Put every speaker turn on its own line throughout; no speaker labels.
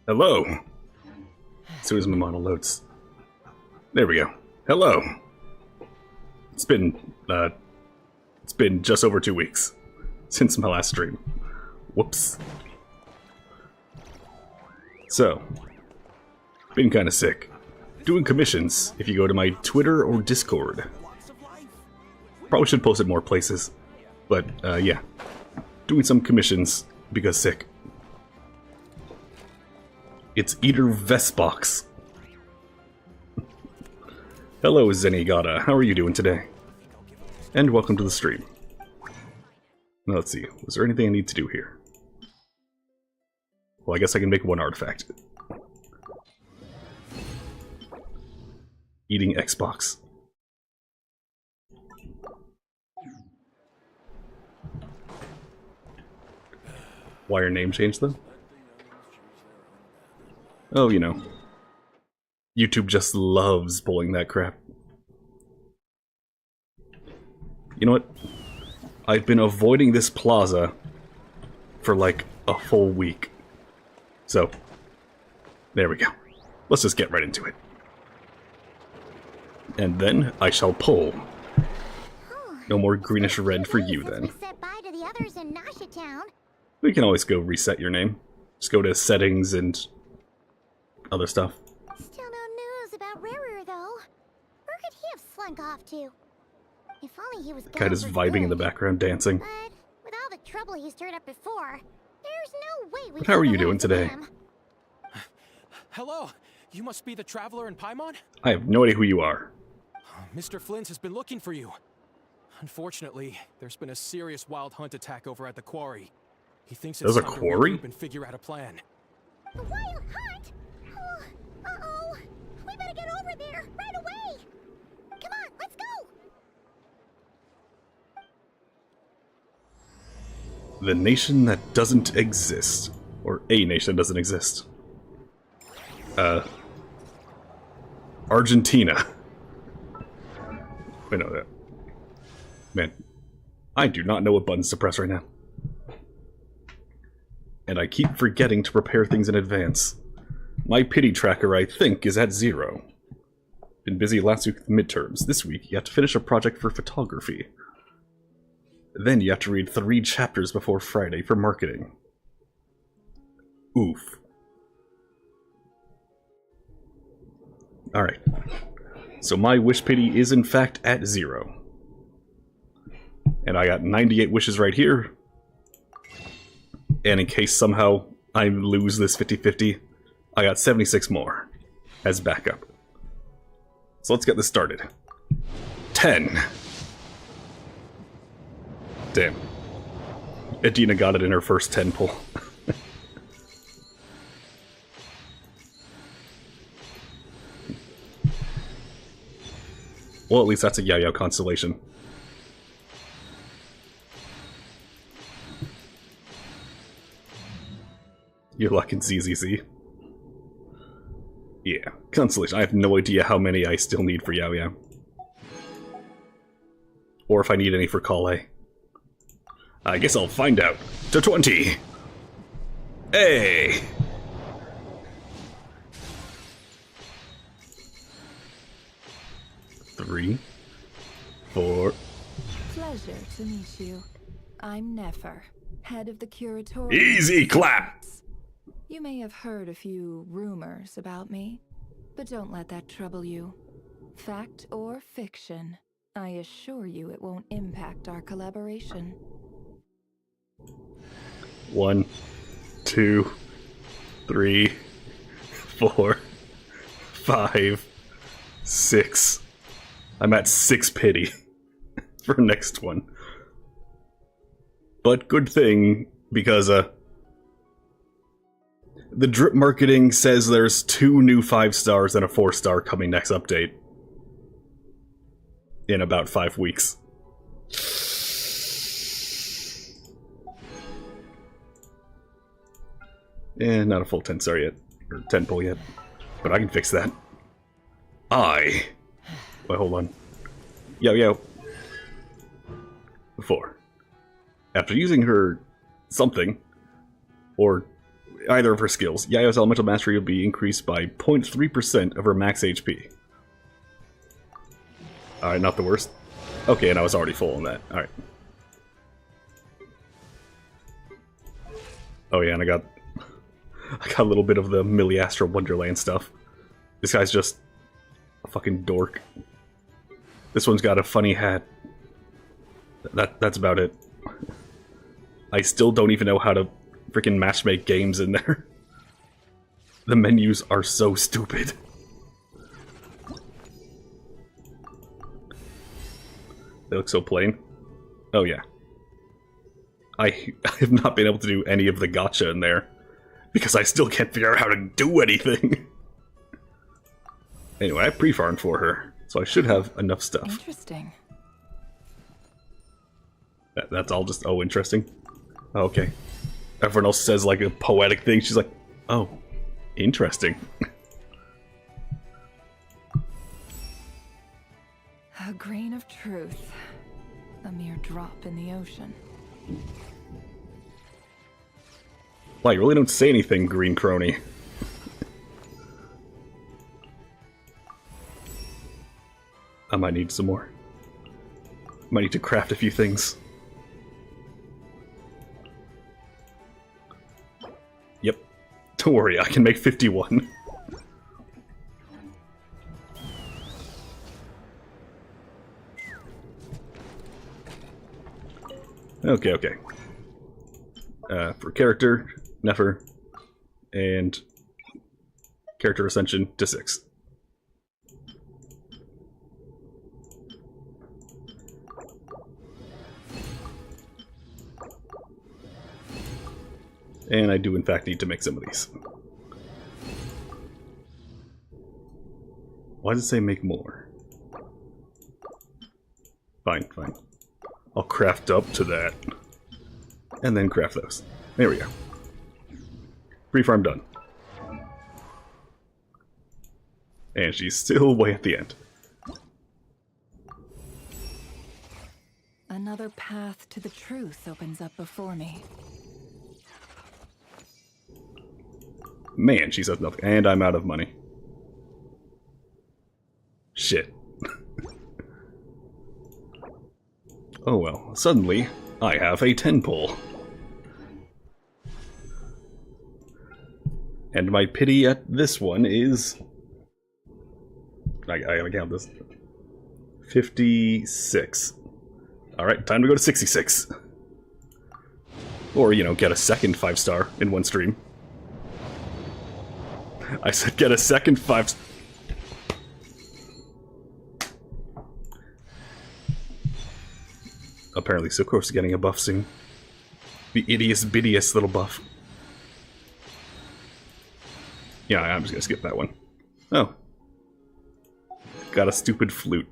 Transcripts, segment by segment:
Hello. As soon as my model loads. There we go. Hello. It's been just over 2 weeks since my last stream. Whoops. So, been kind of sick. Doing commissions if you go to my Twitter or Discord. Probably should post it more places. But, yeah. Doing some commissions because sick. It's Eater Vestbox. Hello, Zenigata. How are you doing today? And welcome to the stream. Now, let's see. Was there anything I need to do here? Well, I guess I can make one artifact. Eating Xbox. Why your name changed, though? Oh, you know. YouTube just loves pulling that crap. You know what? I've been avoiding this plaza for like a full week. So, there we go. Let's just get right into it. And then I shall pull. No more greenish red for you then. We can always go reset your name. Just go to settings and other stuff.
Still no news about Rarer though. Where could he have slunk off to? If only he was
Guy just vibing in the background, dancing.
But with all the trouble he stirred up before, there's no way we.
But how are you doing today?
Hello, you must be the traveler in Paimon?
I have no idea who you are.
Mr. Flint has been looking for you. Unfortunately, there's been a serious wild hunt attack over at the quarry. He thinks it's
There's a
time to
quarry?
regroup and figure out a plan.
The wild hunt? Uh-oh. We better get over there right away. Come on, let's go.
The nation that doesn't exist. Or a nation that doesn't exist. Argentina. Wait, no, that. Man, I do not know what buttons to press right now. And I keep forgetting to prepare things in advance. My pity tracker, I think, is at 0. Been busy last week with midterms. This week, you have to finish a project for photography. Then you have to read 3 chapters before Friday for marketing. Oof. Alright. So my wish pity is in fact at 0. And I got 98 wishes right here. And in case somehow I lose this 50-50, I got 76 more as backup. So let's get this started. 10. Damn. Adina got it in her first 10 pull. Well, at least that's a Yao-Yao constellation. You're luck in ZZZ. Yeah, constellation. I have no idea how many I still need for Yao-Yao. Or if I need any for Kale. I guess I'll find out. To 20! Hey! Three, 4.
Pleasure to meet you. I'm Nefer, head of the curatorium.
Easy clap!
You may have heard a few rumors about me, but don't let that trouble you. Fact or fiction, I assure you it won't impact our collaboration.
1, 2, 3, 4, 5, 6. I'm at 6 pity for next one. But good thing, because, the drip marketing says there's 2 new 5 stars and a 4 star coming next update. In about 5 weeks. Not a full 10 star yet. Or 10 pull yet. But I can fix that. Wait, hold on. Yo. 4. After using her something, or either of her skills. Yayo's elemental mastery will be increased by 0.3% of her max HP. Alright, not the worst. Okay, and I was already full on that. Alright. Oh yeah, and I got a little bit of the Milliastra Wonderland stuff. This guy's just a fucking dork. This one's got a funny hat. That's about it. I still don't even know how to freaking matchmake games in there. The menus are so stupid. They look so plain. Oh yeah. I have not been able to do any of the gacha in there because I still can't figure out how to do anything. Anyway, I pre-farmed for her, so I should have enough stuff.
Interesting.
That's all just, oh, interesting. Okay. Everyone else says like a poetic thing, she's like, oh, interesting.
A grain of truth. A mere drop in the ocean.
Wow, you really don't say anything, green crony. I might need some more. Might need to craft a few things. Yep. Don't worry, I can make 51. Okay. For character, Nefer, and character ascension to 6. And I do in fact need to make some of these. Why does it say make more? Fine. I'll craft up to that. And then craft those. There we go. Pre-farm done. And she's still way at the end.
Another path to the truth opens up before me.
Man, she says nothing. And I'm out of money. Shit. Oh well, suddenly, I have a 10 pull. And my pity at this one is... I gotta count this. 56. Alright, time to go to 66. Or, you know, get a second 5-star in one stream. I said get a second 5... Apparently Suko's getting a buff soon. The ittiest-bittiest little buff. Yeah, I'm just gonna skip that one. Oh. Got a stupid flute.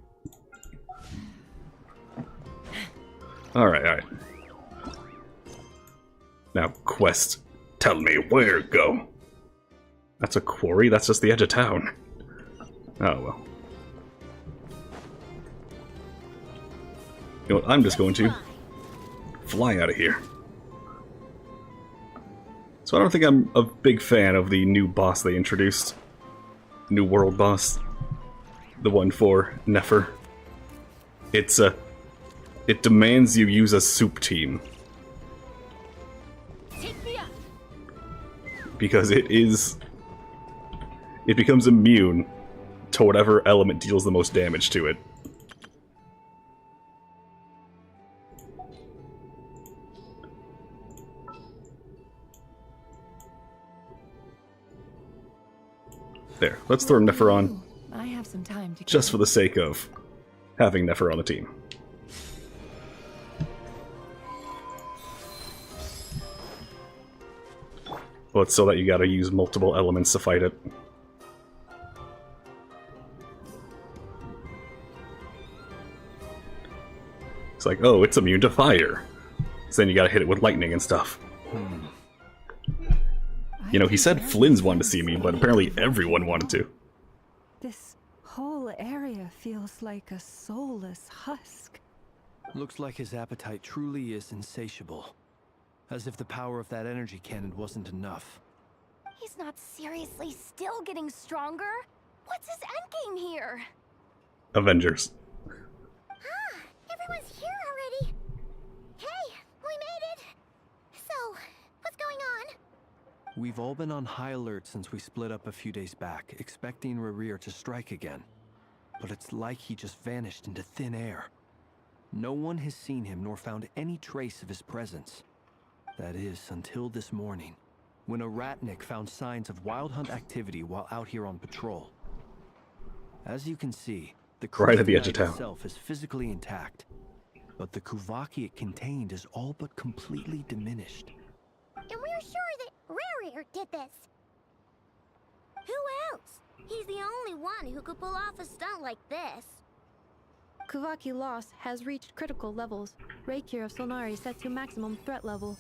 Alright. Now, quest. Tell me where to go. That's a quarry? That's just the edge of town. Oh, well. You know what, I'm just going to fly out of here. So I don't think I'm a big fan of the new boss they introduced. New world boss. The one for Nefer. It demands you use a soup team. Because it becomes immune to whatever element deals the most damage to it. There, let's throw Nefer on,
I have some time to
just for the sake of having Nefer on the team. Well, it's so that you gotta use multiple elements to fight it. It's like, oh, it's immune to fire. So then you gotta hit it with lightning and stuff. You know, he said Flynn's wanted to see me, but apparently everyone wanted to.
This whole area feels like a soulless husk.
Looks like his appetite truly is insatiable. As if the power of that energy cannon wasn't enough.
He's not seriously still getting stronger. What's his endgame here?
Avengers.
Ah, everyone's here already. Hey, we made it. So, what's going on?
We've all been on high alert since we split up a few days back, expecting Rerir to strike again. But it's like he just vanished into thin air. No one has seen him nor found any trace of his presence. That is, until this morning, when a ratnik found signs of wild hunt activity while out here on patrol. As you can see, the
Right at the edge of
kryptonite
town.
itself is physically intact, but the Kuvaki it contained is all but completely diminished.
And we're sure that Rerir did this. Who else? He's the only one who could pull off a stunt like this.
Kuvaki loss has reached critical levels. Reikir of Solnari set to maximum threat level.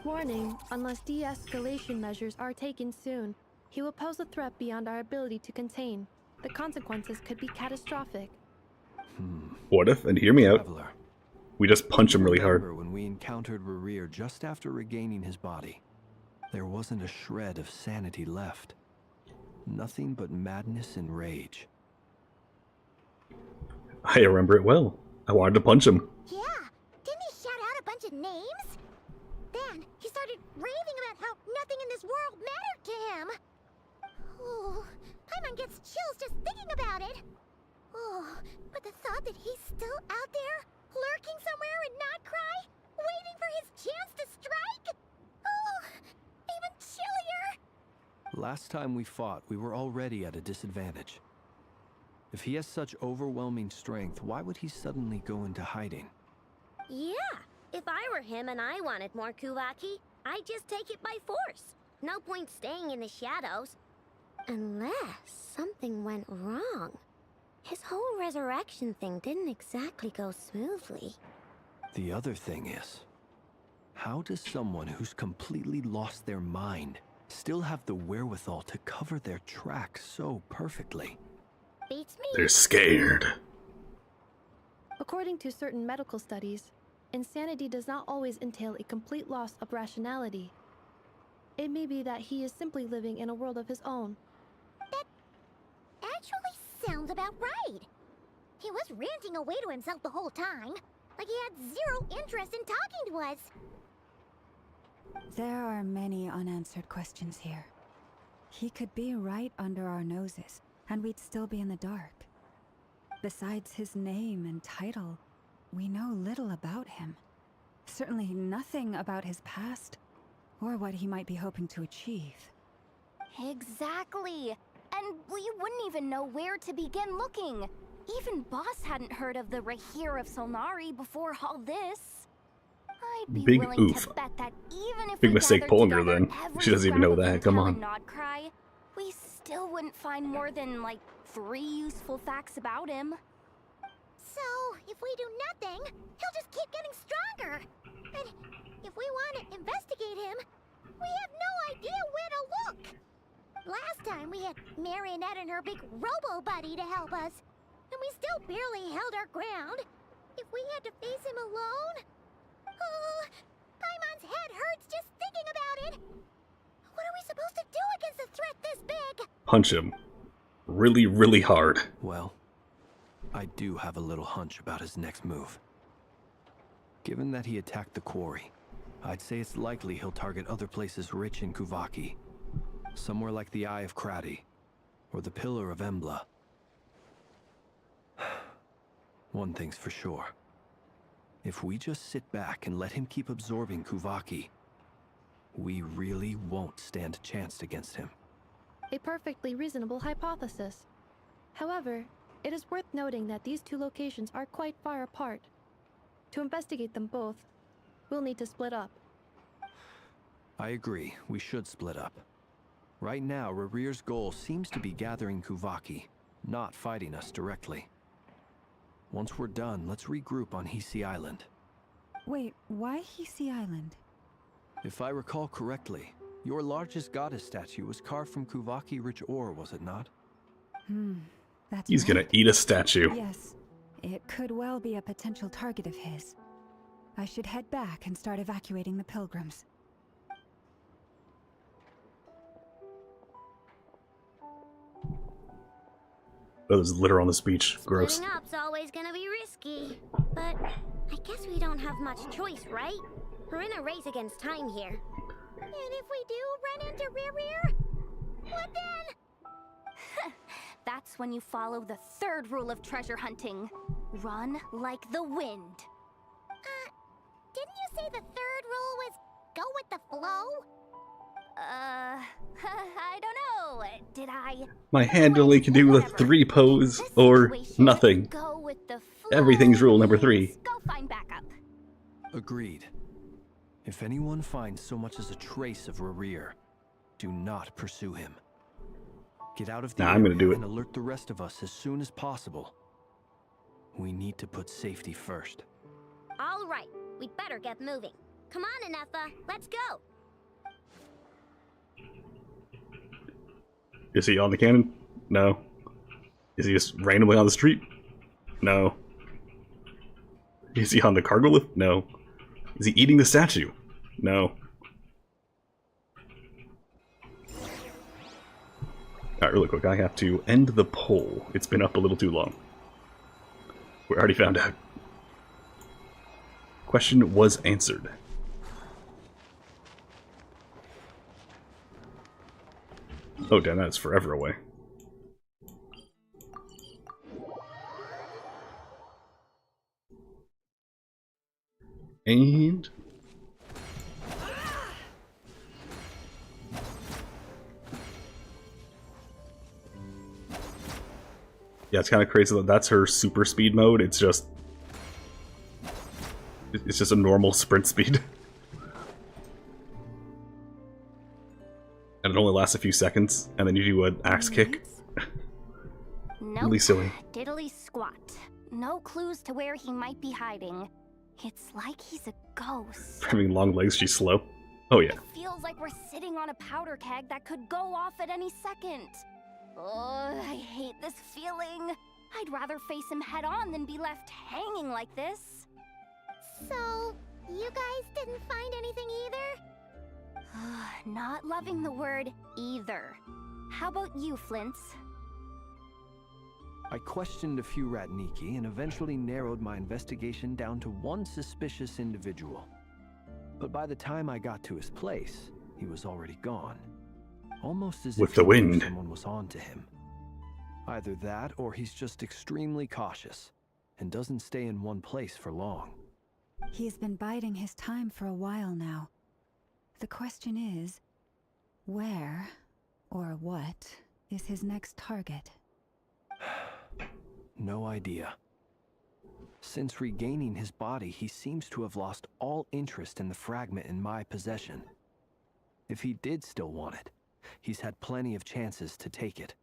Warning, unless de-escalation measures are taken soon, he will pose a threat beyond our ability to contain. The consequences could be catastrophic.
What if, and hear me out,
Traveler,
we just punch him really hard?
remember when we encountered Rerir just after regaining his body? There wasn't a shred of sanity left. Nothing but madness and rage.
I remember it well. I wanted to punch him.
Yeah, didn't he shout out a bunch of names? Then he started raving about how nothing in this world mattered to him. Oh, Paimon gets chills just thinking about it. Oh, but the thought that he's still out there, lurking somewhere in Nod-Krai, waiting for his chance to strike? Oh, even chillier.
Last time we fought, we were already at a disadvantage. If he has such overwhelming strength, why would he suddenly go into hiding?
Yeah, if I were him and I wanted more Kuvaki, I'd just take it by force. No point staying in the shadows. Unless something went wrong. His whole resurrection thing didn't exactly go smoothly.
The other thing is, how does someone who's completely lost their mind still have the wherewithal to cover their tracks so perfectly?
Beats me.
They're scared.
According to certain medical studies, insanity does not always entail a complete loss of rationality. It may be that he is simply living in a world of his own.
That actually sounds about right. He was ranting away to himself the whole time, like he had zero interest in talking to us.
There are many unanswered questions here. He could be right under our noses, and we'd still be in the dark. Besides his name and title, we know little about him. Certainly nothing about his past, or what he might be hoping to achieve.
Exactly. And we wouldn't even know where to begin looking. Even Boss hadn't heard of the Reir of Solnari before all this. I'd be
Big
willing
oof.
to bet that even if
Big
we
mistake
gathered
pulling her
together
then.
every
She doesn't even know
scrap of
that, come
intel
on.
in Nod-Krai, we still wouldn't find more than, like, 3 useful facts about him. So, if we do nothing, he'll just keep getting stronger. And if we want to investigate him, we have no idea where to look. Last time we had Marionette and her big robo-buddy to help us, and we still barely held our ground. If we had to face him alone... Oh, Paimon's head hurts just thinking about it. What are we supposed to do against a threat this big?
Punch him. Really, really hard.
Well, I do have a little hunch about his next move. Given that he attacked the quarry, I'd say it's likely he'll target other places rich in Kuvaki. Somewhere like the Eye of Krati, or the Pillar of Embla. One thing's for sure. If we just sit back and let him keep absorbing Kuvaki, we really won't stand a chance against him.
A perfectly reasonable hypothesis. However, it is worth noting that these two locations are quite far apart. To investigate them both, we'll need to split up.
I agree, we should split up. Right now, Rerir's goal seems to be gathering Kuvaki, not fighting us directly. Once we're done, let's regroup on Hisi Island.
Wait, why Hisi Island?
If I recall correctly, your largest goddess statue was carved from Kuvaki-rich ore, was it not?
That's
He's
right.
gonna eat a statue.
Yes, it could well be a potential target of his. I should head back and start evacuating the pilgrims.
Oh, there's litter on this beach. Gross.
Splitting up's always gonna be risky. But I guess we don't have much choice, right? We're in a race against time here. And if we do run into Rear, what then? That's when you follow the third rule of treasure hunting. Run like the wind. Didn't you say the third rule was go with the flow? I don't know. Did I?
My hand only can do the 3 pose or nothing.
Go with the flow.
Everything's rule number 3.
Go find backup.
Agreed. If anyone finds so much as a trace of Rear, do not pursue him. Get out of the
I'm gonna
area
do it.
and alert the rest of us as soon as possible. We need to put safety first.
All right, we'd better get moving. Come on, Nefer, let's go.
Is he on the cannon? No. Is he just randomly on the street? No. Is he on the cargo lift? No. Is he eating the statue? No. Alright, really quick, I have to end the poll. It's been up a little too long. We already found out. Question was answered. Oh damn, that's forever away. And... yeah, it's kind of crazy that that's her super speed mode. It's just a normal sprint speed. And it only lasts a few seconds, and then you do an axe kick.
Nope.
Really silly.
Diddly squat. No clues to where he might be hiding. It's like he's a ghost.
For having long legs, she's slow. Oh yeah.
It feels like we're sitting on a powder keg that could go off at any second. Oh, I hate this feeling. I'd rather face him head on than be left hanging like this. So, you guys didn't find anything either? Not loving the word either. How about you, Flint's?
I questioned a few Ratniki and eventually narrowed my investigation down to one suspicious individual. But by the time I got to his place, he was already gone. Almost as
With
if
the
he knew
wind.
someone was on to him. Either that, or he's just extremely cautious and doesn't stay in one place for long.
He's been biding his time for a while now. The question is, where or what is his next target?
No idea. Since regaining his body, he seems to have lost all interest in the fragment in my possession. If he did still want it, he's had plenty of chances to take it.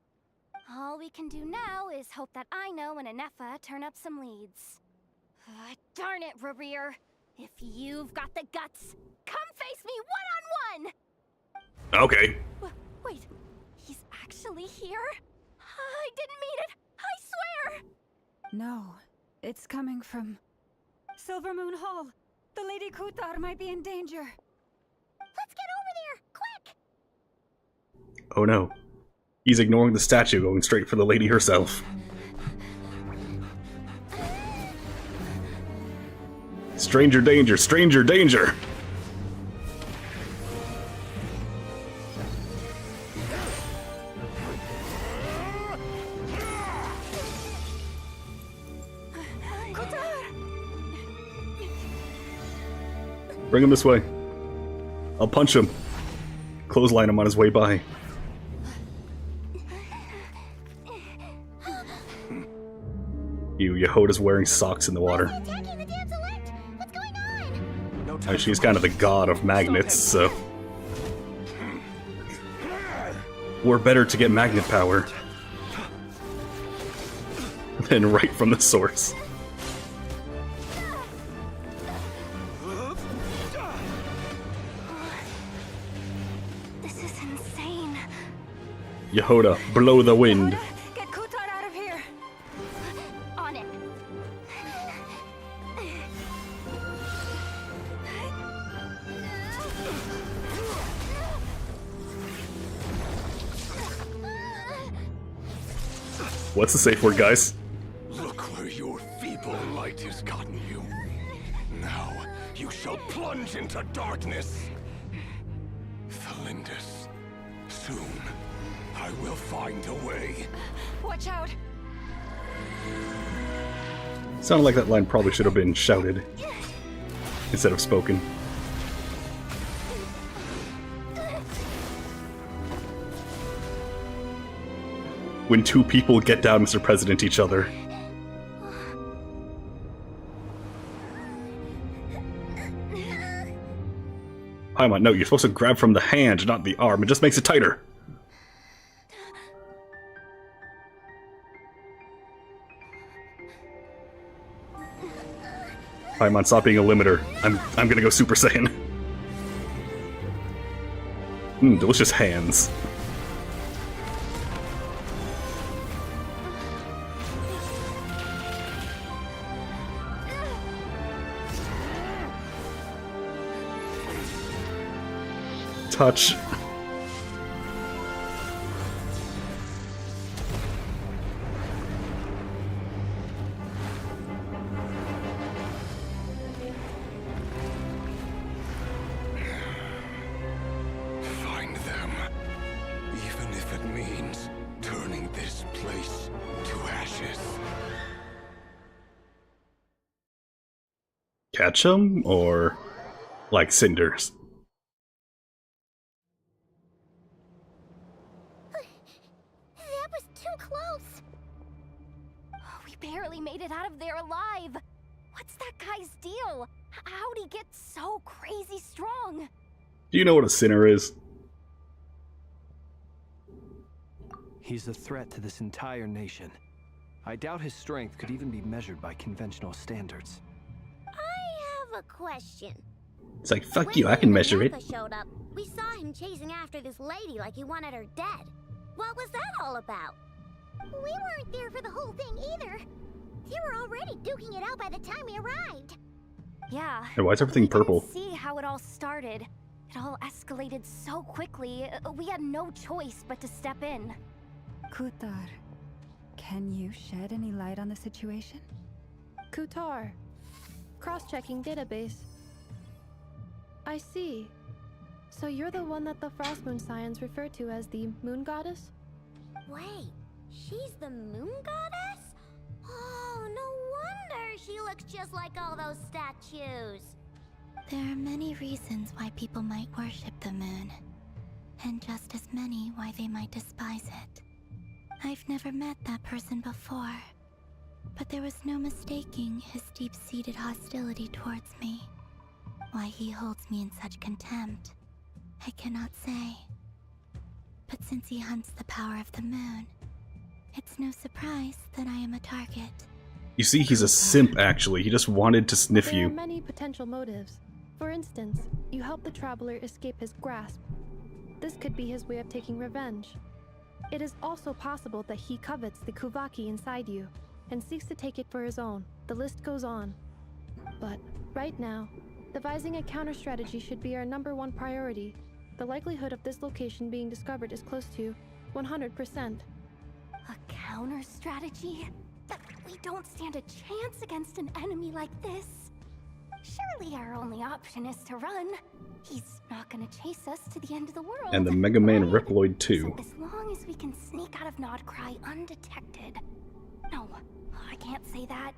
All we can do now is hope that I know and Nefer turn up some leads. Darn it, Rear. If you've got the guts, come face me one-on-one!
Okay.
Wait, he's actually here? I didn't mean it! I swear!
No, it's coming from Silver Moon Hall. The Lady Kutar might be in danger.
Let's get over there, quick!
Oh no. He's ignoring the statue, going straight for the lady herself. Stranger danger, stranger danger! Bring him this way. I'll punch him. Clothesline him on his way by. Yehoda's wearing socks in the water.
Attacking the damsel elect! What's going on?
No time
And she's
for
kind of the
rushes.
god of magnets, so... we're better to get magnet power than right from the source.
This is insane.
Yehoda, blow the wind.
Get Kutar out of here!
On it.
What's the safe word, guys?
Look where your feeble light has gotten you. Now you shall plunge into darkness. Thalindus, soon I will find a way.
Watch out!
Sounded like that line probably should have been shouted instead of spoken. When two people get down, Mr. President, each other. Paimon, no, you're supposed to grab from the hand, not the arm. It just makes it tighter. Paimon, stop being a limiter. I'm gonna go Super Saiyan. Delicious hands. Touch.
Find them. Even if it means turning this place to ashes.
Catch them, or like cinders?
That was too close. We barely made it out of there alive. What's that guy's deal? How'd he get so crazy strong?
Do you know what a sinner is?
He's a threat to this entire nation. I doubt his strength could even be measured by conventional standards.
I have a question.
It's like, fuck you, I can measure it.
When Nefer showed up, we saw him chasing after this lady like he wanted her dead. What was that all about? We weren't there for the whole thing either. They were already duking it out by the time we arrived. Yeah.
And why is everything purple?
We didn't see how it all started. It all escalated so quickly. We had no choice but to step in.
Kutar, can you shed any light on the situation?
Kutar. Cross-checking database. I see. So you're the one that the Frost Moon Scions refer to as the Moon Goddess?
Wait, she's the moon goddess? Oh, no wonder she looks just like all those statues. There are many reasons why people might worship the moon, and just as many why they might despise it. I've never met that person before, but there was no mistaking his deep-seated hostility towards me. Why he holds me in such contempt, I cannot say. But since he hunts the power of the moon, it's no surprise that I am a target.
You see, he's a simp, actually. He just wanted to sniff
There are
you.
many potential motives. For instance, you help the traveler escape his grasp. This could be his way of taking revenge. It is also possible that he covets the Kuvaki inside you and seeks to take it for his own. The list goes on. But right now, devising a counter-strategy should be our #1 priority. The likelihood of this location being discovered is close to 100%.
A counter-strategy? We don't stand a chance against an enemy like this. Surely our only option is to run. He's not gonna chase us to the end of the world.
And the Mega Man
right?
Reploid 2.
So as long as we can sneak out of Nod-Krai undetected. No, I can't say that.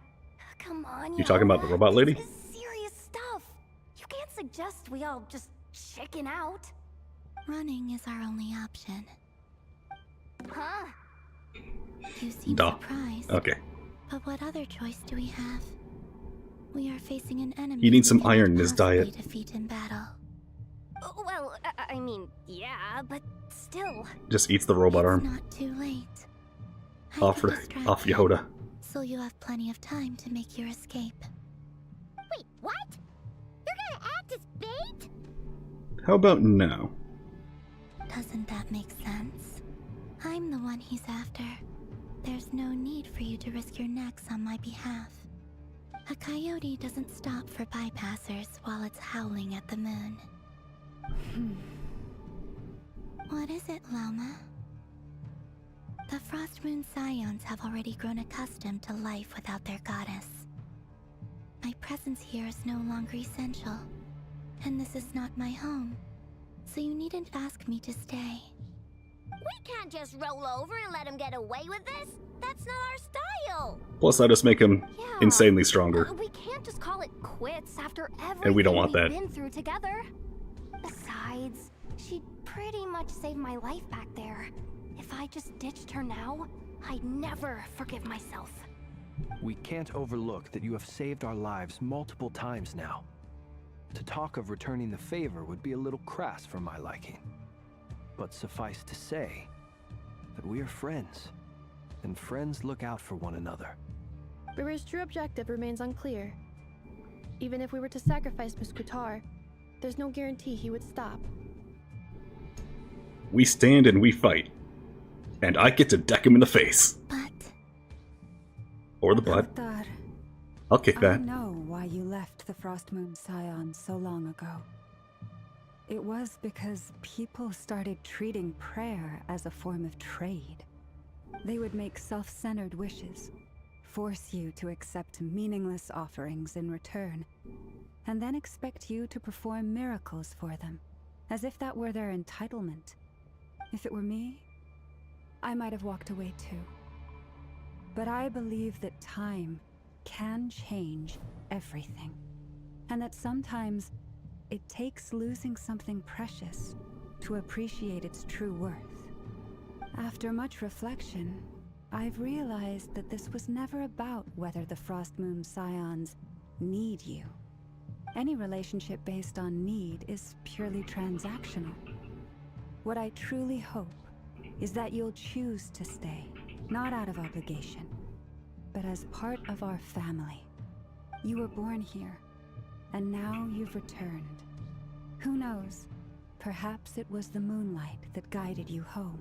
Come on,
You talking about the robot lady?
This is serious stuff. You can't suggest we all just chicken out. Running is our only option. Huh? You seem
Duh.
surprised.
Okay.
But what other choice do we have? We are facing an enemy.
He needs some
we cannot
iron in his
possibly
diet.
Defeat in battle. Well, I mean, yeah, but still.
Just eats the robot
It's
arm.
not too late. I
Off,
can distract
off
you,
Yehoda.
so you have plenty of time to make your escape. Wait, what? You're gonna act as bait?
How about now?
Doesn't that make sense? I'm the one he's after. There's no need for you to risk your necks on my behalf. A coyote doesn't stop for bypassers while it's howling at the moon. What is it, Loma? The Frost Moon Scions have already grown accustomed to life without their goddess. My presence here is no longer essential, and this is not my home, so you needn't ask me to stay. We can't just roll over and let him get away with this. That's not our style.
Plus, I just make him insanely stronger.
We can't just call it quits after everything
And we don't want that.
we've been through together. Besides, she pretty much saved my life back there. If I just ditched her now, I'd never forgive myself.
We can't overlook that you have saved our lives multiple times now. To talk of returning the favor would be a little crass for my liking. But suffice to say that we are friends, and friends look out for one another.
River's true objective remains unclear. Even if we were to sacrifice Muskutar, there's no guarantee he would stop.
We stand and we fight. And I get to deck him in the face.
But...
Or the butt.
Altar,
I'll kick
I
that.
know why you left the Frost Moon Scions so long ago. It was because people started treating prayer as a form of trade. They would make self-centered wishes, force you to accept meaningless offerings in return, and then expect you to perform miracles for them, as if that were their entitlement. If it were me, I might have walked away too. But I believe that time can change everything, and that sometimes it takes losing something precious to appreciate its true worth. After much reflection, I've realized that this was never about whether the Frost Moon Scions need you. Any relationship based on need is purely transactional. What I truly hope is that you'll choose to stay, not out of obligation, but as part of our family. You were born here, and now you've returned. Who knows? Perhaps it was the moonlight that guided you home.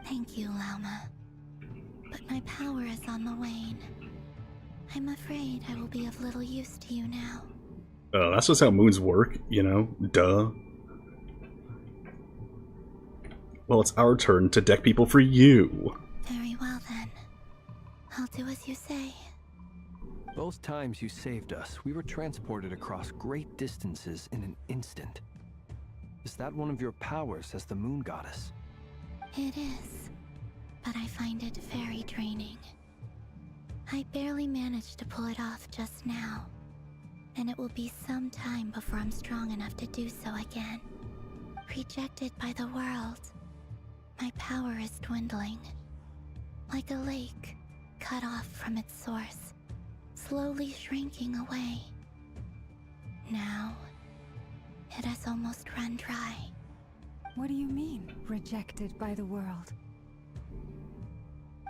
Thank you, Lauma. But my power is on the wane. I'm afraid I will be of little use to you now.
That's just how moons work, you know? Duh. Well, it's our turn to deck people for you.
Very well then. I'll do as you say.
Both times you saved us, we were transported across great distances in an instant. Is that one of your powers as the moon goddess?
It is, but I find it very draining. I barely managed to pull it off just now, and it will be some time before I'm strong enough to do so again. Rejected by the world, my power is dwindling. Like a lake, cut off from its source, slowly shrinking away. Now, it has almost run dry.
What do you mean, rejected by the world?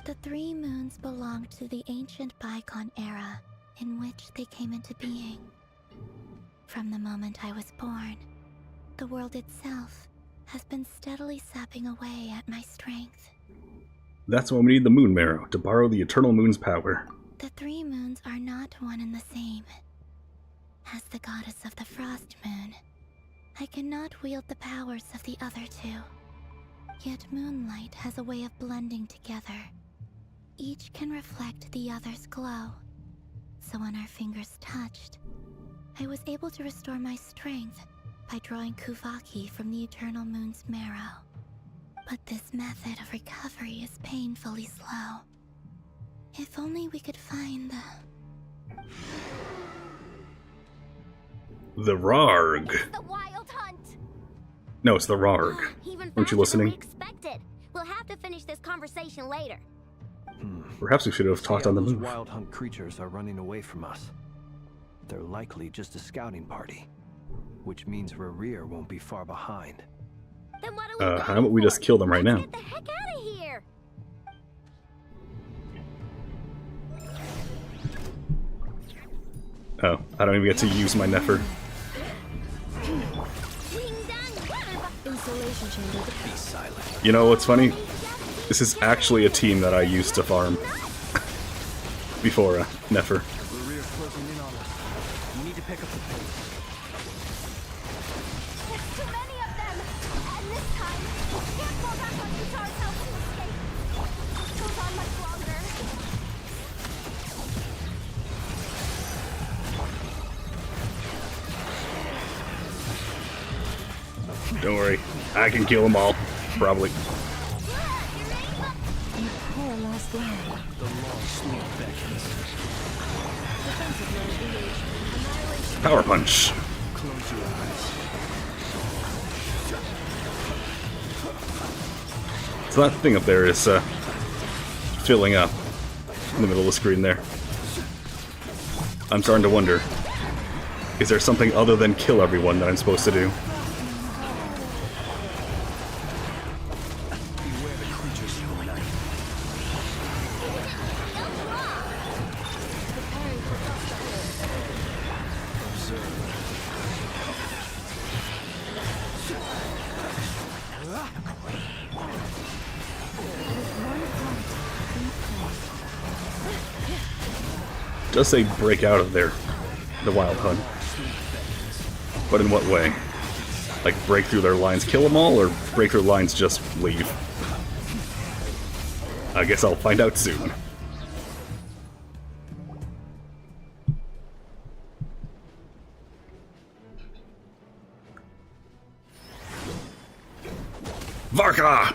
The three moons belonged to the ancient bygone era in which they came into being. From the moment I was born, the world itself has been steadily sapping away at my strength.
That's why we need the moon marrow, to borrow the eternal moon's power.
The three moons are not one and the same. As the goddess of the Frost Moon, I cannot wield the powers of the other two. Yet moonlight has a way of blending together. Each can reflect the other's glow. So when our fingers touched, I was able to restore my strength by drawing Kuvaki from the eternal moon's marrow. But this method of recovery is painfully slow. If only we could find
The Rarg.
It's the Wild Hunt!
No, it's the Rarg.
Even
Weren't you
faster than
listening?
we expected. We'll have to finish this conversation later.
Perhaps we should have talked
See,
on the
those
move.
wild hunt creatures are running away from us. They're likely just a scouting party, which means Rerir won't be far behind.
Then what are we
How
waiting
about we just
for?
kill them right
Let's
now?
Get the heck out of here!
Oh, I don't even get to use my Nefer.
Insulation chamber.
Be silent.
You know what's funny? This is actually a team that I used to farm. Before Nefer.
Rerir's closing in on us. We need to pick up the pace.
There's too many of them! And this time, we can't fall back
Don't worry, I can kill them all. Probably.
You poor last line.
The long sleep beckons.
Defensive mode engaged. Annihilation.
Power punch.
Close your eyes.
So that thing up there is filling up in the middle of the screen there. I'm starting to wonder, is there something other than kill everyone that I'm supposed to do?
Beware the creatures you night.
Preparing for
Observe.
Just say break out of there, the Wild Hunt. But in what way? Like break through their lines, kill them all, or break through lines, just leave? I guess I'll find out soon. Varka!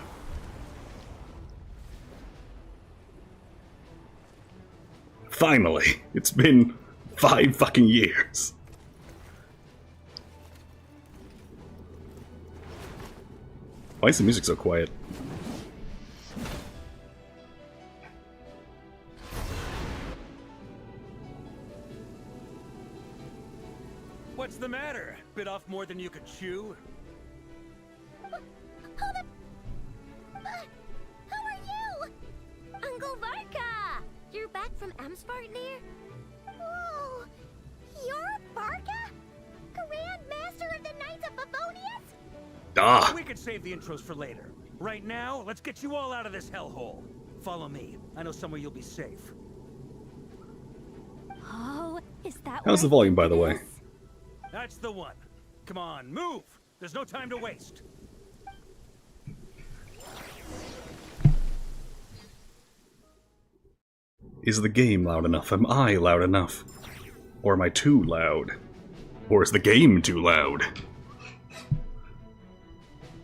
Finally! It's been 5 fucking years. Why is the music so quiet?
What's the matter? Bit off more than you could chew?
Hold up! Who are you? Uncle Varka! You're back from Amspartnir? Whoa! You're Varka? Grand Master of the Knights of Favonius?
Ah!
We could save the intros for later. Right now, let's get you all out of this hellhole. Follow me. I know somewhere you'll be safe.
Oh, is that
How's the volume, by the way?
That's the one. Come on, move! There's no time to waste.
Is the game loud enough? Am I loud enough? Or am I too loud? Or is the game too loud?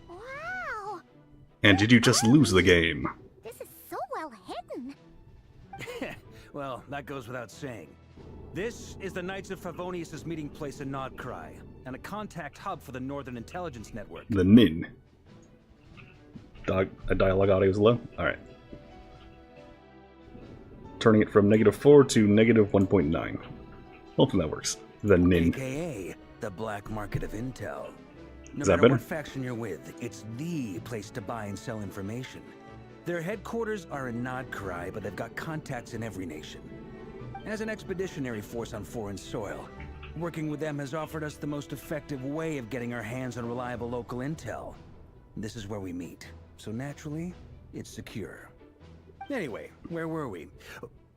Wow!
And did you just lose the game?
This is so well hidden.
Well, that goes without saying. This is the Knights of Favonius' meeting place in Nod-Krai, and a contact hub for the Northern Intelligence Network.
The Nin. A dialogue audio is low? Alright. Turning it from -4 to -1.9. Hopefully that works. The Nin.
AKA the black market of intel. No
Is that
matter
better?
what faction you're with, it's the place to buy and sell information. Their headquarters are in Nod-Krai, but they've got contacts in every nation. As an expeditionary force on foreign soil, working with them has offered us the most effective way of getting our hands on reliable local intel. This is where we meet, so naturally, it's secure. Anyway, where were we?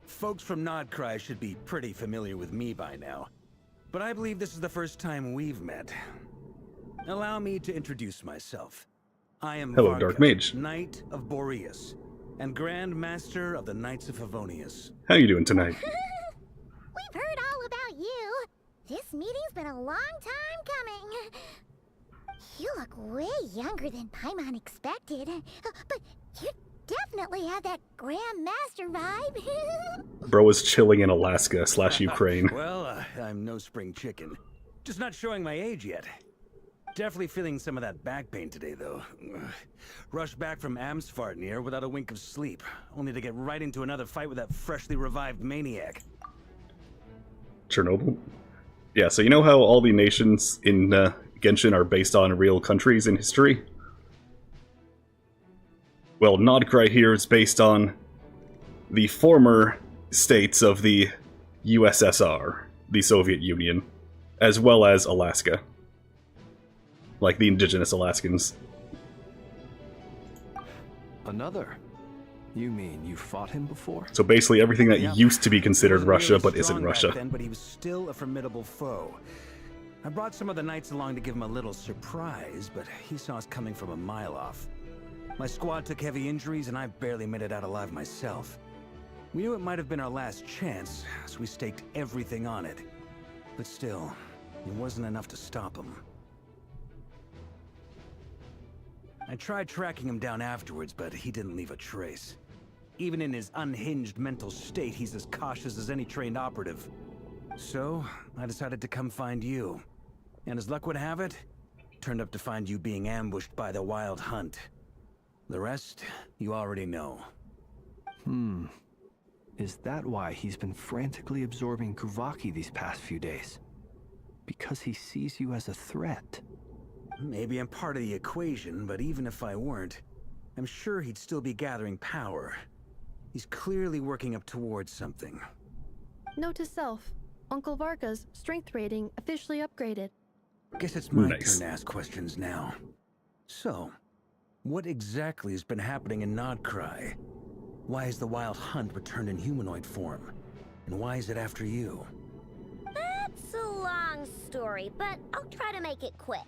Folks from Nod-Krai should be pretty familiar with me by now, but I believe this is the first time we've met. Allow me to introduce myself. I am
Hello,
Varka,
Dark Mage.
Knight of Boreas, and Grand Master of the Knights of Favonius.
How you doing tonight?
We've heard all about you. This meeting's been a long time coming. You look way younger than Paimon expected. But you definitely have that Grand Master vibe.
Bro is chilling in Alaska / Ukraine.
Well, I'm no spring chicken. Just not showing my age yet. Definitely feeling some of that back pain today, though. Rushed back from Amsfartnir without a wink of sleep, only to get right into another fight with that freshly revived maniac.
Chernobyl? Yeah, so you know how all the nations in Genshin are based on real countries in history? Well, Nod-Krai here is based on the former states of the USSR, the Soviet Union, as well as Alaska. Like the indigenous Alaskans.
Another? You mean you fought him before?
So basically everything that
Yep.
used to be considered
He wasn't
Russia,
really
but isn't
strong back
Russia.
then, but he was still a formidable foe. I brought some of the knights along to give him a little surprise, but he saw us coming from a mile off. My squad took heavy injuries, and I barely made it out alive myself. We knew it might have been our last chance, so we staked everything on it. But still, it wasn't enough to stop him. I tried tracking him down afterwards, but he didn't leave a trace. Even in his unhinged mental state, he's as cautious as any trained operative. So, I decided to come find you. And as luck would have it, turned up to find you being ambushed by the Wild Hunt. The rest, you already know.
Is that why he's been frantically absorbing Kuvaki these past few days? Because he sees you as a threat?
Maybe I'm part of the equation, but even if I weren't, I'm sure he'd still be gathering power. He's clearly working up towards something.
Note to self, Uncle Varka's strength rating officially upgraded.
Guess it's my
Nice.
turn to ask questions now. So, what exactly has been happening in Nod-Krai? Why has the Wild Hunt returned in humanoid form? And why is it after you?
That's a long story, but I'll try to make it quick.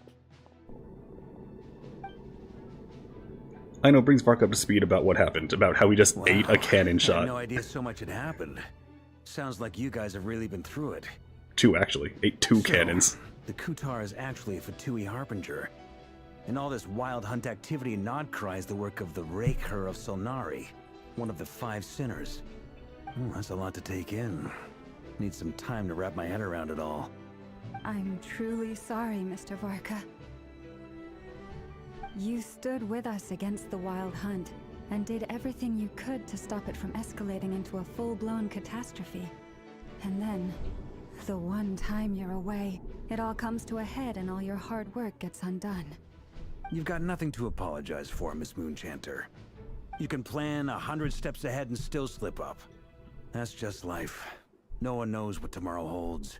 Aino brings Vark up to speed about what happened, about how he just ate a cannon
I had
shot.
no idea so much had happened. Sounds like you guys have really been through it.
2, actually. Ate 2
So,
cannons.
The Kutar is actually a Fatui Harbinger. And all this Wild Hunt activity in Nod-Krai is the work of the Nefer of Solnari, one of the 5 sinners. That's a lot to take in. Need some time to wrap my head around it all.
I'm truly sorry, Mr. Varka. You stood with us against the Wild Hunt and did everything you could to stop it from escalating into a full-blown catastrophe. And then, the one time you're away, it all comes to a head and all your hard work gets undone.
You've got nothing to apologize for, Miss Moonchanter. You can plan 100 steps ahead and still slip up. That's just life. No one knows what tomorrow holds.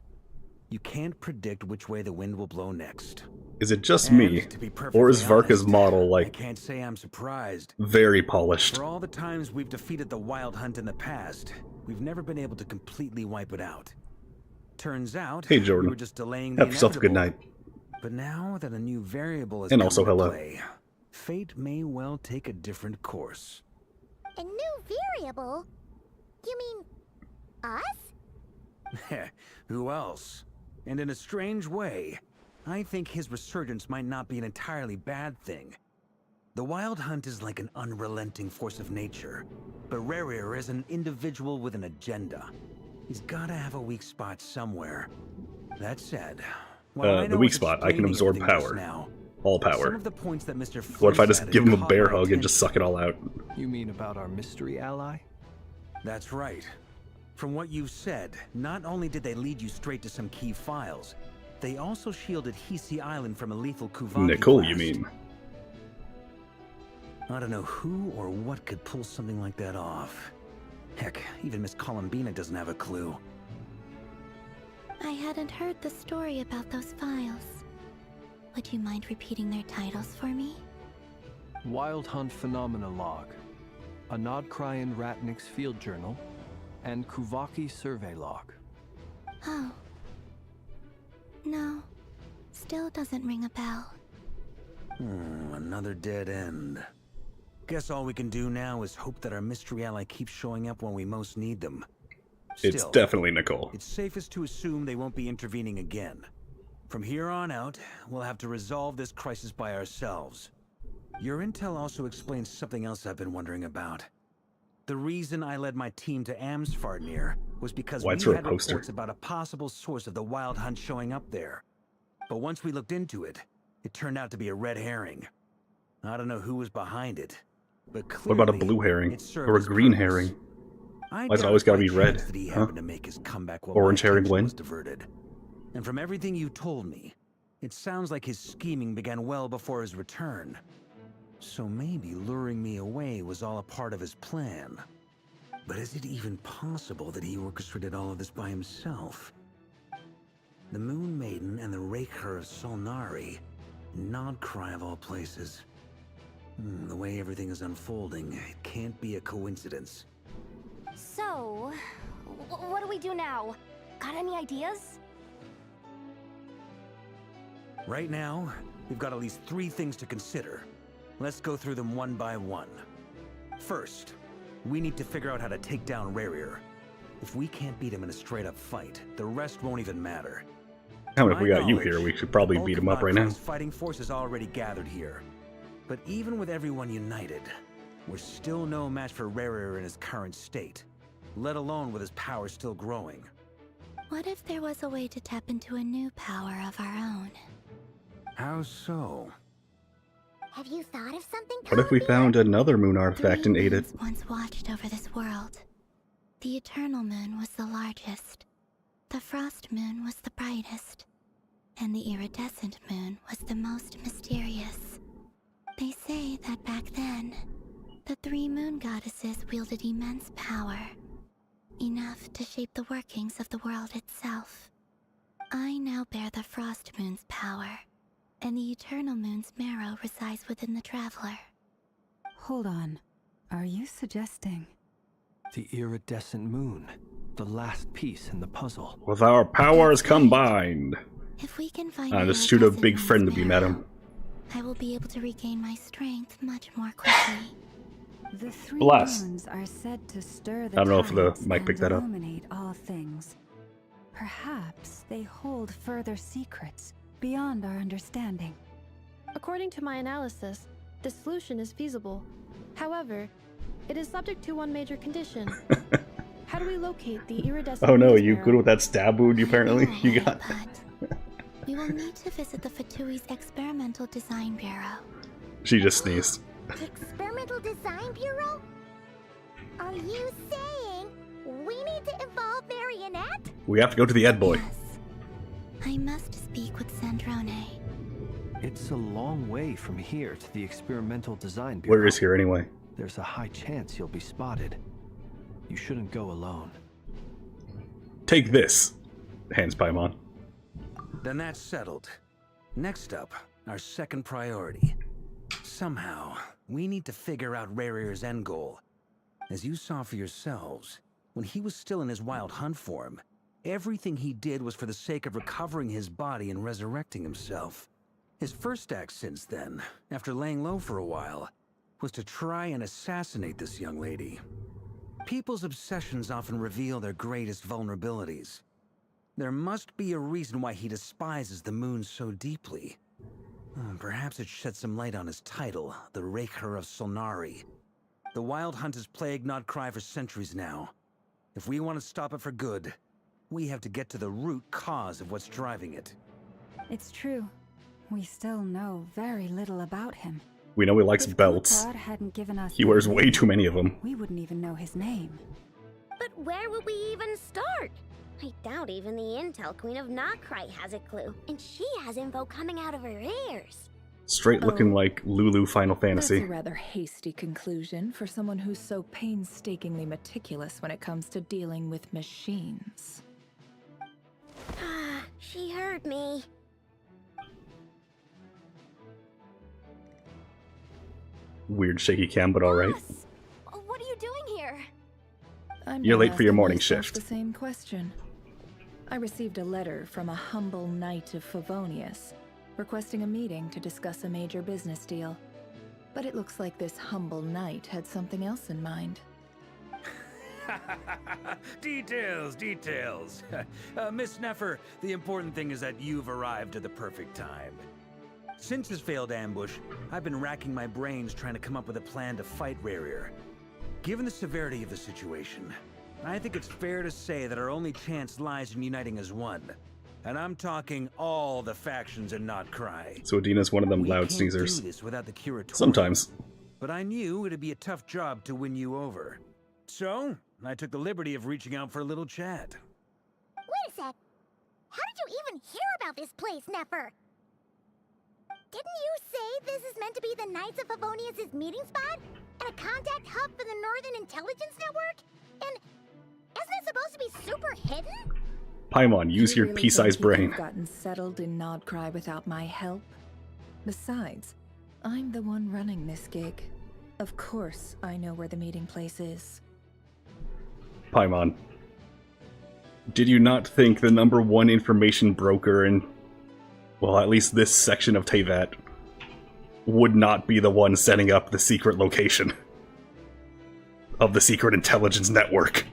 You can't predict which way the wind will blow next.
Is it just
And
me,
to be perfectly
or is Varka's
honest,
model,
I
like,
can't say I'm surprised.
very polished?
For all the times we've defeated the Wild Hunt in the past, we've never been able to completely wipe it out. Turns out,
Hey, Jordan.
we were just delaying the
Have yourself a good
inevitable.
night.
But now that a new variable has
And
come
also
into
hello.
play, fate may well take a different course.
A new variable? You mean us?
Who else? And in a strange way, I think his resurgence might not be an entirely bad thing. The Wild Hunt is like an unrelenting force of nature, but Rerir is an individual with an agenda. He's gotta have a weak spot somewhere. That said, while I
The
know
weak
it's
spot, I can
explaining
absorb
everything just
power.
now,
All
some
power.
of the points that Mr.
What if I
Flynn
just
said
give him a
caught
bear
my
hug and just
attention.
suck it all out?
You mean about our mystery ally?
That's right. From what you've said, not only did they lead you straight to some key files, they also shielded Hisi Island from a lethal Kuvaki
Nicole,
blast.
you mean?
I don't know who or what could pull something like that off. Heck, even Miss Columbina doesn't have a clue.
I hadn't heard the story about those files. Would you mind repeating their titles for me?
Wild Hunt Phenomena Log, a Nod-Krai and Ratnik's Field Journal, and Kuvaki Survey Log.
Oh. No. Still doesn't ring a bell.
Another dead end. Guess all we can do now is hope that our mystery ally keeps showing up when we most need them.
It's
Still,
definitely Nicole.
it's safest to assume they won't be intervening again. From here on out, we'll have to resolve this crisis by ourselves. Your intel also explains something else I've been wondering about. The reason I led my team to Amsfarnir was because
Why,
we
it's for a
had
poster.
reports about a possible source of the Wild Hunt showing up there. But once we looked into it, it turned out to be a red herring. I don't know who was behind it, but clearly
What about a blue herring?
it served
Or a
its
green
purpose.
herring?
I
Why's it
doubt
always gotta
by
be red,
chance that he
huh?
happened to make his comeback while
Orange
my
herring
attention
win?
was diverted. And from everything you told me, it sounds like his scheming began well before his return. So maybe luring me away was all a part of his plan. But is it even possible that he orchestrated all of this by himself? The Moon Maiden and the Nefer of Solnari, Nod-Krai of all places. The way everything is unfolding, it can't be a coincidence.
So, what do we do now? Got any ideas?
Right now, we've got at least 3 things to consider. Let's go through them one by one. First, we need to figure out how to take down Rerir. If we can't beat him in a straight-up fight, the rest won't even matter.
How
To
if we
my
got you
knowledge,
here, we should probably
bulk
beat
of
him up right now.
Nod-Krai's fighting force is already gathered here. But even with everyone united, we're still no match for Rerir in his current state, let alone with his power still growing.
What if there was a way to tap into a new power of our own?
How so?
Have you thought of something?
What if we found another moon artifact and ate it?
Once watched over this world. The Eternal Moon was the largest. The Frost Moon was the brightest. And the Iridescent Moon was the most mysterious. They say that back then, the 3 moon goddesses wielded immense power. Enough to shape the workings of the world itself. I now bear the Frost Moon's power, and the Eternal Moon's marrow resides within the Traveler.
Hold on. Are you suggesting?
The iridescent moon, the last piece in the puzzle.
With our powers combined.
If we can find
Just shoot a big friend if you met him.
I will be able to regain my strength much more quickly.
The 3
Blast.
moons are said to stir the
I don't know if the
tides
mic
and
picked that up.
illuminate all things. Perhaps they hold further secrets beyond our understanding.
According to my analysis, the solution is feasible. However, it is subject to one major condition. How do we locate the iridescent
Oh no,
moon's
you
marrow?
good with that stab wound apparently? You got...
But we will need to visit the Fatui's Experimental Design Bureau.
She just sneezed.
Experimental Design Bureau? Are you saying we need to evolve Marionette?
We have to go to the Ed Boy.
Yes. I must speak with Sandrone.
It's a long way from here to the experimental design bureau.
Where is here anyway?
There's a high chance you'll be spotted. You shouldn't go alone.
Take this, hands Paimon.
Then that's settled. Next up, our second priority. Somehow, we need to figure out Rerir's end goal. As you saw for yourselves, when he was still in his wild hunt form, everything he did was for the sake of recovering his body and resurrecting himself. His first act since then, after laying low for a while, was to try and assassinate this young lady. People's obsessions often reveal their greatest vulnerabilities. There must be a reason why he despises the moon so deeply. Perhaps it sheds some light on his title, the Raker of Solnari. The Wild Hunt has plagued Nod-Krai for centuries now. If we want to stop it for good, we have to get to the root cause of what's driving it.
It's true. We still know very little about him.
We know he likes
If
belts.
Kulkar hadn't given us
He wears way too many of them.
we wouldn't even know his name.
But where would we even start? I doubt even the Intel Queen of Nod-Krai has a clue. And she has info coming out of her ears.
Straight looking like Lulu Final Fantasy.
That's a rather hasty conclusion for someone who's so painstakingly meticulous when it comes to dealing with machines.
She heard me.
Weird shaky cam, but alright.
Boss, what are you doing here?
I'm
You're
now
late for your
asking
morning
myself
shift.
The same question. I received a letter from a humble knight of Favonius, requesting a meeting to discuss a major business deal. But it looks like this humble knight had something else in mind.
Details, details. Miss Nefer, the important thing is that you've arrived at the perfect time. Since his failed ambush, I've been racking my brains trying to come up with a plan to fight Rerir. Given the severity of the situation, I think it's fair to say that our only chance lies in uniting as one. And I'm talking all the factions in Nod-Krai.
So Adina's one of them
We
loud
can't
sneezers.
do this without the Curatorium.
Sometimes.
But I knew it'd be a tough job to win you over. So, I took the liberty of reaching out for a little chat.
Wait a sec. How did you even hear about this place, Nefer? Didn't you say this is meant to be the Knights of Favonius' meeting spot? And a contact hub for the Northern Intelligence Network? And isn't it supposed to be super hidden?
Paimon, use
Do you
your
really
pea-sized
think you could
brain.
have gotten settled in Nod-Krai without my help? Besides, I'm the one running this gig. Of course, I know where the meeting place is.
Paimon. Did you not think the #1 information broker in, well, at least this section of Teyvat, would not be the one setting up the secret location of the secret intelligence network?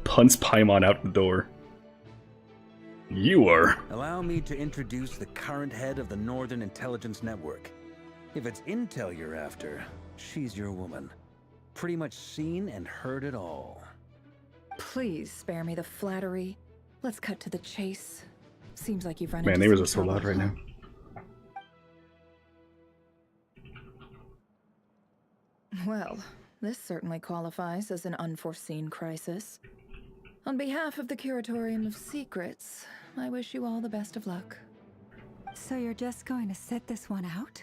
Punts Paimon out the door. You are.
Allow me to introduce the current head of the Northern Intelligence Network. If it's intel you're after, she's your woman. Pretty much seen and heard it all.
Please spare me the flattery. Let's cut to the chase. Seems like you've run
Man,
into
neighbors
some
are so
trouble,
loud right
huh?
now.
Well, this certainly qualifies as an unforeseen crisis. On behalf of the Curatorium of Secrets, I wish you all the best of luck.
So you're just going to sit this one out?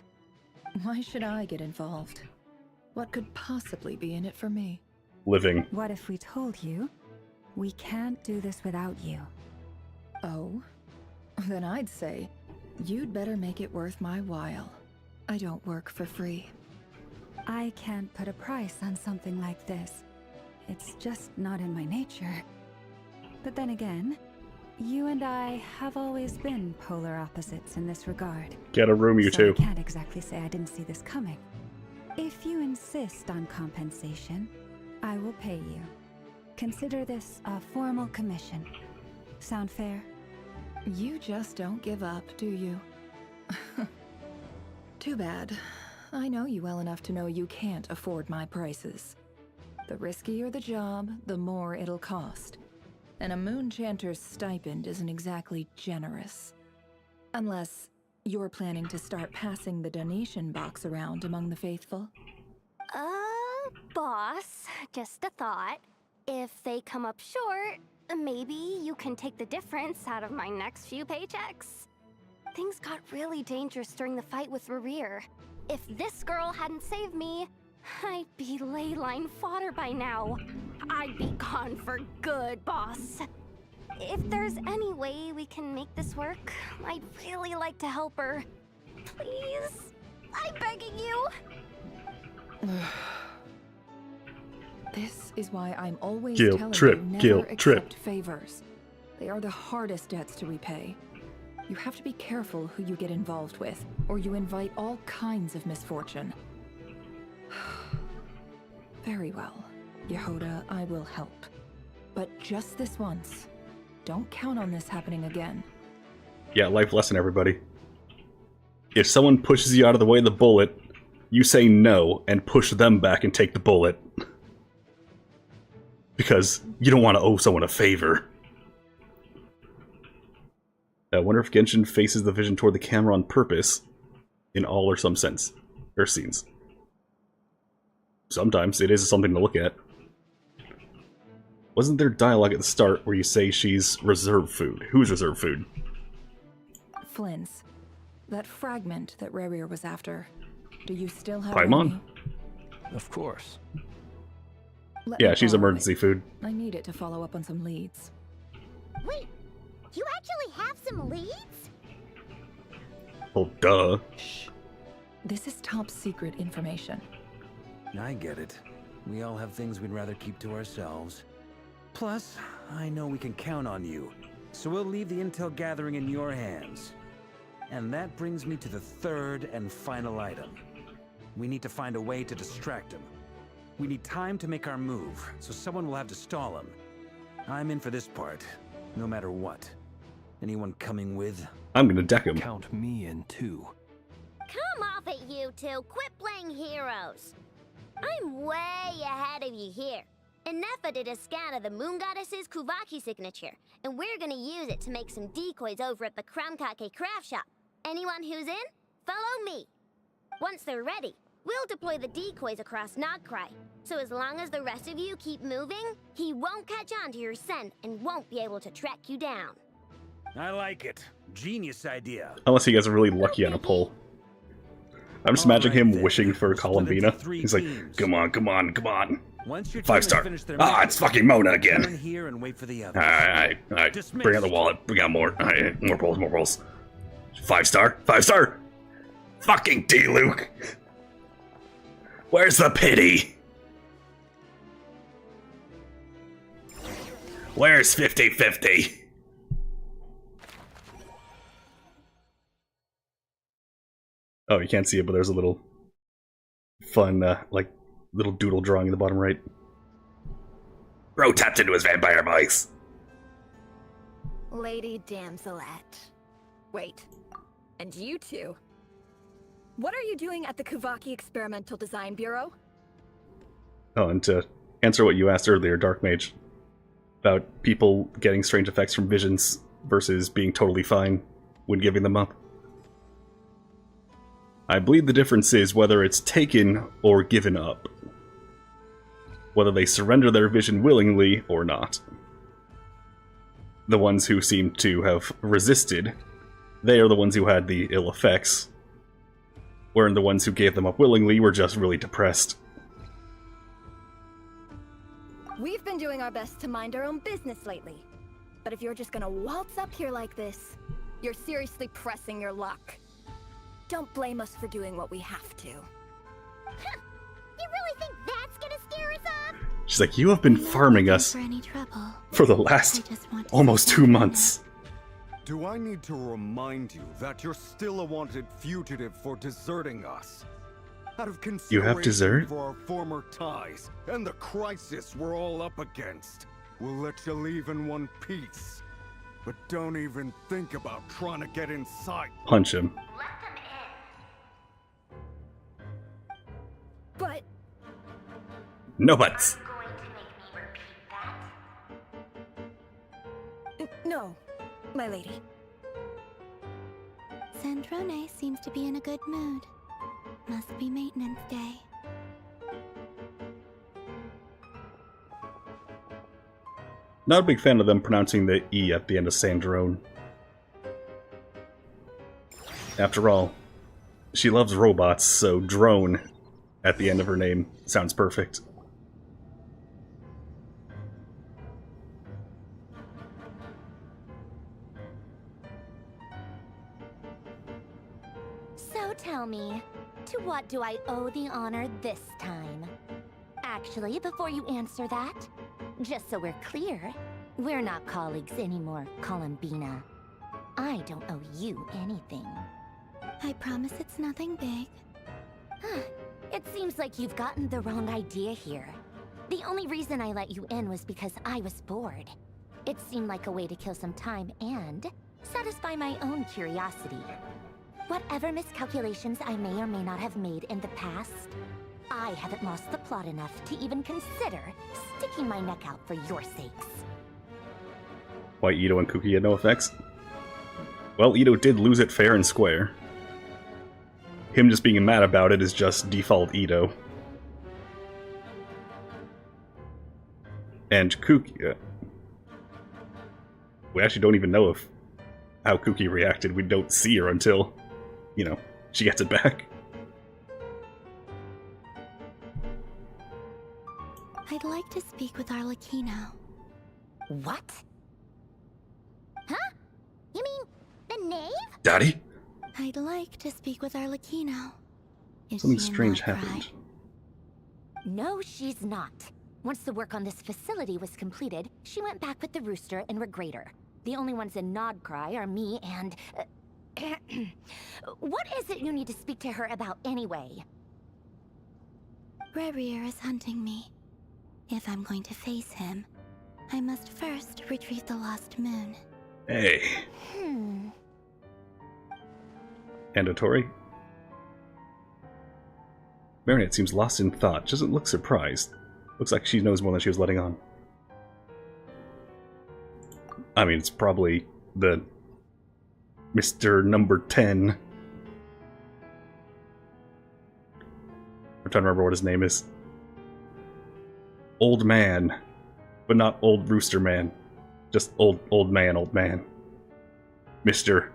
Why should I get involved? What could possibly be in it for me?
Living.
What if we told you we can't do this without you?
Oh? Then I'd say, you'd better make it worth my while. I don't work for free.
I can't put a price on something like this. It's just not in my nature. But then again, you and I have always been polar opposites in this regard.
Get a room, you
So
two.
I can't exactly say I didn't see this coming. If you insist on compensation, I will pay you. Consider this a formal commission. Sound fair?
You just don't give up, do you? Too bad. I know you well enough to know you can't afford my prices. The riskier the job, the more it'll cost. And a Moonchanter's stipend isn't exactly generous. Unless you're planning to start passing the donation box around among the faithful.
Boss, just a thought. If they come up short, maybe you can take the difference out of my next few paychecks. Things got really dangerous during the fight with Rerir. If this girl hadn't saved me, I'd be ley line fodder by now. I'd be gone for good, boss. If there's any way we can make this work, I'd really like to help her. Please? I'm begging you.
This is why I'm always
Guilt
telling
trip,
you never
guilt
accept
trip.
favors. They are the hardest debts to repay. You have to be careful who you get involved with, or you invite all kinds of misfortune. Very well, Yehoda, I will help. But just this once. Don't count on this happening again.
Yeah, life lesson, everybody. If someone pushes you out of the way of the bullet, you say no and push them back and take the bullet. Because you don't want to owe someone a favor. I wonder if Genshin faces the vision toward the camera on purpose, in all or some sense, or scenes. Sometimes it is something to look at. Wasn't there dialogue at the start where you say she's reserve food? Who's reserve food?
Flynn's. That fragment that Rerir was after. Do you still have
Paimon?
any?
Of course.
Let me
Yeah, she's
borrow
emergency
it.
food.
I need it to follow up on some leads.
Wait, you actually have some leads?
Oh, duh.
Shh. This is top secret information.
I get it. We all have things we'd rather keep to ourselves. Plus, I know we can count on you, so we'll leave the intel gathering in your hands. And that brings me to the third and final item. We need to find a way to distract him. We need time to make our move, so someone will have to stall him. I'm in for this part, no matter what. Anyone coming with?
I'm gonna deck him.
Count me in too.
Come off it, you two. Quit playing heroes. I'm way ahead of you here. And Nefer did a scan of the Moon Goddess's Kuvaki signature, and we're gonna use it to make some decoys over at the Kramkake craft shop. Anyone who's in, follow me. Once they're ready, we'll deploy the decoys across Nod-Krai. So as long as the rest of you keep moving, he won't catch on to your scent and won't be able to track you down.
I like it. Genius idea.
Unless he gets really lucky on a pull. I'm just imagining him
Alright then.
wishing for
We'll split into
Columbina.
3
He's like,
teams.
come on, come on, come on.
Once your team
5
has
star.
finished their
Ah,
mission,
it's fucking Mona
turn
again.
here and wait for the others.
Alright, alright.
Dismissed.
Bring out the wallet. Bring out more. Alright, more rolls, more rolls. 5 star. 5 star. Fucking D, Luke. Where's the pity? Where's 50-50? Oh, you can't see it, but there's a little fun, like, little doodle drawing in the bottom right. Bro tapped into his vampire mice.
Lady Damselette. Wait, and you two? What are you doing at the Kuvaki Experimental Design Bureau?
Oh, and to answer what you asked earlier, Dark Mage, about people getting strange effects from visions versus being totally fine when giving them up. I believe the difference is whether it's taken or given up. Whether they surrender their vision willingly or not. The ones who seem to have resisted, they are the ones who had the ill effects, wherein the ones who gave them up willingly were just really depressed.
We've been doing our best to mind our own business lately. But if you're just gonna waltz up here like this, you're seriously pressing your luck. Don't blame us for doing what we have to.
You really think that's gonna scare us off?
She's like, you have been farming us
For any trouble.
for the last almost 2 months.
Do I need to remind you that you're still a wanted fugitive for deserting us? Out of
You have dessert?
consideration for our former ties and the crisis we're all up against, we'll let you leave in one piece. But don't even think about trying to get inside.
Punch him.
But
No buts.
no, my lady.
Sandrone seems to be in a good mood. Must be maintenance day.
Not a big fan of them pronouncing the E at the end of Sandrone. After all, she loves robots, so drone at the end of her name sounds perfect.
So tell me, to what do I owe the honor this time? Actually, before you answer that, just so we're clear, we're not colleagues anymore, Columbina. I don't owe you anything. I promise it's nothing big. It seems like you've gotten the wrong idea here. The only reason I let you in was because I was bored. It seemed like a way to kill some time and satisfy my own curiosity. Whatever miscalculations I may or may not have made in the past, I haven't lost the plot enough to even consider sticking my neck out for your sakes.
Why Ito and Kuki had no effects? Well, Ito did lose it fair and square. Him just being mad about it is just default Ito. And Kuki... we actually don't even know how Kuki reacted. We don't see her until, you know, she gets it back.
I'd like to speak with Arlecchino. What? Huh? You mean the knave?
Daddy?
I'd like to speak with Arlecchino. Is
Something
she in
strange
Nod-Krai?
happened.
No, she's not. Once the work on this facility was completed, she went back with the Rooster and Regrator. The only ones in Nod-Krai are me and... what is it you need to speak to her about anyway? Rerir is hunting me. If I'm going to face him, I must first retrieve the lost moon.
Hey. And Otori? Marinette seems lost in thought. She doesn't look surprised. Looks like she knows more than she was letting on. I mean, it's probably the Mr. Number 10. I'm trying to remember what his name is. Old man. But not old rooster man. Just old man. Mister,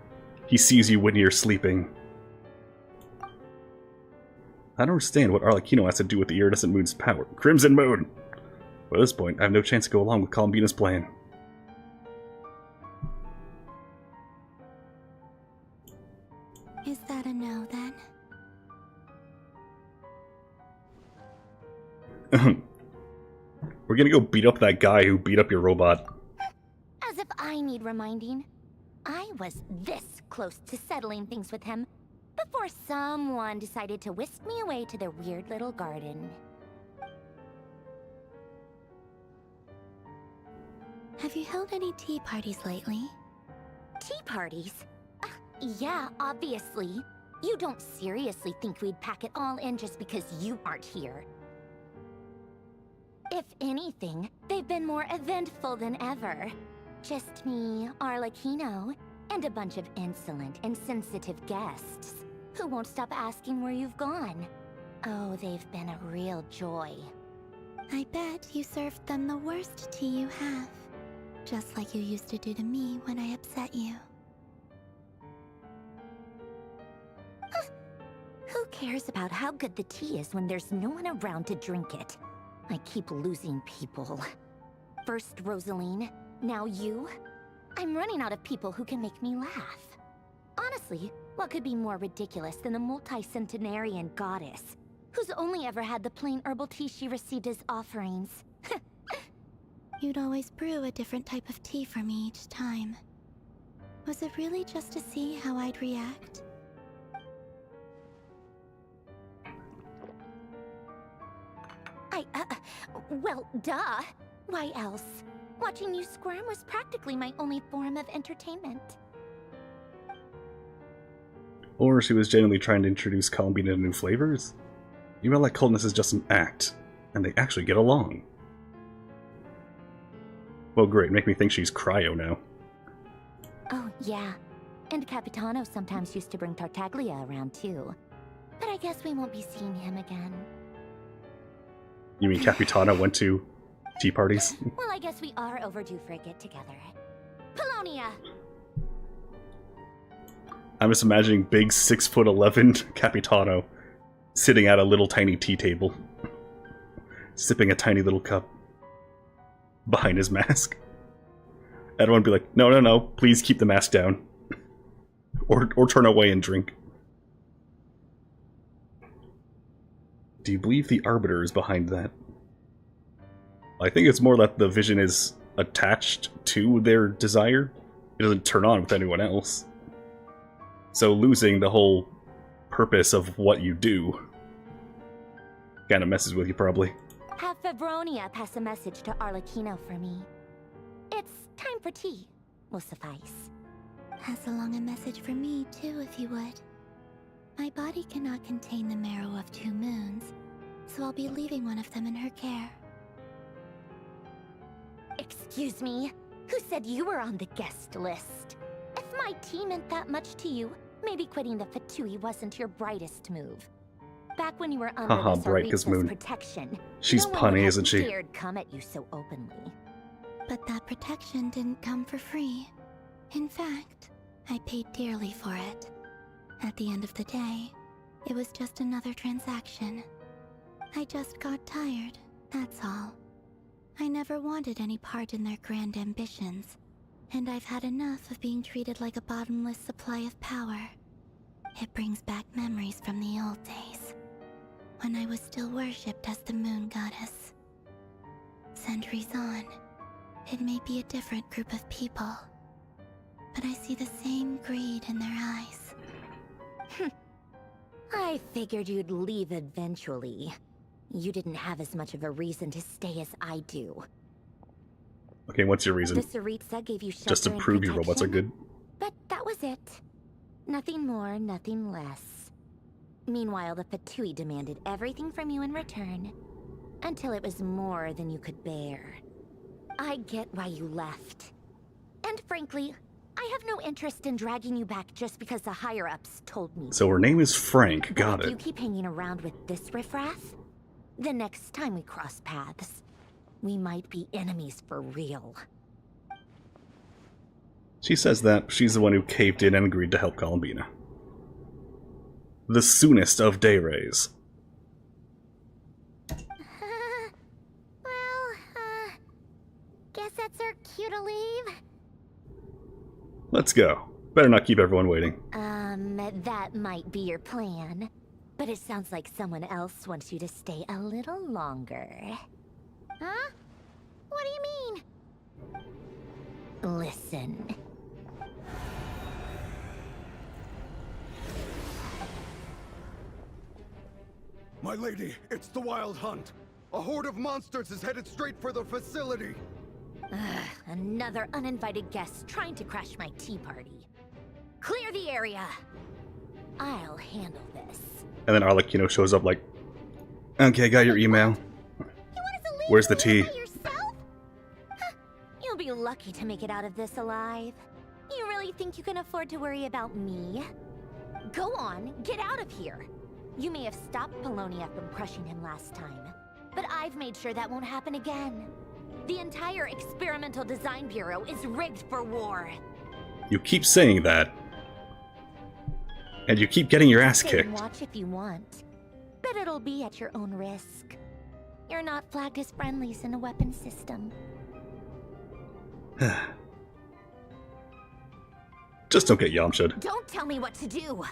he sees you when you're sleeping. I don't understand what Arlecchino has to do with the iridescent moon's power. Crimson Moon! But at this point, I have no chance to go along with Columbina's plan.
Is that a no, then?
We're gonna go beat up that guy who beat up your robot.
As if I need reminding. I was this close to settling things with him before someone decided to whisk me away to their weird little garden. Have you held any tea parties lately? Tea parties? Yeah, obviously. You don't seriously think we'd pack it all in just because you aren't here. If anything, they've been more eventful than ever. Just me, Arlecchino, and a bunch of insolent, insensitive guests who won't stop asking where you've gone. Oh, they've been a real joy.
I bet you served them the worst tea you have. Just like you used to do to me when I upset you.
Who cares about how good the tea is when there's no one around to drink it? I keep losing people. First Rosaline, now you. I'm running out of people who can make me laugh. Honestly, what could be more ridiculous than the multi-centenarian goddess, who's only ever had the plain herbal tea she received as offerings?
You'd always brew a different type of tea for me each time. Was it really just to see how I'd react?
Well, duh. Why else? Watching you squirm was practically my only form of entertainment.
Or she was genuinely trying to introduce Columbine to new flavors? You know, like coldness is just an act, and they actually get along. Well, great, make me think she's Cryo now.
Oh, yeah. And Capitano sometimes used to bring Tartaglia around too. But I guess we won't be seeing him again.
You mean Capitano went to tea parties?
Well, I guess we are overdue for a get-together. Polonia!
I'm just imagining big 6'11" Capitano sitting at a little tiny tea table, sipping a tiny little cup behind his mask. Everyone would be like, no, please keep the mask down. Or turn away and drink. Do you believe the Arbiter is behind that? I think it's more that the vision is attached to their desire. It doesn't turn on with anyone else. So losing the whole purpose of what you do kind of messes with you, probably.
Have Febronia pass a message to Arlecchino for me. It's time for tea. Will suffice.
Pass along a message for me, too, if you would. My body cannot contain the marrow of 2 moons, so I'll be leaving one of them in her care.
Excuse me? Who said you were on the guest list? If my tea meant that much to you, maybe quitting the Fatui wasn't your brightest move. Back when you were under this
bright Moon.
Protection,
She's
no one
punny,
would have
isn't she?
dared come at you so openly.
But that protection didn't come for free. In fact, I paid dearly for it. At the end of the day, it was just another transaction. I just got tired, that's all. I never wanted any part in their grand ambitions, and I've had enough of being treated like a bottomless supply of power. It brings back memories from the old days, when I was still worshipped as the moon goddess. Centuries on, it may be a different group of people, but I see the same greed in their eyes.
I figured you'd leave eventually. You didn't have as much of a reason to stay as I do.
Okay, what's your reason?
The Tsaritsa gave you shelter
Just to
and
prove your robots are
protection,
good?
But that was it. Nothing more, nothing less. Meanwhile, the Fatui demanded everything from you in return, until it was more than you could bear. I get why you left. And frankly, I have no interest in dragging you back just because the higher-ups told me.
So her name is Frank, got
If
it.
you keep hanging around with this riffraff, the next time we cross paths, we might be enemies for real.
She says that she's the one who caved in and agreed to help Columbina. The soonest of day rays.
Guess that's our cue to leave.
Let's go. Better not keep everyone waiting.
That might be your plan. But it sounds like someone else wants you to stay a little longer. Huh? What do you mean? Listen.
My lady, it's the Wild Hunt. A horde of monsters is headed straight for the facility.
Another uninvited guest trying to crash my tea party. Clear the area. I'll handle this.
And then Arlek, you know, shows up like, okay, I got your email. Where's the tea?
You'll be lucky to make it out of this alive. You really think you can afford to worry about me? Go on, get out of here. You may have stopped Polonia from crushing him last time, but I've made sure that won't happen again. The entire Experimental Design Bureau is rigged for war.
You keep saying that. And you keep getting your ass
Stay and
kicked.
watch if you want, but it'll be at your own risk. You're not flagged as friendlies in a weapon system.
Just don't get Yamcha'd.
Don't tell me what to do.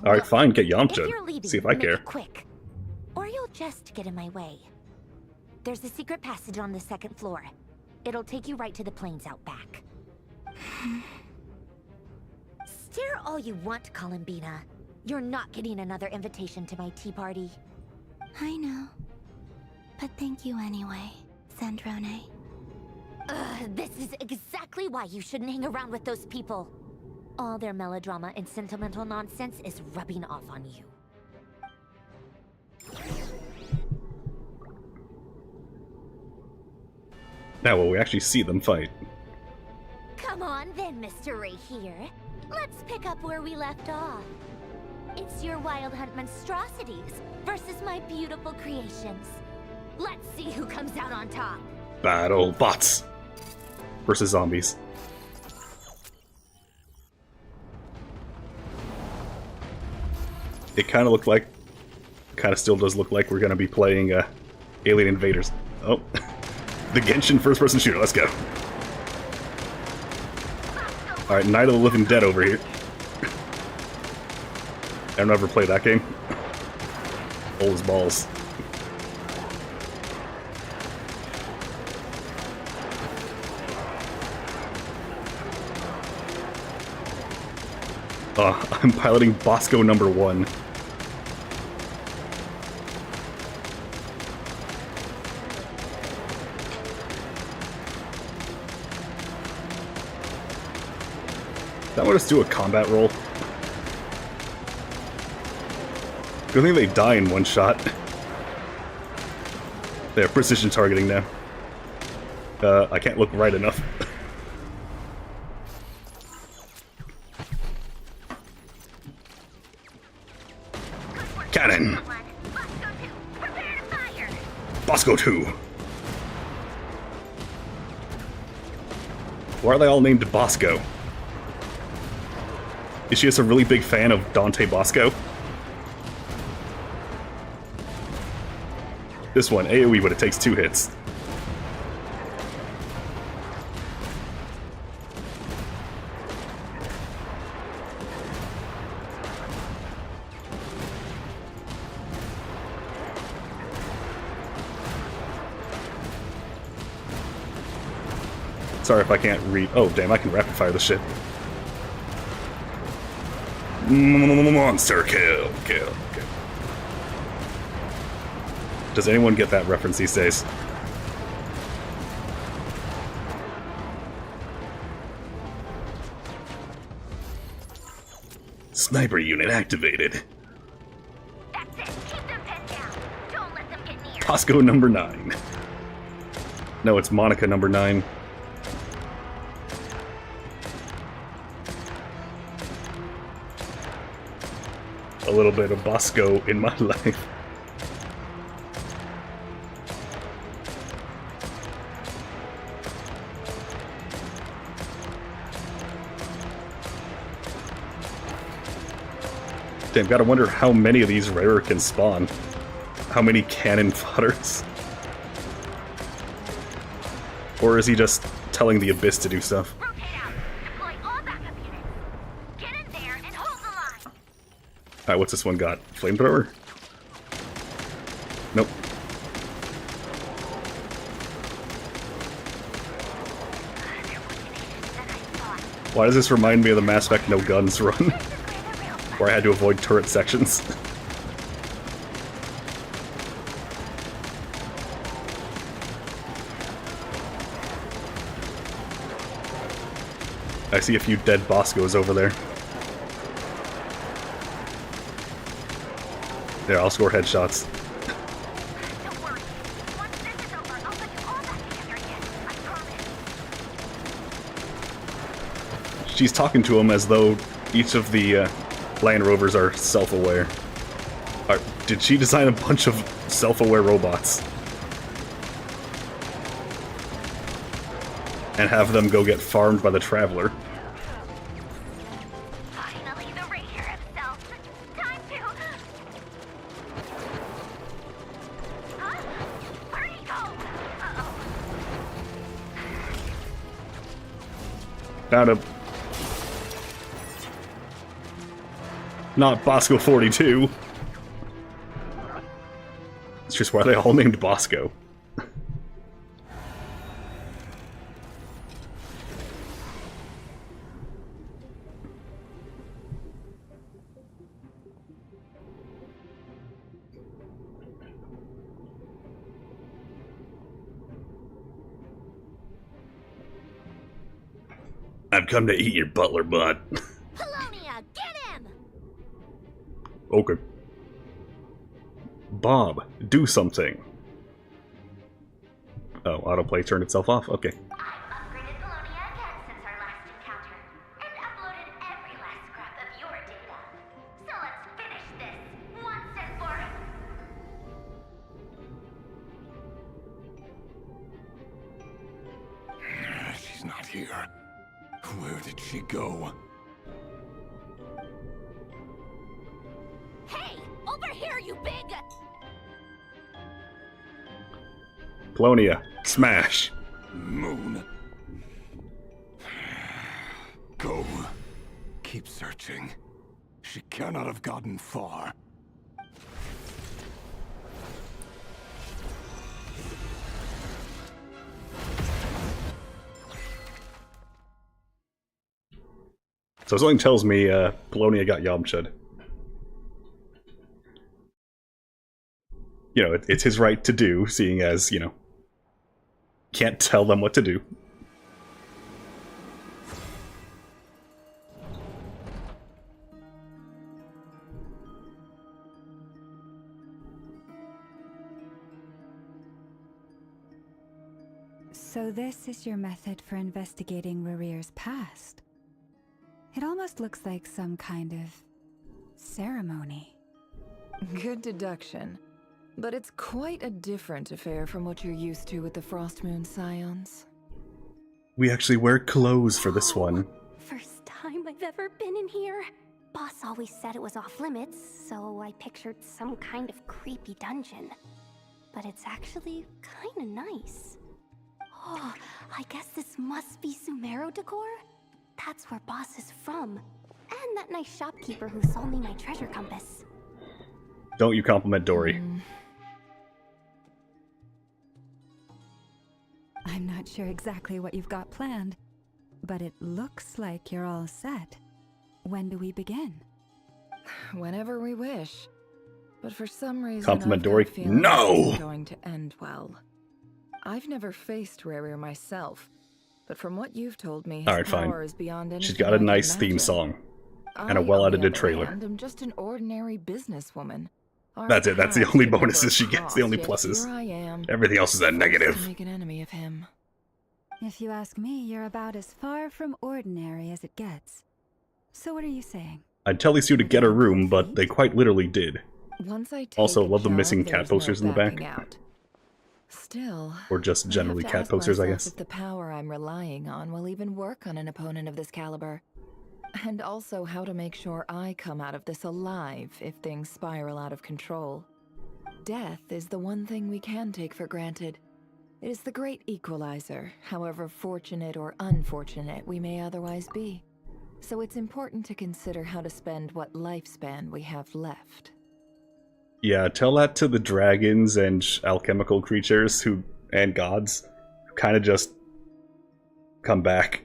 Alright, fine, get
If you're
Yamcha'd.
leaving,
See if I
make
care.
it quick, or you'll just get in my way. There's a secret passage on the second floor. It'll take you right to the plains out back. Stare all you want, Columbina. You're not getting another invitation to my tea party.
I know. But thank you anyway, Sandrone.
This is exactly why you shouldn't hang around with those people. All their melodrama and sentimental nonsense is rubbing off on you.
Now will we actually see them fight?
Come on then, Mr. Ray here. Let's pick up where we left off. It's your Wild Hunt monstrosities versus my beautiful creations. Let's see who comes out on top.
Battle bots versus zombies. It kind of looked like, kind of still does look like we're going to be playing Alien Invaders. Oh, the Genshin first-person shooter. Let's go. All right, Night of the Living Dead over here. I've never played that game. Old as balls. I'm piloting Bosco number 1. That would just do a combat roll. Good thing they die in one shot. They have precision targeting now. I can't look right enough. Cannon! Bosco 2! Why are they all named Bosco? Is she just a really big fan of Dante Bosco? This one, AoE, but it takes 2 hits. Sorry if I can't read. Oh, damn, I can rapid fire this shit. Monster kill. Does anyone get that reference these days? Sniper unit activated.
That's it. Keep them pinned down. Don't let them get near.
Bosco number 9. No, it's Monica number 9. A little bit of Bosco in my life. Damn, gotta wonder how many of these rarer can spawn. How many cannon fodders? Or is he just telling the Abyss to do stuff?
Rotate out. Deploy all backup units. Get in there and hold the line.
Alright, what's this one got? Flamethrower? Nope. Why does this remind me of the Mass Effect No Guns run? Where I had to avoid turret sections. I see a few dead Boscos over there. There, I'll score headshots.
Don't worry. Once this is over, I'll put you all back together again. I promise.
She's talking to him as though each of the Land Rovers are self-aware. Did she design a bunch of self-aware robots? And have them go get farmed by the Traveler?
Finally, the Ranger himself. Time to... Huh? Where'd he go? Uh-oh.
Found him. Not Bosco 42. It's just why they all named Bosco. I've come to eat your butler butt.
Polonia, get him!
Okay. Bob, do something. Oh, autoplay turned itself off? Okay.
I've upgraded Polonia again since our last encounter, and uploaded every last scrap of your data. So let's finish this, once and for...
She's not here. Where did she go?
Hey! Over here, you big...
Polonia, smash.
Moon. Go. Keep searching. She cannot have gotten far.
So something tells me Polonia got Yamcha'd. You know, it's his right to do, seeing as, you know, can't tell them what to do.
So this is your method for investigating Rarir's past? It almost looks like some kind of ceremony.
Good deduction. But it's quite a different affair from what you're used to with the Frostmoon Scions.
We actually wear clothes for this one.
First time I've ever been in here. Boss always said it was off limits, so I pictured some kind of creepy dungeon. But it's actually kinda nice. Oh, I guess this must be Sumero decor? That's where Boss is from. And that nice shopkeeper who sold me my treasure compass.
Don't you compliment Dory.
I'm not sure exactly what you've got planned, but it looks like you're all set. When do we begin?
Whenever we wish. But for some reason,
Compliment
I've got a
Dory.
feeling
No!
this isn't going to end well. I've never faced Rarir myself, but from what you've told me, his
Alright, fine.
power is beyond anything
She's got a
I can
nice theme
imagine.
song.
I,
And a
on
well-edited
the other
trailer.
hand, am just an ordinary businesswoman. Our
That's it, that's the
paths
only
would never
bonuses she gets, the
cross,
only
yet
pluses.
Here I am,
Everything else is a
forced
negative.
to make an enemy of him.
If you ask me, you're about as far from ordinary as it gets. So what are you saying?
I'd tell these two to get a room, but they quite literally did.
Once I take
Also,
a
love the
job,
missing cat
there's
posters
no
in the back.
backing out. Still,
Or just
I
generally
have to
cat
ask
posters, I
myself
guess.
if the power I'm relying on will even work on an opponent of this caliber. And also how to make sure I come out of this alive if things spiral out of control. Death is the one thing we can take for granted. It is the great equalizer, however fortunate or unfortunate we may otherwise be. So it's important to consider how to spend what lifespan we have left.
Yeah, tell that to the dragons and alchemical creatures and gods who kind of just come back.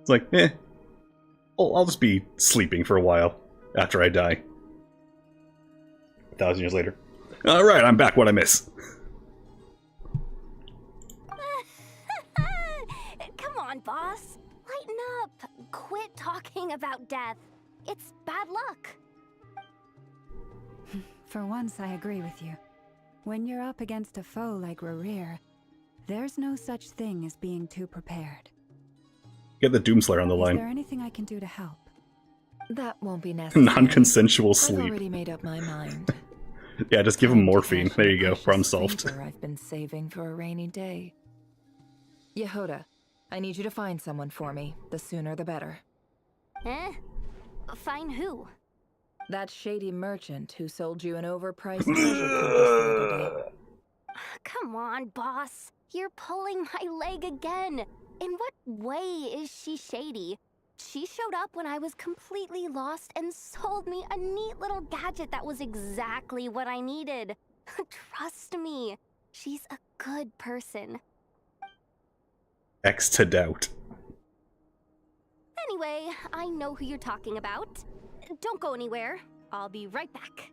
It's like, I'll just be sleeping for a while after I die. 1,000 years later. Alright, I'm back. What'd I miss?
Come on, boss. Lighten up. Quit talking about death. It's bad luck.
For once, I agree with you. When you're up against a foe like Rerir, there's no such thing as being too prepared.
Get the Doomslayer on the
Is
line.
there anything I can do to help?
That won't be necessary.
Non-consensual
I've
sleep.
already made up my mind.
Yeah, just give him
Time to
morphine.
cash
There
in
you
the
go. Problem
precious
solved.
favor I've been saving for a rainy day. Yehoda, I need you to find someone for me. The sooner the better.
Eh? Find who?
That shady merchant who sold you an overpriced treasure compass the other day.
Come on, boss. You're pulling my leg again. In what way is she shady? She showed up when I was completely lost and sold me a neat little gadget that was exactly what I needed. Trust me, she's a good person.
X to doubt.
Anyway, I know who you're talking about. Don't go anywhere. I'll be right back.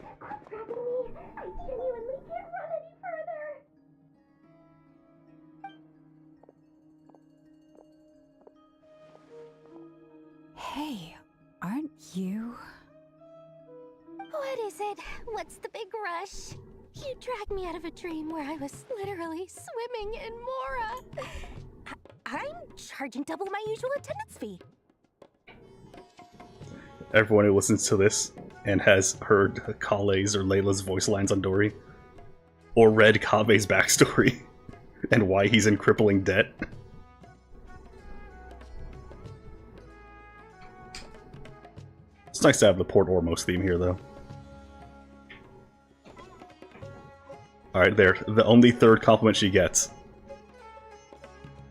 I genuinely can't run any further.
Hey, aren't you?
What is it? What's the big rush? You dragged me out of a dream where I was literally swimming in Mora. I'm charging double my usual attendance fee.
Everyone who listens to this and has heard Kale's or Layla's voice lines on Dory, or read Kabe's backstory, and why he's in crippling debt. It's nice to have the Port Ormos theme here, though. Alright, there. The only third compliment she gets.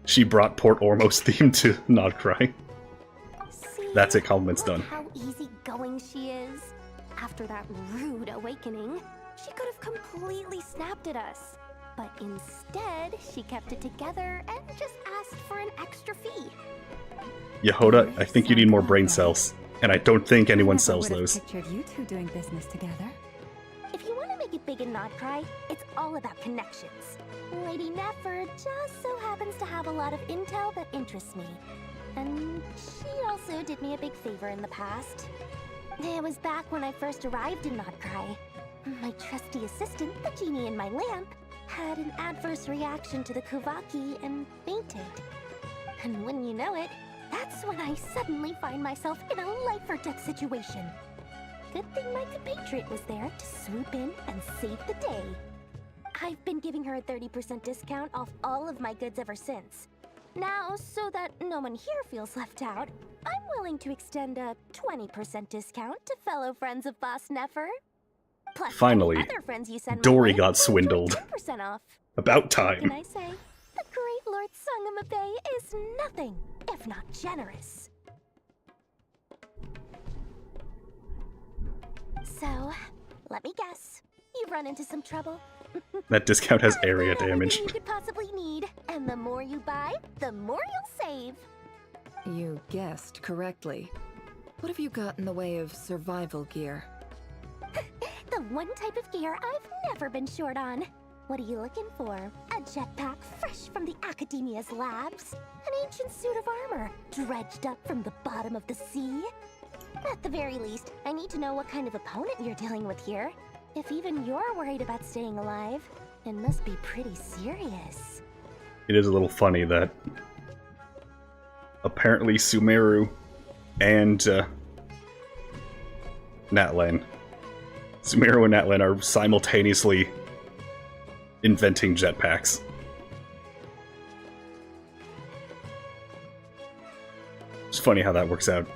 She brought Port Ormos theme to Nod-Krai.
See,
That's it, compliments
look
done.
how easygoing she is. After that rude awakening, she could have completely snapped at us. But instead, she kept it together and just asked for an extra fee.
Yehoda, I think you need more brain cells. And I don't think anyone sells
Never would
those.
have pictured you two doing business together.
If you want to make it big in Nod-Krai, it's all about connections. Lady Nefer just so happens to have a lot of intel that interests me. And she also did me a big favor in the past. It was back when I first arrived in Nod-Krai. My trusty assistant, the genie in my lamp, had an adverse reaction to the Kuvaki and fainted. And when you know it, that's when I suddenly find myself in a life-or-death situation. Good thing my compatriot was there to swoop in and save the day. I've been giving her a 30% discount off all of my goods ever since. Now, so that no one here feels left out, I'm willing to extend a 20% discount to fellow friends of Boss Nefer. Plus,
Finally,
other friends you send my
Dory
way
got
will enjoy
swindled.
10% off.
About
What
time.
can I say? The great Lord Sangamabe is nothing if not generous. So, let me guess. You've run into some trouble?
That discount has
I've
area
got
damage.
everything you could possibly need, and the more you buy, the more you'll save.
You guessed correctly. What have you got in the way of survival gear?
The one type of gear I've never been short on. What are you looking for? A jetpack fresh from the Academia's labs? An ancient suit of armor dredged up from the bottom of the sea? At the very least, I need to know what kind of opponent you're dealing with here. If even you're worried about staying alive, it must be pretty serious.
It is a little funny that apparently Sumeru and Natlan. Sumeru and Natlan are simultaneously inventing jetpacks. It's funny how that works out.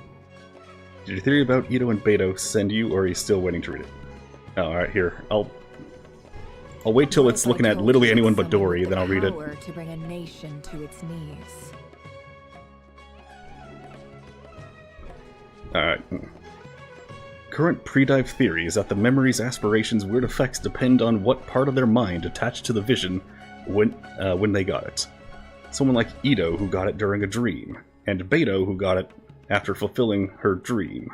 Did your theory about Ito and Beto send you, or are you still waiting to read it? Oh, alright, here. I'll wait till it's looking at literally anyone but Dory, then I'll read it.
Power to bring a nation to its knees.
Alright. Current pre-dive theory is that the memory's aspirations' weird effects depend on what part of their mind attached to the vision when they got it. Someone like Ito, who got it during a dream, and Beto, who got it after fulfilling her dream,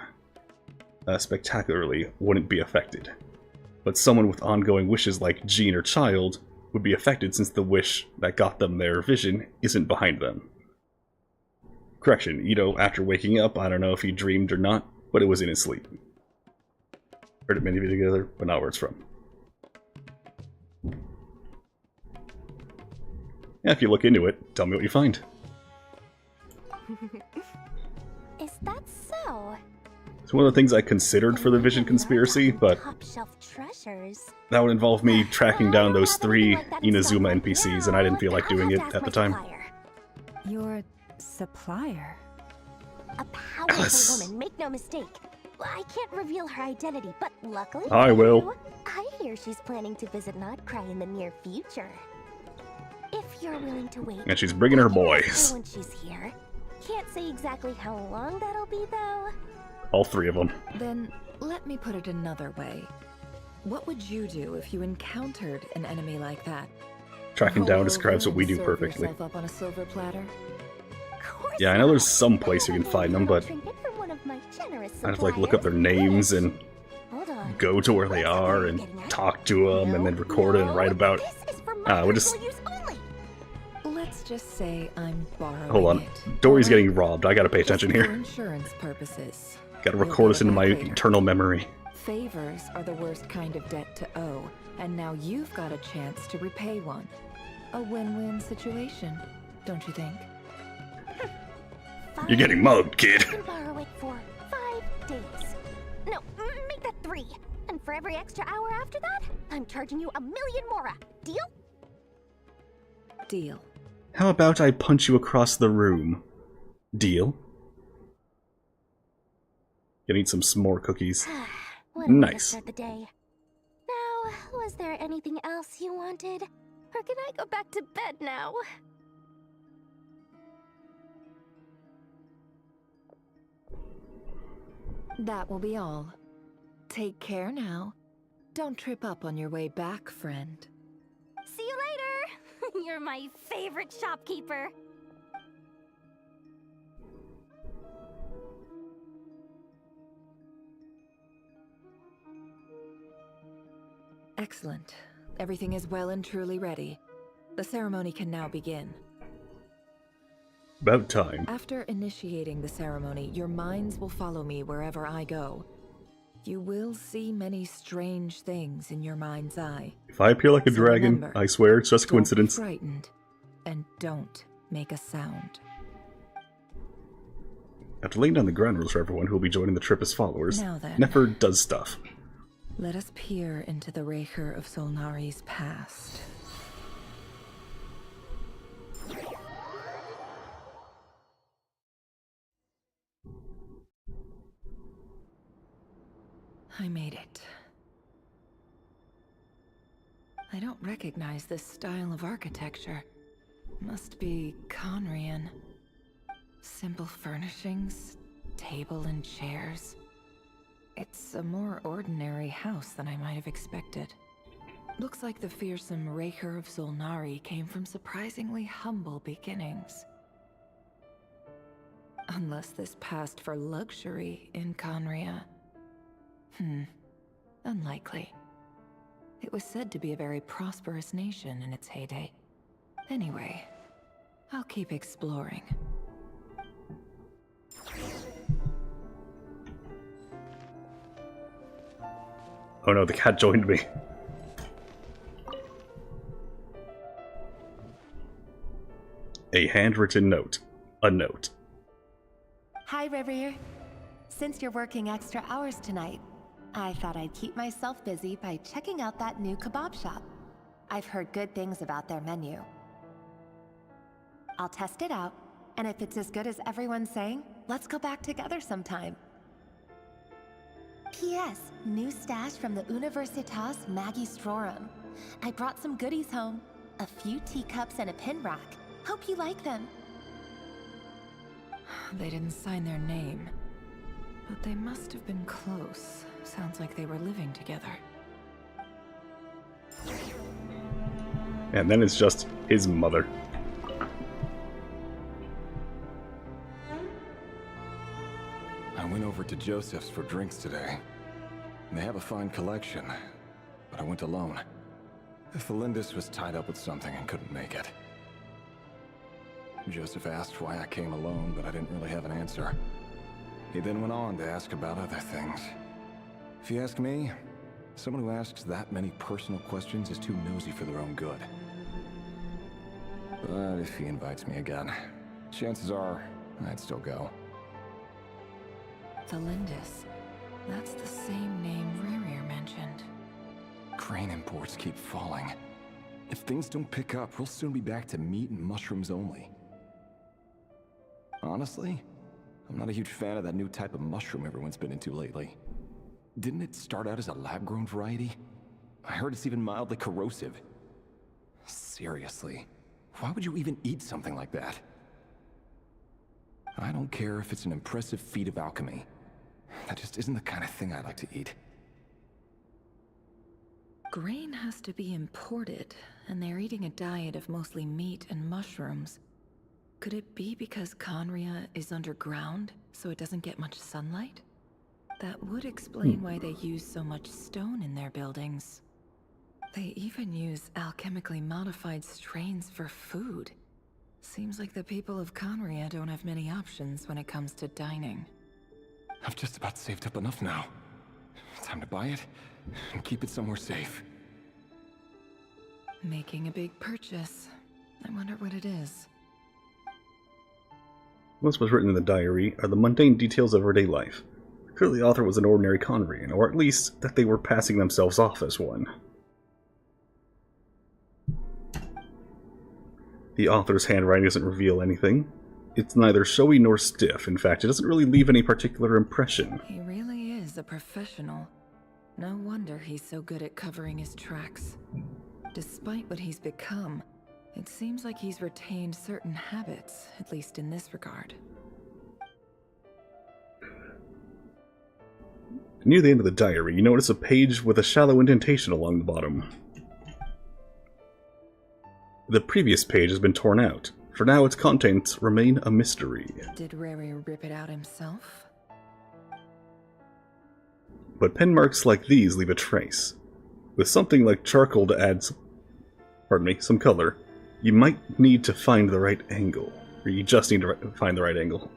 spectacularly, wouldn't be affected. but someone with ongoing wishes like Jean or Child would be affected since the wish that got them their vision isn't behind them. Correction, Ito, after waking up, I don't know if he dreamed or not, but it was in his sleep. Heard it many of you together, but not where it's from. Yeah, if you look into it, tell me what you find.
Is that so?
It's one of the things I considered for the Vision conspiracy, but
Top shelf treasures.
that would involve me tracking down those 3 Inazuma NPCs, and I didn't feel like doing it at the time.
Your supplier?
A powerful
Alice.
woman, make no mistake. I can't reveal her identity, but luckily
I will.
I hear she's planning to visit Nod-Krai in the near future. If you're willing to wait,
And she's bringing her
I can ask
boys.
her when she's here. Can't say exactly how long that'll be, though.
All 3 of them.
Then let me put it another way. What would you do if you encountered an enemy like that?
Tracking
Roll
down
over
describes what we
and
do
serve
perfectly.
yourself up on a silver platter?
Yeah, I know there's some place you can find them, but I'd have to like look up their names and go to where they are and talk to them and then record it and write about. We'll just
Let's just say I'm borrowing
hold on.
it.
Dory's getting robbed. I gotta pay attention
For
here.
insurance purposes.
Gotta
We'll
record
get
this
it
into my
back later.
eternal memory.
Favors are the worst kind of debt to owe, and now you've got a chance to repay one. A win-win situation, don't you think?
You're getting mugged, kid.
I can borrow it for 5 days. No, make that 3. And for every extra hour after that, I'm charging you 1,000,000 mora. Deal?
Deal.
How about I punch you across the room? Deal? Gonna eat some s'more cookies.
What a way to
Nice.
start the day. Now, was there anything else you wanted? Or can I go back to bed now?
That will be all. Take care now. Don't trip up on your way back, friend.
See you later! You're my favorite shopkeeper.
Excellent. Everything is well and truly ready. The ceremony can now begin.
About time.
After initiating the ceremony, your minds will follow me wherever I go. You will see many strange things in your mind's eye.
If I appear like a
So
dragon,
remember,
I swear it's just a coincidence.
Don't be frightened, and don't make a sound.
After laying down the ground rules for everyone who will be joining the trip as followers,
Now then.
Nefer does stuff.
Let us peer into the Raker of Solnari's past. I made it. I don't recognize this style of architecture. Must be Conrian. Simple furnishings, table and chairs. It's a more ordinary house than I might have expected. Looks like the fearsome Raker of Solnari came from surprisingly humble beginnings. Unless this passed for luxury in Conria. Unlikely. It was said to be a very prosperous nation in its heyday. Anyway, I'll keep exploring.
Oh no, the cat joined me. A handwritten note. A note.
Hi, River. Since you're working extra hours tonight, I thought I'd keep myself busy by checking out that new kebab shop. I've heard good things about their menu. I'll test it out, and if it's as good as everyone's saying, let's go back together sometime. P.S. New stash from the Universitas Magistrorum. I brought some goodies home. A few teacups and a pin rack. Hope you like them.
They didn't sign their name, but they must have been close. Sounds like they were living together.
And then it's just his mother.
I went over to Joseph's for drinks today. They have a fine collection. but I went alone. Felindus was tied up with something and couldn't make it. Joseph asked why I came alone, but I didn't really have an answer. He then went on to ask about other things. If you ask me, someone who asks that many personal questions is too nosy for their own good. But if he invites me again, chances are I'd still go.
Felindus. That's the same name Rerir mentioned.
Crane imports keep falling. If things don't pick up, we'll soon be back to meat and mushrooms only. Honestly, I'm not a huge fan of that new type of mushroom everyone's been into lately. Didn't it start out as a lab-grown variety? I heard it's even mildly corrosive. Seriously, why would you even eat something like that? I don't care if it's an impressive feat of alchemy. That just isn't the kind of thing I like to eat.
Grain has to be imported, and they're eating a diet of mostly meat and mushrooms. Could it be because Conria is underground, so it doesn't get much sunlight? That would explain why they use so much stone in their buildings. They even use alchemically modified strains for food. Seems like the people of Conria don't have many options when it comes to dining.
I've just about saved up enough now. Time to buy it and keep it somewhere safe.
Making a big purchase. I wonder what it is.
What was written in the diary are the mundane details of everyday life. Clearly the author was an ordinary Conrian, or at least that they were passing themselves off as one. The author's handwriting doesn't reveal anything. It's neither showy nor stiff. In fact, it doesn't really leave any particular impression.
He really is a professional. No wonder he's so good at covering his tracks. Despite what he's become, it seems like he's retained certain habits, at least in this regard.
Near the end of the diary, you notice a page with a shallow indentation along the bottom. The previous page has been torn out. For now, its contents remain a mystery.
Did Rerir rip it out himself?
But pen marks like these leave a trace. With something like charcoal to add some color, you might need to find the right angle. Or you just need to find the right angle.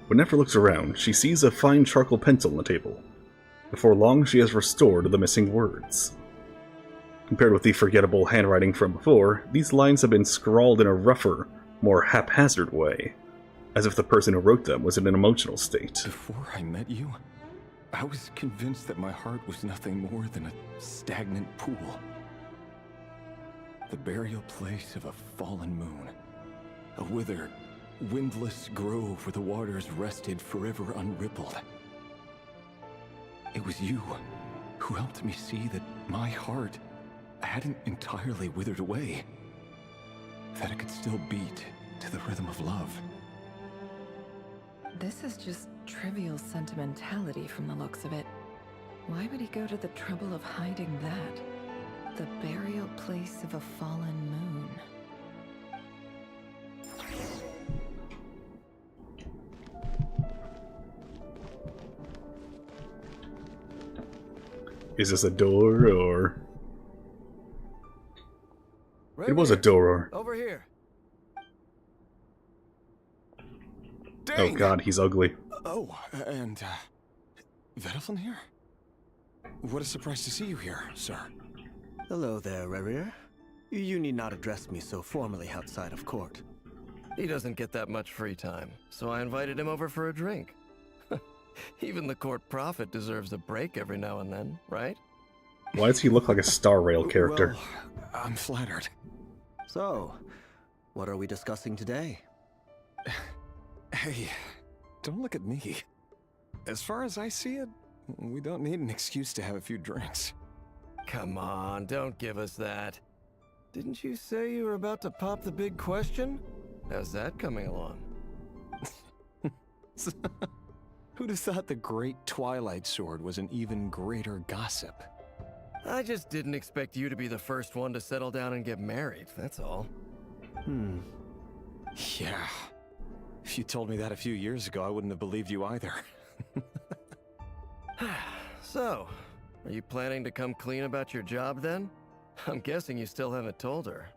When Nefer looks around, she sees a fine charcoal pencil on the table. Before long, she has restored the missing words. Compared with the forgettable handwriting from before, these lines have been scrawled in a rougher, more haphazard way, as if the person who wrote them was in an emotional state.
Before I met you, I was convinced that my heart was nothing more than a stagnant pool. The burial place of a fallen moon. A withered, windless grove where the waters rested forever unrippled. It was you who helped me see that my heart hadn't entirely withered away. That it could still beat to the rhythm of love.
This is just trivial sentimentality from the looks of it. Why would he go to the trouble of hiding that? The burial place of a fallen moon.
Is this a door, or...
Right
it was a door.
Over here.
Oh god, he's ugly.
Oh, and, Vedelflin here? What a surprise to see you here, sir.
Hello there, Rerir. You need not address me so formally outside of court. He doesn't get that much free time, so I invited him over for a drink. Even the court prophet deserves a break every now and then, right?
Why does he look like a Star Rail character?
Well, I'm flattered.
So, what are we discussing today?
Hey, don't look at me. As far as I see it, we don't need an excuse to have a few drinks.
Come on, don't give us that. Didn't you say you were about to pop the big question? How's that coming along?
Who'd have thought the great Twilight Sword was an even greater gossip?
I just didn't expect you to be the first one to settle down and get married, that's all.
Yeah. If you told me that a few years ago, I wouldn't have believed you either.
So, are you planning to come clean about your job then? I'm guessing you still haven't told her.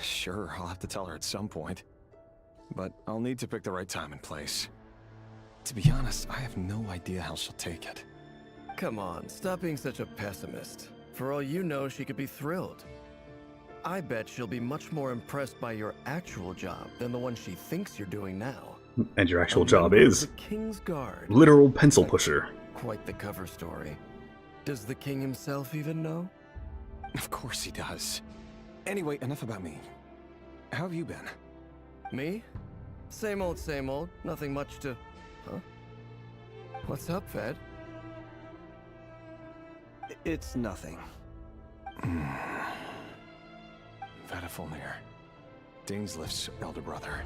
Sure, I'll have to tell her at some point. But I'll need to pick the right time and place. To be honest, I have no idea how she'll take it.
Come on, stop being such a pessimist. For all you know, she could be thrilled. I bet she'll be much more impressed by your actual job than the one she thinks you're doing now.
And your actual job is
the King's Guard.
literal pencil pusher.
Quite the cover story. Does the king himself even know?
Of course he does. Anyway, enough about me. How have you been?
Me? Same old, same old. Nothing much to... Huh? What's up, Fed?
It's nothing.
Vedifulnir, Dainsleif's elder brother.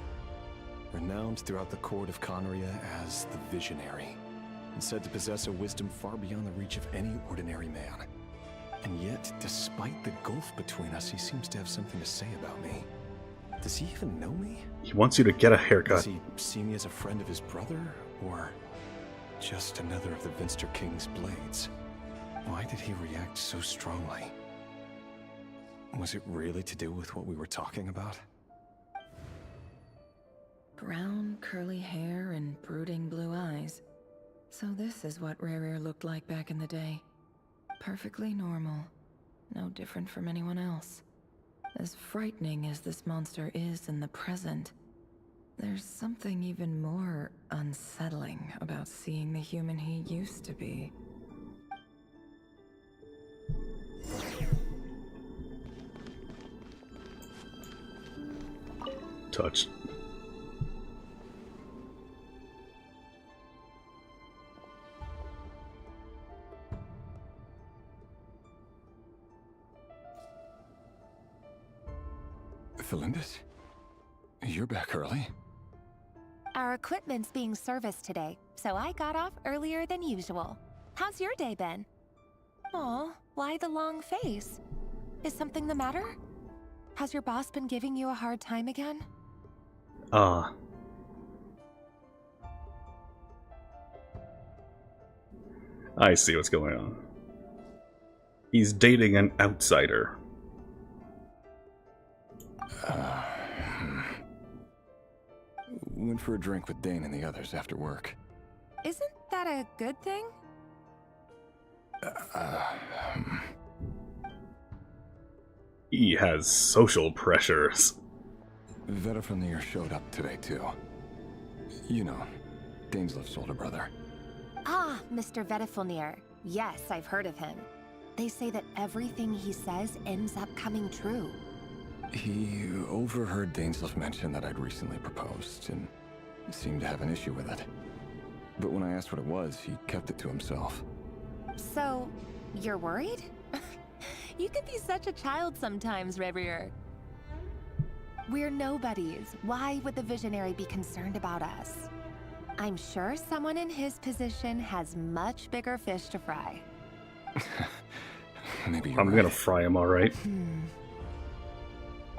Renowned throughout the court of Conria as the Visionary, and said to possess a wisdom far beyond the reach of any ordinary man. And yet, despite the gulf between us, he seems to have something to say about me. Does he even know me?
He wants you to get a haircut.
Does he see me as a friend of his brother, or just another of the Vinster King's blades? Why did he react so strongly? Was it really to do with what we were talking about?
Brown, curly hair and brooding blue eyes. So this is what Rerir looked like back in the day. Perfectly normal. No different from anyone else. As frightening as this monster is in the present, there's something even more unsettling about seeing the human he used to be.
Touched.
Felindis? You're back early?
Our equipment's being serviced today, so I got off earlier than usual. How's your day been? Aw, why the long face? Is something the matter? Has your boss been giving you a hard time again?
I see what's going on. He's dating an outsider.
Went for a drink with Dane and the others after work.
Isn't that a good thing?
He has social pressures.
Vedifulnir showed up today too. You know, Dainsleif's older brother.
Ah, Mr. Vedifulnir. Yes, I've heard of him. They say that everything he says ends up coming true.
He overheard Dainsleif mention that I'd recently proposed, and seemed to have an issue with it. But when I asked what it was, he kept it to himself.
So, you're worried? You can be such a child sometimes, Revier. We're nobodies. Why would the Visionary be concerned about us? I'm sure someone in his position has much bigger fish to fry.
Maybe you're
I'm gonna fry him, alright.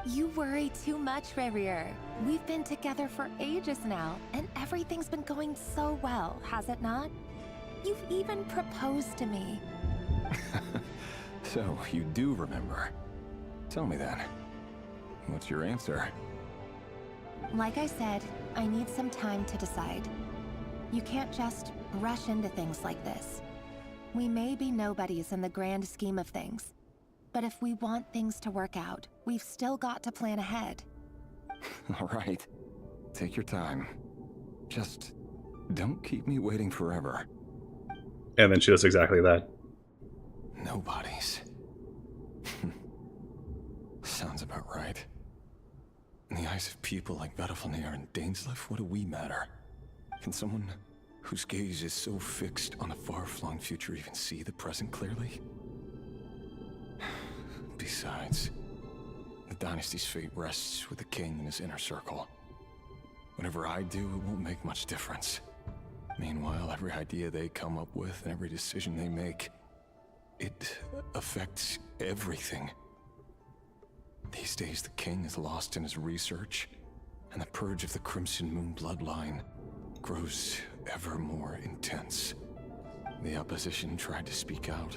You worry too much, Revier. We've been together for ages now, and everything's been going so well, has it not? You've even proposed to me.
So, you do remember. Tell me then. What's your answer?
Like I said, I need some time to decide. You can't just rush into things like this. We may be nobodies in the grand scheme of things, but if we want things to work out, we've still got to plan ahead.
All right. Take your time. Just don't keep me waiting forever.
And then she does exactly that.
Nobodies. Sounds about right. In the eyes of people like Vedifulnir and Dainsleif, what do we matter? Can someone whose gaze is so fixed on a far-flung future even see the present clearly? Besides, the dynasty's fate rests with the king and his inner circle. Whatever I do, it won't make much difference. Meanwhile, every idea they come up with and every decision they make, it affects everything. These days, the king is lost in his research, and the purge of the Crimson Moon bloodline grows ever more intense. The opposition tried to speak out,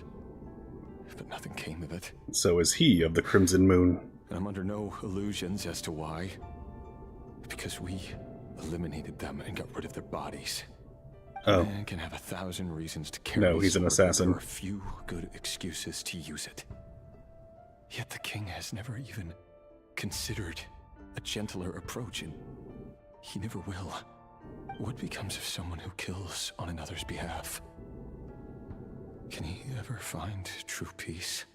but nothing came of it.
So is he of the Crimson Moon.
And I'm under no illusions as to why. Because we eliminated them and got rid of their bodies.
Oh.
A man can have 1,000 reasons to carry
No, he's an assassin.
There are a few good excuses to use it. Yet the king has never even considered a gentler approach, and he never will. What becomes of someone who kills on another's behalf? Can he ever find true peace?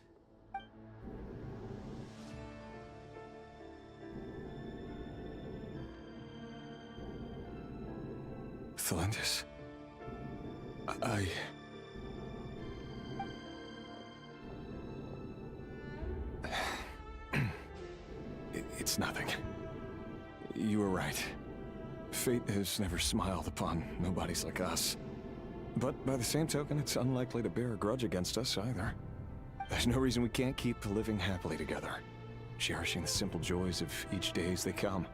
Thelindis, It's nothing. You were right. Fate has never smiled upon nobodies like us. But by the same token, it's unlikely to bear a grudge against us either. There's no reason we can't keep living happily together, cherishing the simple joys of each day as they come.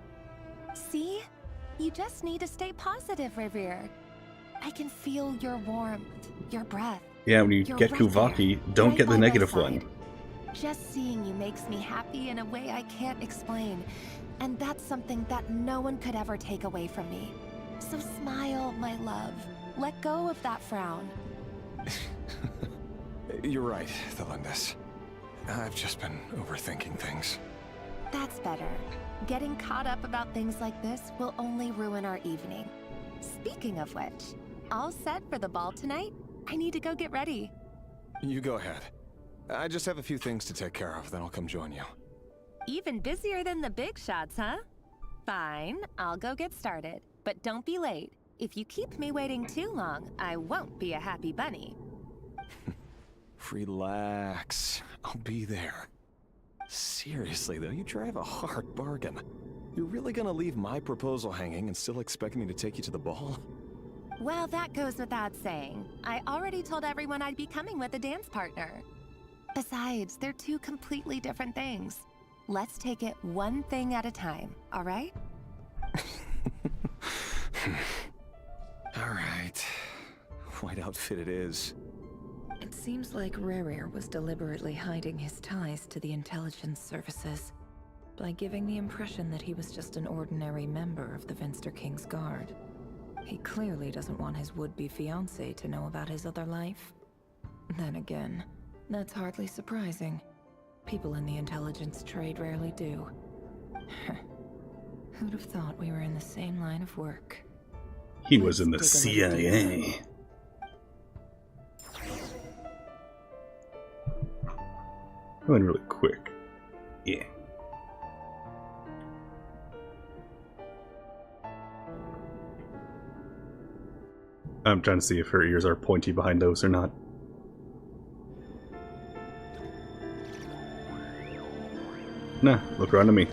See? You just need to stay positive, Revere. I can feel your warmth, your breath.
Yeah, when you
You're
get
right
Kuvaki,
there,
don't
right
get the
by my
negative
side.
one.
Just seeing you makes me happy in a way I can't explain. And that's something that no one could ever take away from me. So smile, my love. Let go of that frown.
You're right, Thelindis. I've just been overthinking things.
That's better. Getting caught up about things like this will only ruin our evening. Speaking of which, all set for the ball tonight? I need to go get ready.
You go ahead. I just have a few things to take care of, then I'll come join you.
Even busier than the big shots, huh? Fine, I'll go get started. But don't be late. If you keep me waiting too long, I won't be a happy bunny.
Relax. I'll be there. Seriously, though, you drive a hard bargain. You're really gonna leave my proposal hanging and still expect me to take you to the ball?
Well, that goes without saying. I already told everyone I'd be coming with a dance partner. Besides, they're two completely different things. Let's take it one thing at a time, all right?
All right. White outfit it is.
It seems like Rerir was deliberately hiding his ties to the intelligence services by giving the impression that he was just an ordinary member of the Vinster King's Guard. He clearly doesn't want his would-be fiancée to know about his other life. Then again, that's hardly surprising. People in the intelligence trade rarely do. Who'd have thought we were in the same line of work?
He was in the CIA. Going really quick. Yeah. I'm trying to see if her ears are pointy behind those or not. Nah, look around to me.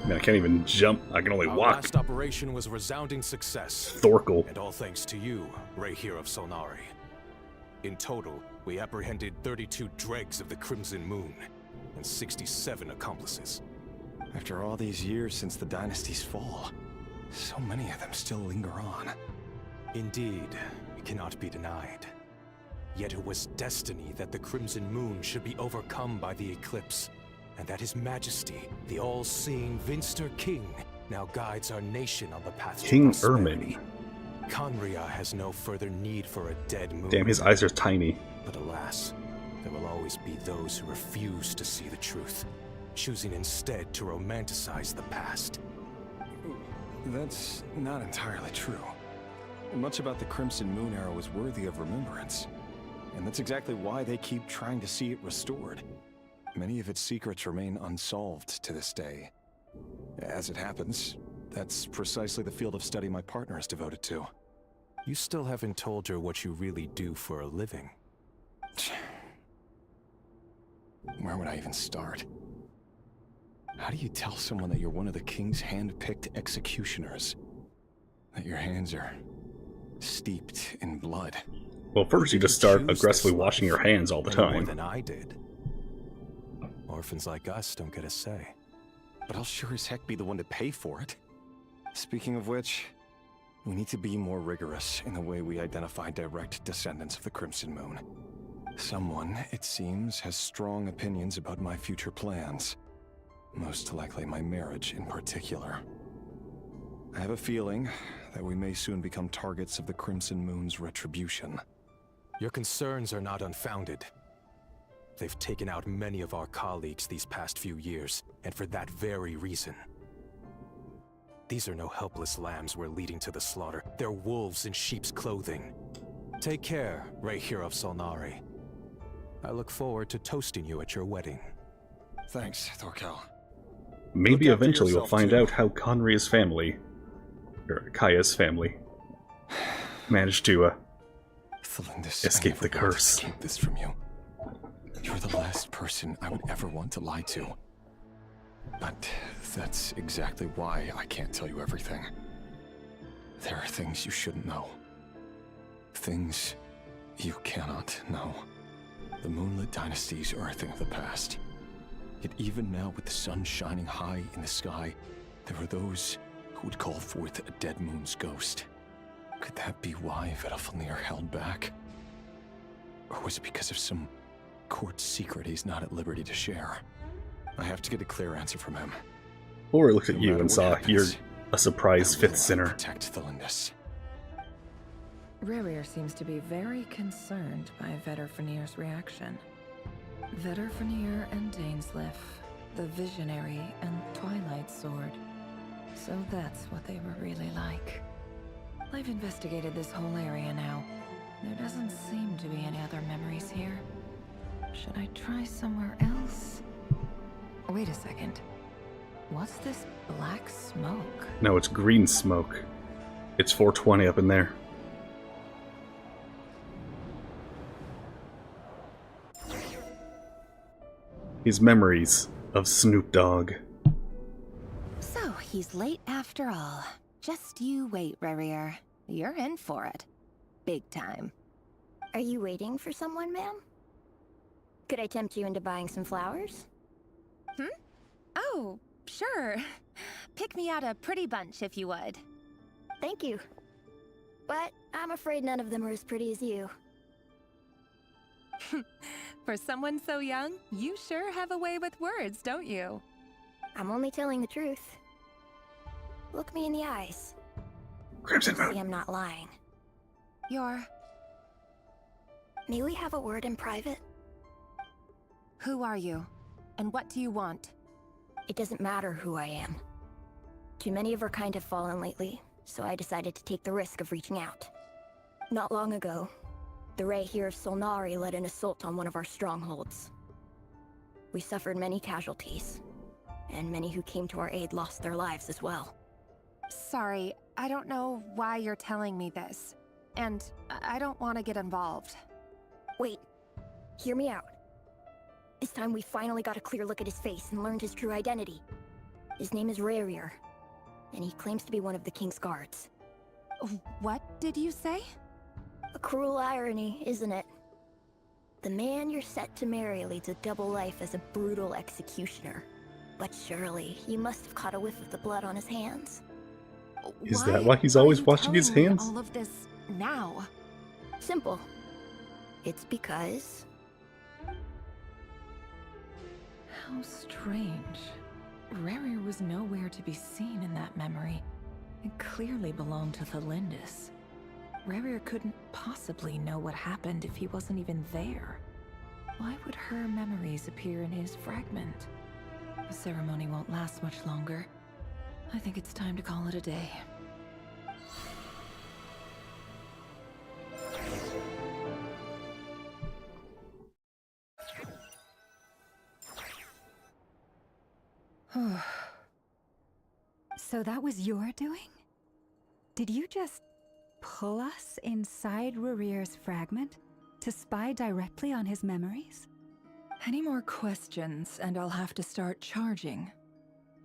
Man, I can't even jump. I can only
Our
walk.
last operation was a resounding success.
Thorkel.
And all thanks to you, Rehir of Solnari. In total, we apprehended 32 dregs of the Crimson Moon and 67 accomplices.
After all these years since the dynasty's fall, so many of them still linger on.
Indeed, it cannot be denied. Yet it was destiny that the Crimson Moon should be overcome by the eclipse, and that His Majesty, the all-seeing Vinster King, now guides our nation on the path to
King
prosperity.
Ermin.
Conria has no further need for a dead moon.
Damn, his eyes are tiny.
But alas, there will always be those who refuse to see the truth, choosing instead to romanticize the past.
That's not entirely true. Much about the Crimson Moon era was worthy of remembrance. And that's exactly why they keep trying to see it restored. Many of its secrets remain unsolved to this day. As it happens, that's precisely the field of study my partner is devoted to.
You still haven't told her what you really do for a living.
Where would I even start? How do you tell someone that you're one of the king's hand-picked executioners? That your hands are steeped in blood?
Well, first you just start aggressively washing your hands all the
More
time.
than I did. Orphans like us don't get a say.
But I'll sure as heck be the one to pay for it. Speaking of which, we need to be more rigorous in the way we identify direct descendants of the Crimson Moon. Someone, it seems, has strong opinions about my future plans. Most likely my marriage in particular. I have a feeling that we may soon become targets of the Crimson Moon's retribution.
Your concerns are not unfounded. They've taken out many of our colleagues these past few years, and for that very reason. These are no helpless lambs we're leading to the slaughter. They're wolves in sheep's clothing. Take care, Reihir of Solnari. I look forward to toasting you at your wedding.
Thanks, Thorkel.
Maybe eventually we'll find out how Conria's family, or Kaya's family, managed to escape the curse.
Keep this from you. You're the last person I would ever want to lie to. But that's exactly why I can't tell you everything. There are things you shouldn't know. Things you cannot know. The Moonlit dynasties are a thing of the past. Yet even now, with the sun shining high in the sky, there are those who would call forth a dead moon's ghost. Could that be why Vedalfnir held back? Or was it because of some court secret he's not at liberty to share? I have to get a clear answer from him.
Or looked at you and saw you're a surprise fifth sinner.
Protect the Lindis.
Rerir seems to be very concerned by Vedalfnir's reaction. Vedalfnir and Dainsleif, the Visionary and Twilight Sword. So that's what they were really like. I've investigated this whole area now. There doesn't seem to be any other memories here. Should I try somewhere else? Wait a second. What's this black smoke?
No, it's green smoke. It's 420 up in there. His memories of Snoop Dogg.
So, he's late after all. Just you wait, Rerir. You're in for it. Big time.
Are you waiting for someone, ma'am? Could I tempt you into buying some flowers?
Oh, sure. Pick me out a pretty bunch if you would.
Thank you. But I'm afraid none of them are as pretty as you.
For someone so young, you sure have a way with words, don't you?
I'm only telling the truth. Look me in the eyes.
Crimson Moon.
See, I'm not lying. May we have a word in private?
Who are you? And what do you want?
It doesn't matter who I am. Too many of our kind have fallen lately, so I decided to take the risk of reaching out. Not long ago, the Reihir of Solnari led an assault on one of our strongholds. We suffered many casualties, and many who came to our aid lost their lives as well.
Sorry, I don't know why you're telling me this. And I don't want to get involved.
Wait, hear me out. This time we finally got a clear look at his face and learned his true identity. His name is Rerir, and he claims to be one of the King's guards.
What did you say?
A cruel irony, isn't it? The man you're set to marry leads a double life as a brutal executioner. But surely, you must have caught a whiff of the blood on his hands.
Is that why he's always washing his hands?
All of this now.
Simple. It's because...
How strange. Rerir was nowhere to be seen in that memory. It clearly belonged to the Lindis. Rerir couldn't possibly know what happened if he wasn't even there. Why would her memories appear in his fragment? The ceremony won't last much longer. I think it's time to call it a day.
So that was your doing? Did you just pull us inside Rerir's fragment to spy directly on his memories?
Any more questions, and I'll have to start charging.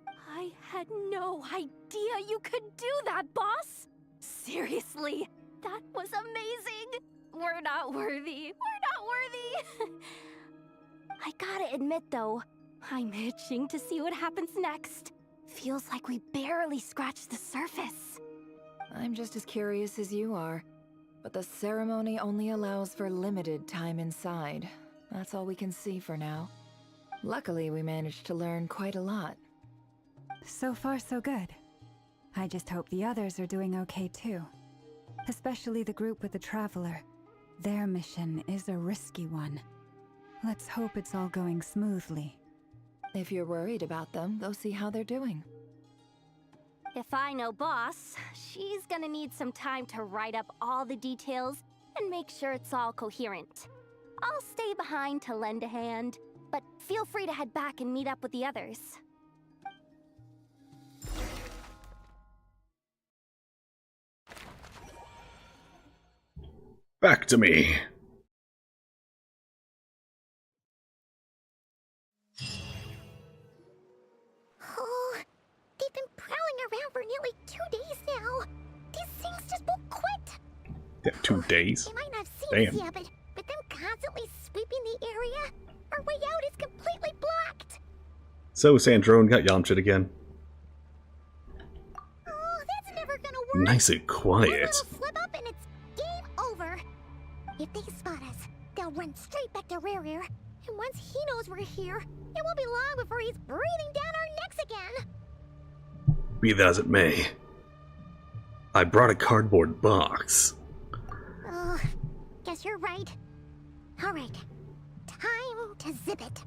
I had no idea you could do that, boss! Seriously, that was amazing! We're not worthy. We're not worthy! I gotta admit, though, I'm itching to see what happens next. feels like we barely scratched the surface.
I'm just as curious as you are. But the ceremony only allows for limited time inside. That's all we can see for now. Luckily, we managed to learn quite a lot.
So far, so good. I just hope the others are doing okay too. Especially the group with the Traveler. Their mission is a risky one. Let's hope it's all going smoothly.
If you're worried about them, go see how they're doing.
If I know Boss, she's gonna need some time to write up all the details and make sure it's all coherent. I'll stay behind to lend a hand, but feel free to head back and meet up with the others.
Back to me.
Oh, they've been prowling around for nearly 2 days now. These things just won't quit.
Yeah, 2 days?
They might not have seen us
Damn.
yet, but them constantly sweeping the area, our way out is completely blocked.
So Sandrone got Yamcha'd again.
Oh, that's never gonna work.
Nice and quiet.
One little slip up and it's game over. If they spot us, they'll run straight back to Rerir. And once he knows we're here, it won't be long before he's breathing down our necks again.
Be that as it may, I brought a cardboard box.
Oh, guess you're right. Alright, time to zip it.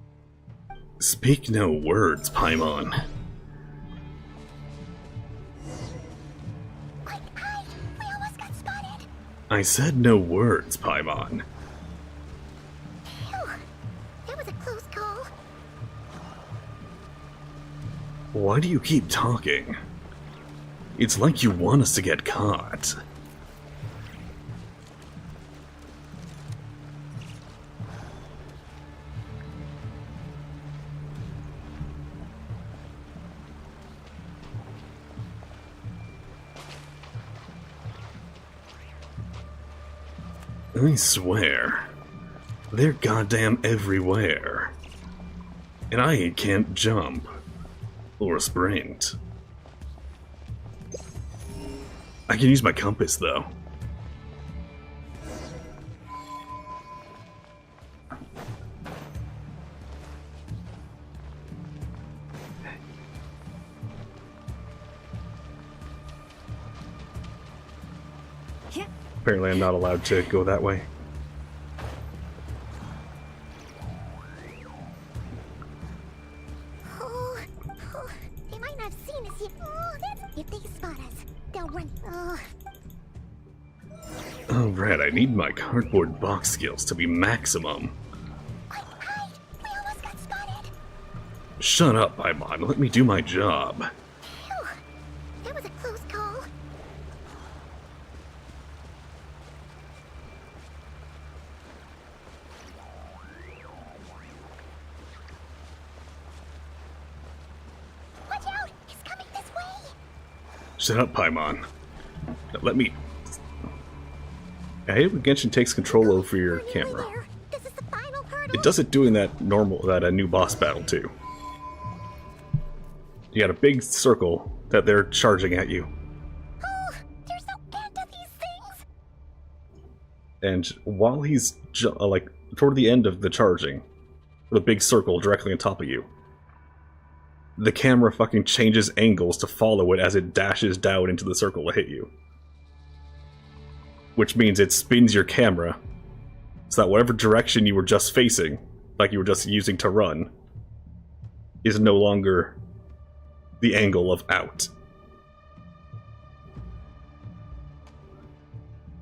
Speak no words, Paimon.
Quick, hide! We almost got spotted!
I said no words, Paimon.
Phew, that was a close call.
Why do you keep talking? It's like you want us to get caught. I swear, they're goddamn everywhere. And I can't jump. Or sprint. I can use my compass, though. Apparently I'm not allowed to go that way.
Oh, they might not have seen us yet. Oh, that's... If they spot us, they'll run. Oh.
Alright, I need my cardboard box skills to be maximum.
Hide! We almost got spotted!
Shut up, Paimon. Let me do my job.
Phew, that was a close call. Watch out! He's coming this way!
Shut up, Paimon. Now let me... I hate when Genshin takes control over your camera.
This is the final hurdle.
It does it doing that new boss battle too. You got a big circle that they're charging at you.
Oh, there's no end to these things!
And while he's like toward the end of the charging, with a big circle directly on top of you, the camera fucking changes angles to follow it as it dashes down into the circle to hit you. Which means it spins your camera so that whatever direction you were just facing, like you were just using to run, is no longer the angle of out.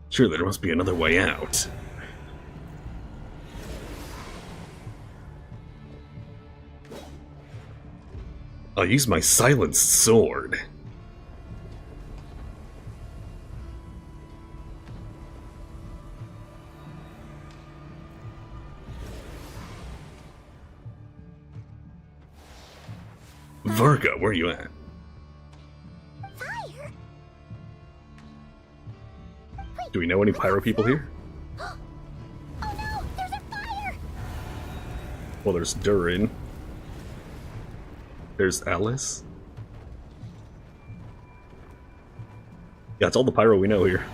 Surely there must be another way out. I'll use my silenced sword. Varga, where are you at?
Fire?
Do we know any pyro people here?
Oh no, there's a fire!
Well, there's Durin. There's Alice. Yeah, it's all the pyro we know here.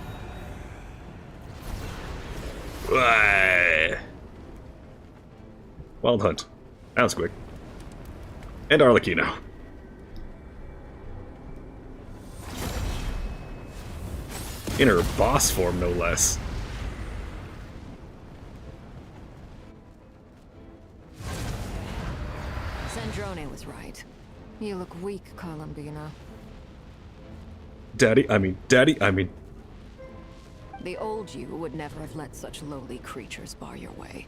Wild Hunt. That was quick. And Arlecchino. In her boss form, no less.
Sandrone was right. You look weak, Columbina.
Daddy, I mean.
The old you would never have let such lowly creatures bar your way.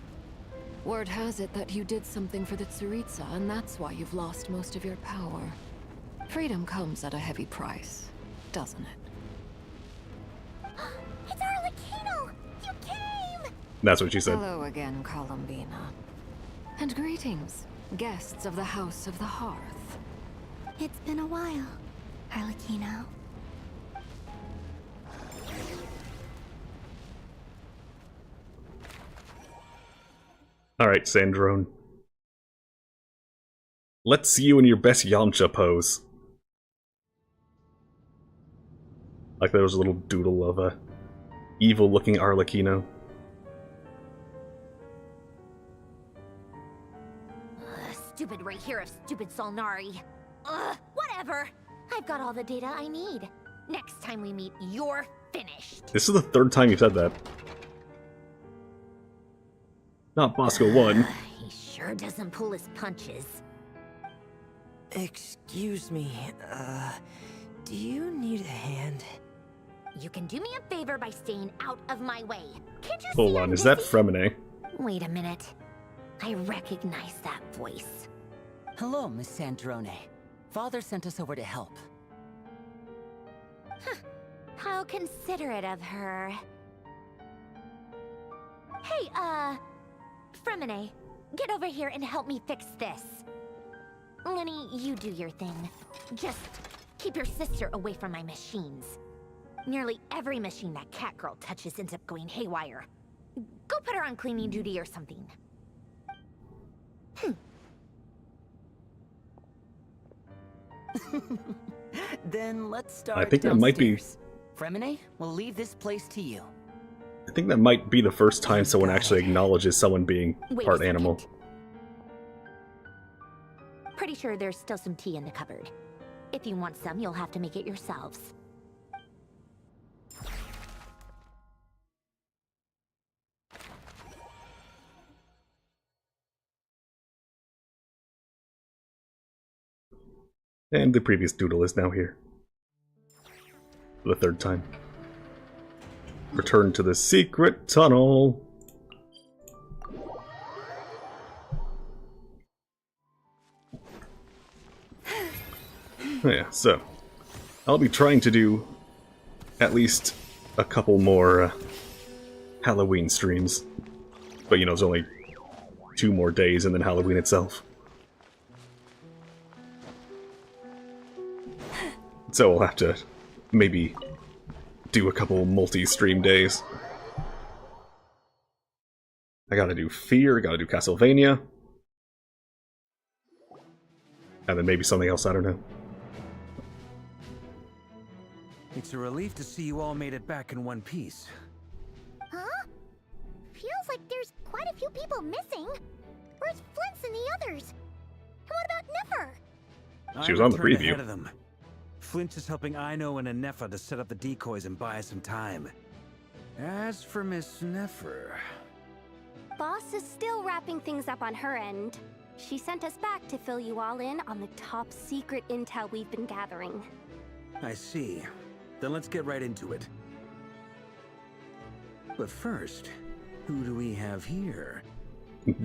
Word has it that you did something for the Tsaritsa, and that's why you've lost most of your power. Freedom comes at a heavy price, doesn't it?
It's Arlecchino! You came!
That's what she said.
Hello again, Columbina. And greetings, guests of the House of the Hearth.
It's been a while, Arlecchino.
Alright, Sandrone. Let's see you in your best Yamcha pose. Like there was a little doodle of a evil-looking Arlecchino.
Stupid right here of stupid Solnari. Ugh, whatever. I've got all the data I need. Next time we meet, you're finished.
This is the third time you said that. Not Bosco 1.
He sure doesn't pull his punches.
Excuse me, do you need a hand?
You can do me a favor by staying out of my way. Can't you
Hold
see
on,
I'm
is that
busy?
Fremine?
Wait a minute. I recognize that voice.
Hello, Miss Sandrone. Father sent us over to help.
How considerate of her. Hey, Fremine, get over here and help me fix this. Lenny, you do your thing. Just keep your sister away from my machines. Nearly every machine that cat girl touches ends up going haywire. Go put her on cleaning duty or something.
Then let's start.
I think that might be.
Fremine, we'll leave this place to you.
I think that might be the first time someone actually acknowledges someone being part animal.
Pretty sure there's still some tea in the cupboard. If you want some, you'll have to make it yourselves.
And the previous doodle is now here. For the third time. Return to the secret tunnel. Yeah, so I'll be trying to do at least a couple more Halloween streams. But you know, it's only 2 more days and then Halloween itself. So I'll have to maybe do a couple multi-stream days. I gotta do Fear, I gotta do Castlevania. And then maybe something else, I don't know.
It's a relief to see you all made it back in one piece.
Huh? Feels like there's quite a few people missing. Where's Flint's and the others? And what about Nefer?
She was on the
returned
preview.
ahead of them. Flint is helping Ino and Nefer to set up the decoys and buy us some time. As for Miss Nefer...
Boss is still wrapping things up on her end. She sent us back to fill you all in on the top secret intel we've been gathering.
I see. Then let's get right into it. But first, who do we have here?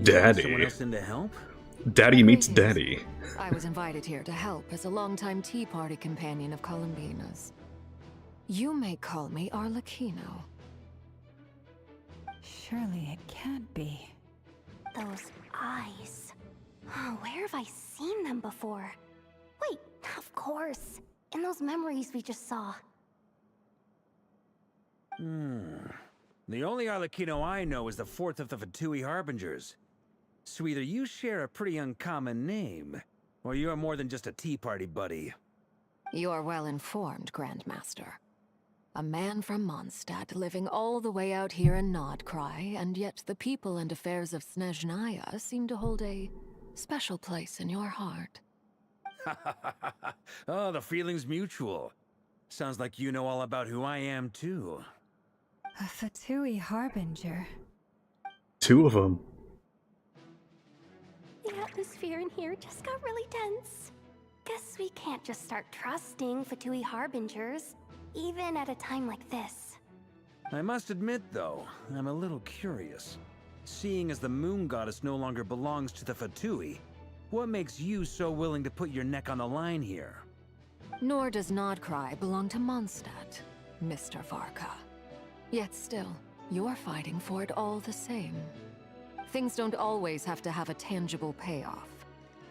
Daddy.
Someone else in to help?
Daddy meets Daddy.
I was invited here to help as a longtime Tea Party companion of Columbina's. You may call me Arlecchino.
Surely it can't be.
Those eyes. Oh, where have I seen them before? Wait, of course. In those memories we just saw.
The only Arlecchino I know is the fourth of the Fatui Harbingers. So either you share a pretty uncommon name, or you're more than just a Tea Party buddy.
You are well informed, Grandmaster. A man from Mondstadt living all the way out here in Nod-Krai, and yet the people and affairs of Snezhnaya seem to hold a special place in your heart.
Oh, the feeling's mutual. Sounds like you know all about who I am, too.
A Fatui harbinger.
2 of them.
The atmosphere in here just got really tense. Guess we can't just start trusting Fatui harbingers, even at a time like this.
I must admit, though, I'm a little curious. Seeing as the moon goddess no longer belongs to the Fatui, what makes you so willing to put your neck on the line here?
Nor does Nod-Krai belong to Mondstadt, Mr. Varka. Yet still, you're fighting for it all the same. Things don't always have to have a tangible payoff.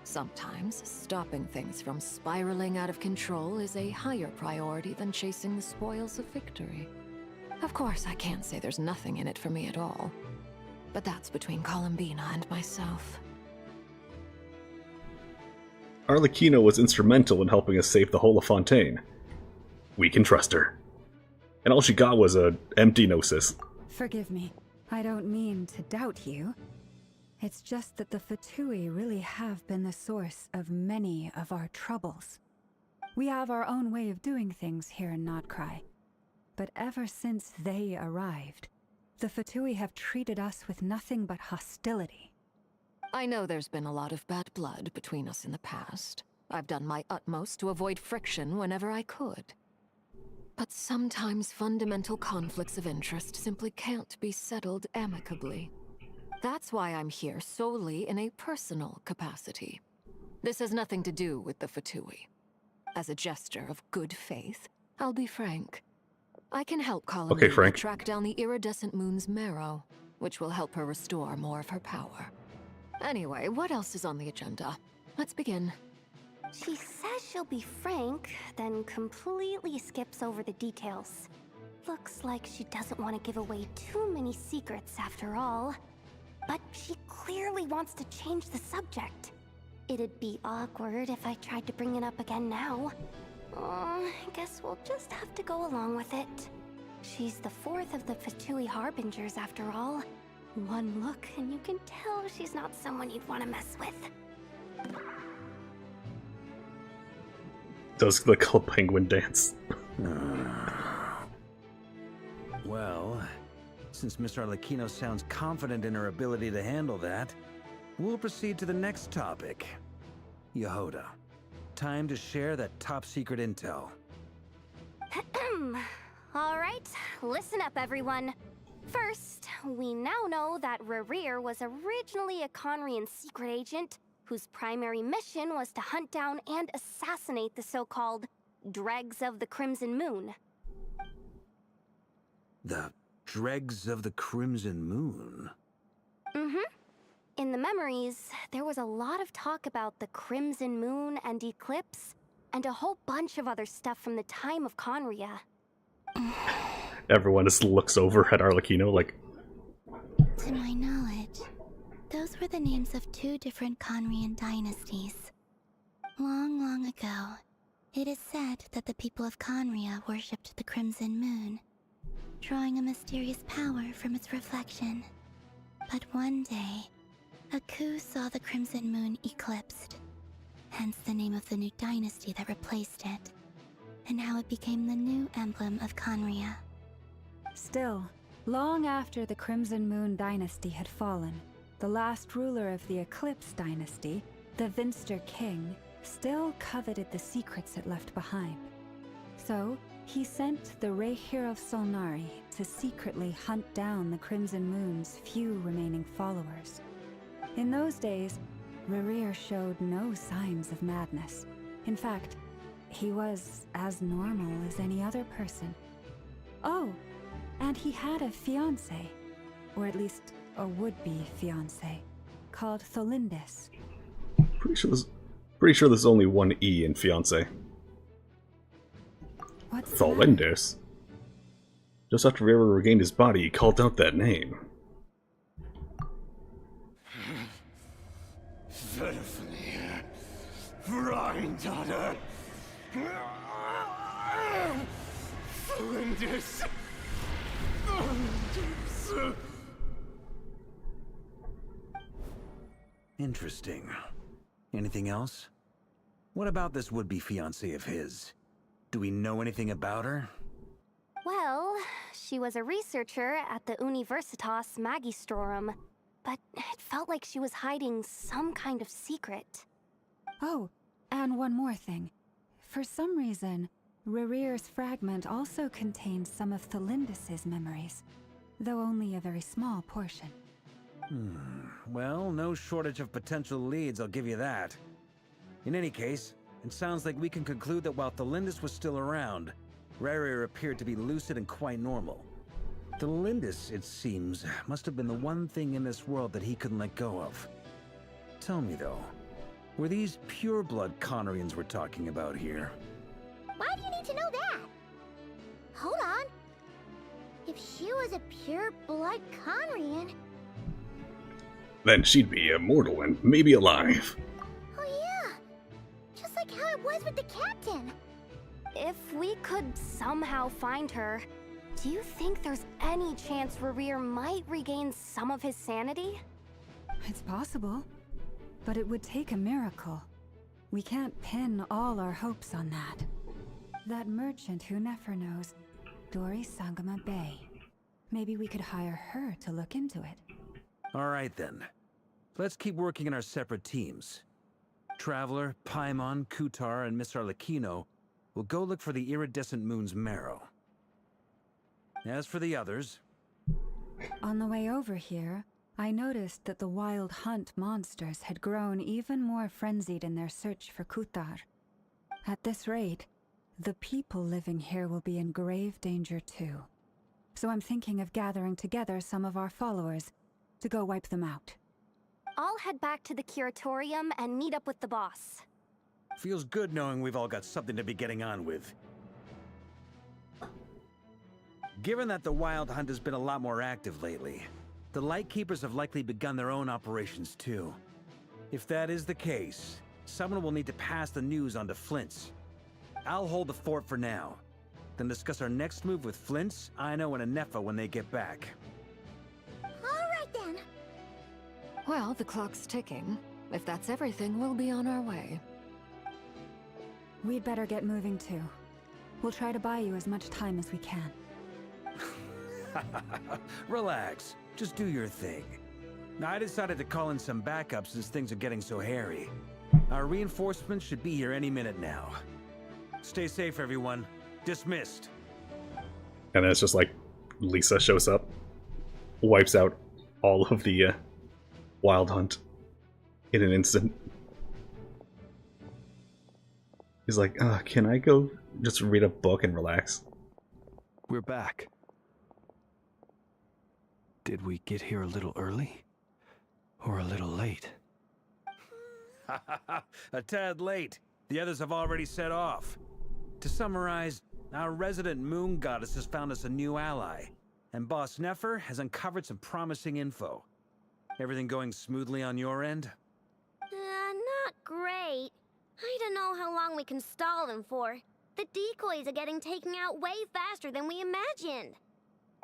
Sometimes, stopping things from spiraling out of control is a higher priority than chasing the spoils of victory. Of course, I can't say there's nothing in it for me at all. But that's between Columbina and myself.
Arlecchino was instrumental in helping us save the whole of Fontaine. We can trust her. And all she got was a empty gnosis.
Forgive me. I don't mean to doubt you. It's just that the Fatui really have been the source of many of our troubles. We have our own way of doing things here in Nod-Krai. But ever since they arrived, the Fatui have treated us with nothing but hostility.
I know there's been a lot of bad blood between us in the past. I've done my utmost to avoid friction whenever I could. But sometimes fundamental conflicts of interest simply can't be settled amicably. That's why I'm here solely in a personal capacity. This has nothing to do with the Fatui. As a gesture of good faith, I'll be frank. I can help Columbina track down the iridescent moon's marrow, which will help her restore more of her power. Anyway, what else is on the agenda? Let's begin.
She says she'll be frank, then completely skips over the details. Looks like she doesn't want to give away too many secrets after all. But she clearly wants to change the subject. It'd be awkward if I tried to bring it up again now. I guess we'll just have to go along with it. She's the 4th of the Fatui harbingers after all. One look and you can tell she's not someone you'd want to mess with.
Does the club penguin dance?
Well, since Miss Arlecchino sounds confident in her ability to handle that, we'll proceed to the next topic. Yehoda, time to share that top-secret intel.
Alright, listen up everyone. First, we now know that Rerir was originally a Conrian secret agent whose primary mission was to hunt down and assassinate the so-called Dregs of the Crimson Moon.
The Dregs of the Crimson Moon?
In the memories, there was a lot of talk about the Crimson Moon and Eclipse, and a whole bunch of other stuff from the time of Conria.
Everyone just looks over at Arlecchino like...
To my knowledge, those were the names of 2 different Conrian dynasties. Long, long ago, it is said that the people of Conria worshipped the Crimson Moon, drawing a mysterious power from its reflection. But one day, a coup saw the Crimson Moon eclipsed, hence the name of the new dynasty that replaced it, and how it became the new emblem of Conria.
Still, long after the Crimson Moon dynasty had fallen, the last ruler of the Eclipse dynasty, the Vinster King, still coveted the secrets it left behind. So, he sent the Reikir of Solnari to secretly hunt down the Crimson Moon's few remaining followers. In those days, Rerir showed no signs of madness. In fact, he was as normal as any other person. Oh, and he had a fiancé, or at least a would-be fiancé, called Tholindis.
Pretty sure there's only one E in fiancé.
What's
Tholindis? Just after Rerir regained his body, he called out that name.
Verfnir, Freindaughter, Tholindis. Mundus!
Interesting. Anything else? What about this would-be fiancée of his? Do we know anything about her?
Well, she was a researcher at the Universitas Magistrorum, but it felt like she was hiding some kind of secret.
Oh, and one more thing. For some reason, Rerear's fragment also contains some of Thelindis' memories, though only a very small portion.
Well, no shortage of potential leads, I'll give you that. In any case, it sounds like we can conclude that while Thelindis was still around, Rerear appeared to be lucid and quite normal. Thelindis, it seems, must have been the one thing in this world that he couldn't let go of. Tell me though, were these pure-blood Conorians we're talking about here?
Why do you need to know that? Hold on. If she was a pure-blood Conrian...
Then she'd be immortal and maybe alive.
Oh yeah! Just like how it was with the captain. If we could somehow find her, do you think there's any chance Rerear might regain some of his sanity?
It's possible, but it would take a miracle. We can't pin all our hopes on that. That merchant who Nefer knows, Dori Sangama Bay. Maybe we could hire her to look into it.
All right then. Let's keep working in our separate teams. Traveler, Paimon, Kutar, and Miss Arlecchino will go look for the iridescent moon's marrow. As for the others...
On the way over here, I noticed that the wild hunt monsters had grown even more frenzied in their search for Kutar. At this rate, the people living here will be in grave danger too. So I'm thinking of gathering together some of our followers to go wipe them out.
I'll head back to the curatorium and meet up with the boss.
Feels good knowing we've all got something to be getting on with. Given that the Wild Hunt has been a lot more active lately, the Lightkeepers have likely begun their own operations too. If that is the case, someone will need to pass the news on to Flint's. I'll hold the fort for now, then discuss our next move with Flint's, Ino, and Nefer when they get back.
Alright then.
Well, the clock's ticking. If that's everything, we'll be on our way.
We'd better get moving too. We'll try to buy you as much time as we can.
Relax. Just do your thing. Now, I decided to call in some backup since things are getting so hairy. Our reinforcements should be here any minute now. Stay safe, everyone. Dismissed.
And then it's just like Lisa shows up, wipes out all of the Wild Hunt in an instant. He's like, can I go just read a book and relax?
We're back. Did we get here a little early? Or a little late?
A tad late. The others have already set off. To summarize, our resident moon goddess has found us a new ally, and Boss Nefer has uncovered some promising info. Everything going smoothly on your end?
Not great. I don't know how long we can stall them for. The decoys are getting taken out way faster than we imagined.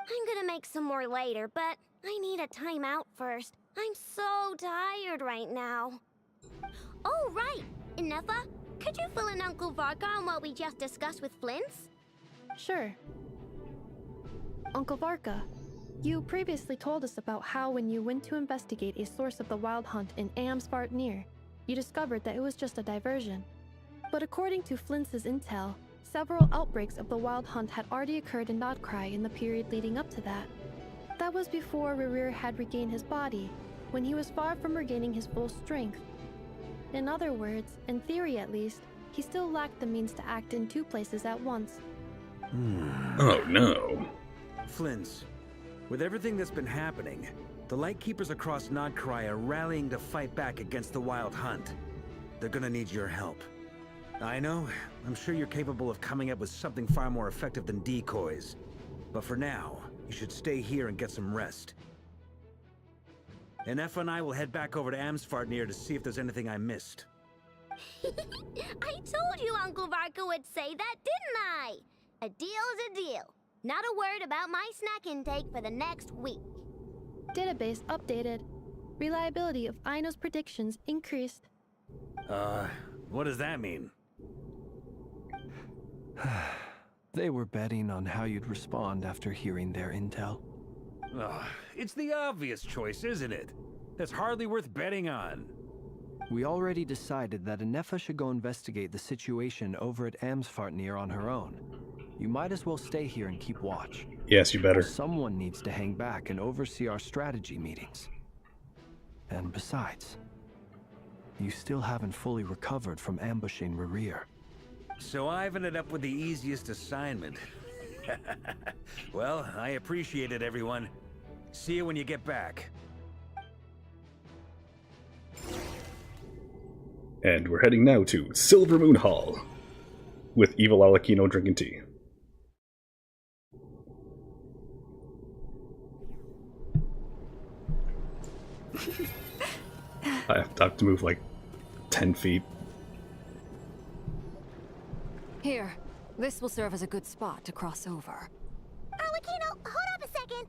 I'm gonna make some more later, but I need a timeout first. I'm so tired right now. Oh, right! Nefer, could you fill in Uncle Varka on what we just discussed with Flint's?
Sure. Uncle Varka, you previously told us about how when you went to investigate a source of the Wild Hunt in Amsvartnir, you discovered that it was just a diversion. But according to Flint's intel, several outbreaks of the Wild Hunt had already occurred in Nod-Krai in the period leading up to that. That was before Rerear had regained his body, when he was far from regaining his full strength. In other words, in theory at least, he still lacked the means to act in two places at once.
Oh no.
Flint's, with everything that's been happening, the Lightkeepers across Nod-Krai are rallying to fight back against the Wild Hunt. They're gonna need your help. I know, I'm sure you're capable of coming up with something far more effective than decoys. But for now, you should stay here and get some rest. And Nefer and I will head back over to Amsvartnir to see if there's anything I missed.
I told you Uncle Varka would say that, didn't I? A deal is a deal. Not a word about my snack intake for the next week.
Database updated. Reliability of Aino's predictions increased.
What does that mean?
They were betting on how you'd respond after hearing their intel.
It's the obvious choice, isn't it? That's hardly worth betting on.
We already decided that Nefer should go investigate the situation over at Amsfartnir on her own. You might as well stay here and keep watch.
Yes, you better.
Someone needs to hang back and oversee our strategy meetings. And besides, you still haven't fully recovered from ambushing Rerir.
So I've ended up with the easiest assignment. Well, I appreciate it, everyone. See you when you get back.
And we're heading now to Silver Moon Hall with Evil Alakino drinking tea. I have to move like 10 feet.
Here, this will serve as a good spot to cross over.
Arlecchino, hold up a second.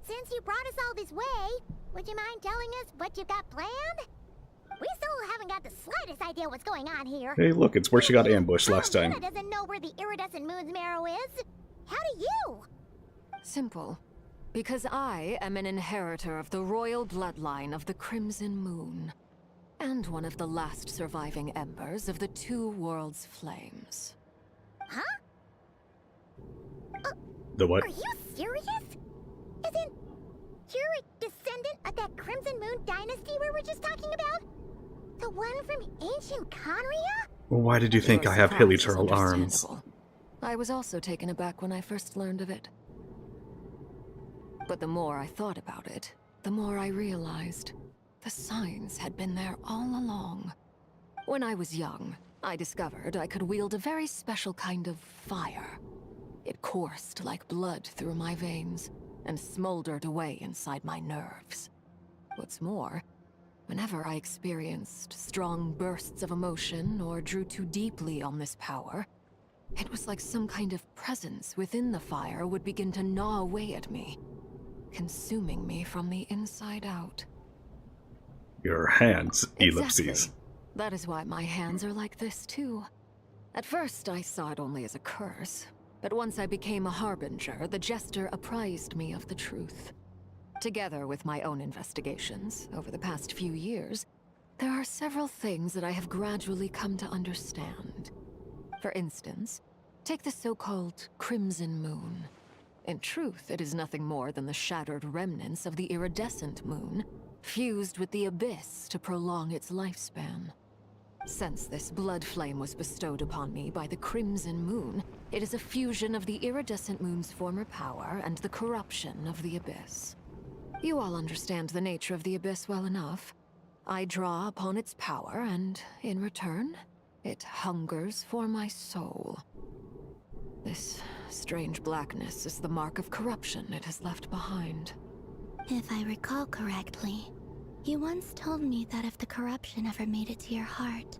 Since you brought us all this way, would you mind telling us what you've got planned? We still haven't got the slightest idea what's going on here.
Hey, look, it's where she got ambushed last time.
Anna doesn't know where the iridescent moon's marrow is. How do you?
Simple. Because I am an inheritor of the royal bloodline of the Crimson Moon. And one of the last surviving embers of the Two Worlds' flames.
Huh?
The what?
Are you serious? Isn't you're a descendant of that Crimson Moon dynasty we were just talking about? The one from ancient Conria?
Well, why did you think I have Hilichurl arms?
I was also taken aback when I first learned of it. But the more I thought about it, the more I realized the signs had been there all along. When I was young, I discovered I could wield a very special kind of fire. It coursed like blood through my veins and smoldered away inside my nerves. What's more, whenever I experienced strong bursts of emotion or drew too deeply on this power, it was like some kind of presence within the fire would begin to gnaw away at me, consuming me from the inside out.
Your hands, ellipses.
Exactly. That is why my hands are like this too. At first, I saw it only as a curse, but once I became a harbinger, the jester apprised me of the truth. Together with my own investigations over the past few years, there are several things that I have gradually come to understand. For instance, take the so-called Crimson Moon. In truth, it is nothing more than the shattered remnants of the iridescent moon, fused with the abyss to prolong its lifespan. Since this blood flame was bestowed upon me by the Crimson Moon, it is a fusion of the iridescent moon's former power and the corruption of the abyss. You all understand the nature of the abyss well enough. I draw upon its power, and in return, it hungers for my soul. This strange blackness is the mark of corruption it has left behind.
If I recall correctly, you once told me that if the corruption ever made it to your heart,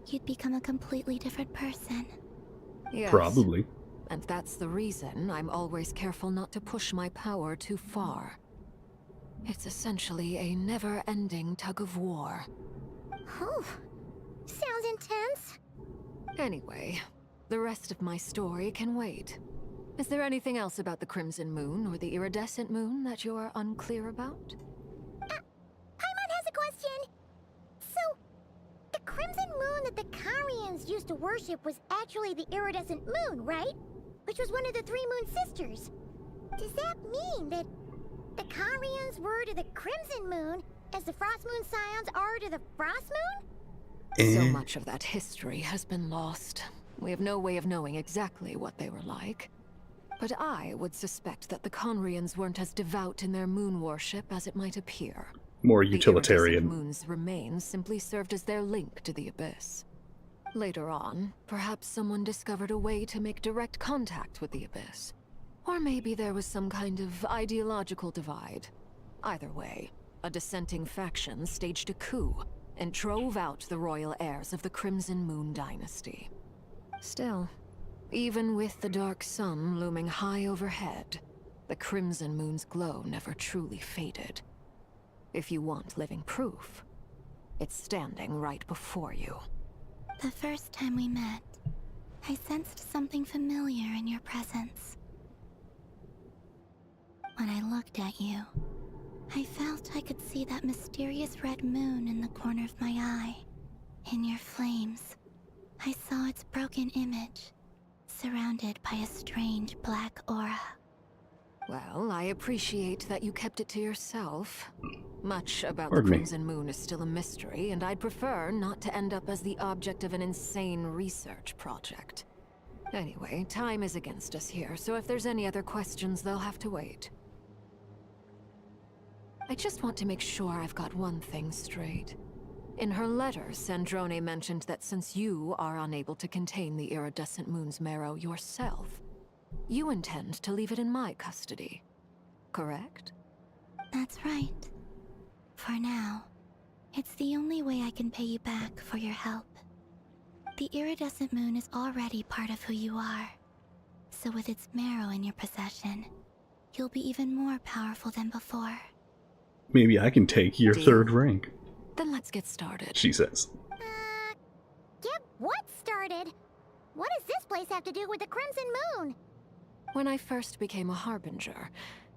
you'd become a completely different person.
Yes.
Probably.
And that's the reason I'm always careful not to push my power too far. It's essentially a never-ending tug of war.
Oh, sounds intense.
Anyway, the rest of my story can wait. Is there anything else about the Crimson Moon or the Iridescent Moon that you're unclear about?
Paimon has a question. So, the Crimson Moon that the Karians used to worship was actually the Iridescent Moon, right? Which was one of the three Moon Sisters. Does that mean that the Karians were to the Crimson Moon as the Frost Moon Scions are to the Frost Moon?
So much of that history has been lost. We have no way of knowing exactly what they were like. But I would suspect that the Conrians weren't as devout in their moon worship as it might appear.
More utilitarian.
The iridescent moon's remains simply served as their link to the abyss. Later on, perhaps someone discovered a way to make direct contact with the abyss. Or maybe there was some kind of ideological divide. Either way, a dissenting faction staged a coup and drove out the royal heirs of the Crimson Moon dynasty. Still, Even with the dark sun looming high overhead, the Crimson Moon's glow never truly faded. If you want living proof, it's standing right before you.
The first time we met, I sensed something familiar in your presence. When I looked at you, I felt I could see that mysterious red moon in the corner of my eye. In your flames, I saw its broken image, surrounded by a strange black aura.
Well, I appreciate that you kept it to yourself. Much about
Pardon
the
me.
Crimson Moon is still a mystery, and I'd prefer not to end up as the object of an insane research project. Anyway, time is against us here, so if there's any other questions, they'll have to wait. I just want to make sure I've got one thing straight. In her letter, Sandrone mentioned that since you are unable to contain the iridescent moon's marrow yourself, you intend to leave it in my custody, correct?
That's right. For now, it's the only way I can pay you back for your help. The iridescent moon is already part of who you are, so with its marrow in your possession, you'll be even more powerful than before.
Maybe I can take your
Deal.
third rank,
Then let's get started.
she says.
Get what started? What does this place have to do with the Crimson Moon?
When I first became a Harbinger,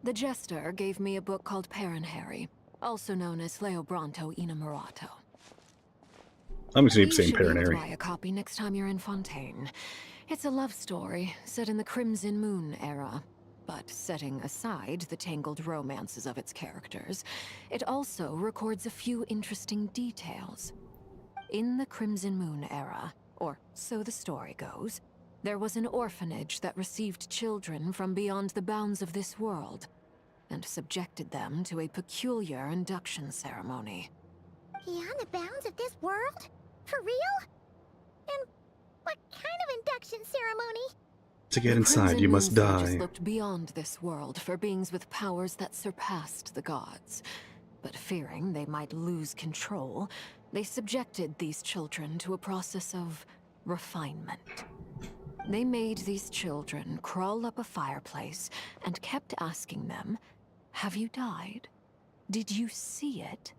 the Jester gave me a book called Paranhari, also known as Leobranto Inamorato.
I'm just gonna
You
keep saying
should be able to
Paranary.
buy a copy next time you're in Fontaine. It's a love story set in the Crimson Moon era. But setting aside the tangled romances of its characters, it also records a few interesting details. In the Crimson Moon era, or so the story goes, there was an orphanage that received children from beyond the bounds of this world, and subjected them to a peculiar induction ceremony.
Beyond the bounds of this world? For real? And what kind of induction ceremony?
To get
The
inside,
Crimson
you
Moon
must
sages
die.
looked beyond this world for beings with powers that surpassed the gods. But fearing they might lose control, they subjected these children to a process of refinement. They made these children crawl up a fireplace and kept asking them, "Have you died? Did you see it?"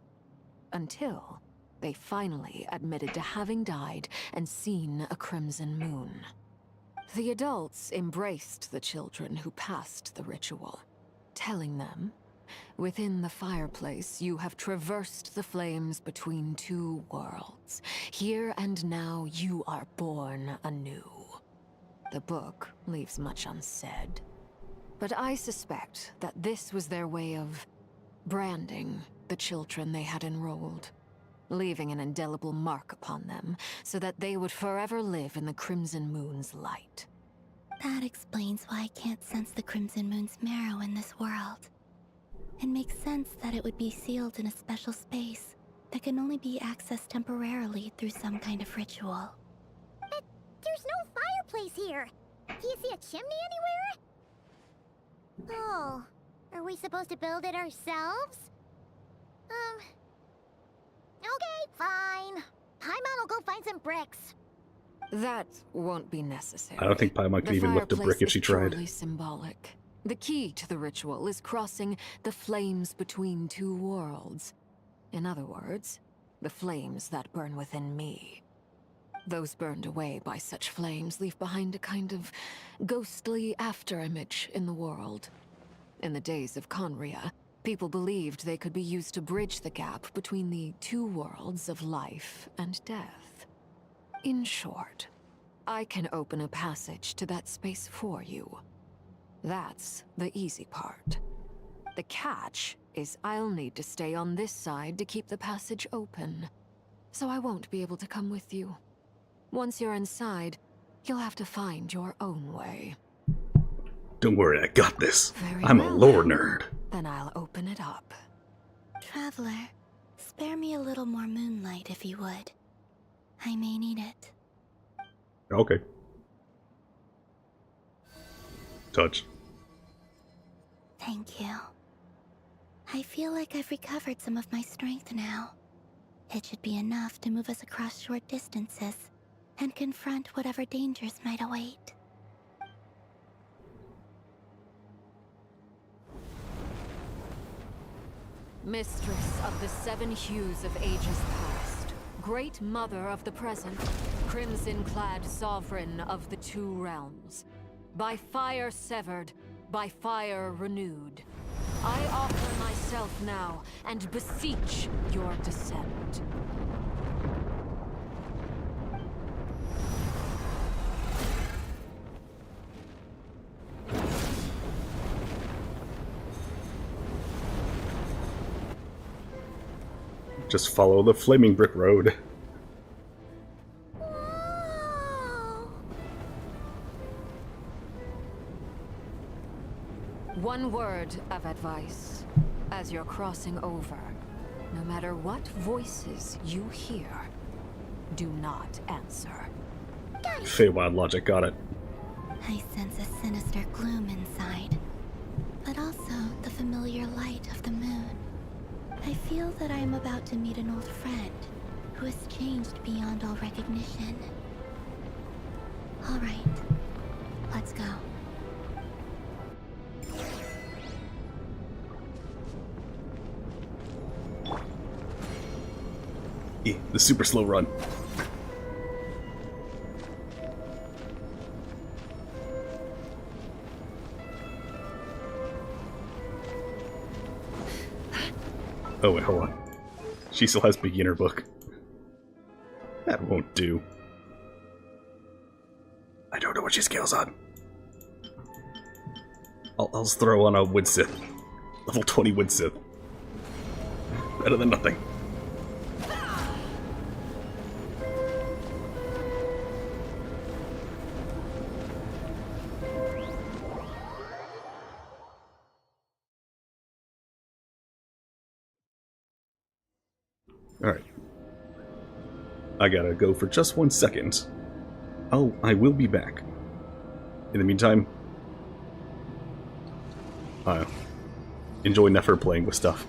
Until they finally admitted to having died and seen a crimson moon. The adults embraced the children who passed the ritual, telling them, "Within the fireplace, you have traversed the flames between two worlds. Here and now, you are born anew." The book leaves much unsaid, but I suspect that this was their way of branding the children they had enrolled, leaving an indelible mark upon them so that they would forever live in the Crimson Moon's light.
That explains why I can't sense the Crimson Moon's marrow in this world. It makes sense that it would be sealed in a special space that can only be accessed temporarily through some kind of ritual.
But there's no fireplace here. Do you see a chimney anywhere? Oh, are we supposed to build it ourselves? Okay, fine. Paimon will go find some bricks.
That won't be necessary.
I don't think Paimon can even lift a brick if she tried.
Purely symbolic. The key to the ritual is crossing the flames between two worlds. In other words, the flames that burn within me. Those burned away by such flames leave behind a kind of ghostly afterimage in the world. In the days of Conria, people believed they could be used to bridge the gap between the two worlds of life and death. In short, I can open a passage to that space for you. That's the easy part. The catch is I'll need to stay on this side to keep the passage open, so I won't be able to come with you. Once you're inside, you'll have to find your own way.
Don't worry, I got this.
Very
I'm
well.
a lore nerd.
Then I'll open it up.
Traveler, spare me a little more moonlight if you would. I may need it.
Okay. Touch.
Thank you. I feel like I've recovered some of my strength now. It should be enough to move us across short distances and confront whatever dangers might await.
Mistress of the 7 hues of ages past, Great Mother of the present, crimson-clad sovereign of the 2 realms. By fire severed, by fire renewed. I offer myself now, and beseech your descent.
Just follow the flaming brick road.
One word of advice. As you're crossing over, no matter what voices you hear, do not answer.
Feywild logic, got it.
I sense a sinister gloom inside, but also the familiar light of the moon. I feel that I am about to meet an old friend who has changed beyond all recognition. All right, let's go.
The super slow run. Oh wait, hold on. She still has beginner book. That won't do. I don't know what she scales on. I'll throw on a Widsith. Level 20 Widsith. Better than nothing. Alright. I gotta go for just 1 second. Oh, I will be back. In the meantime, enjoy Nefer playing with stuff.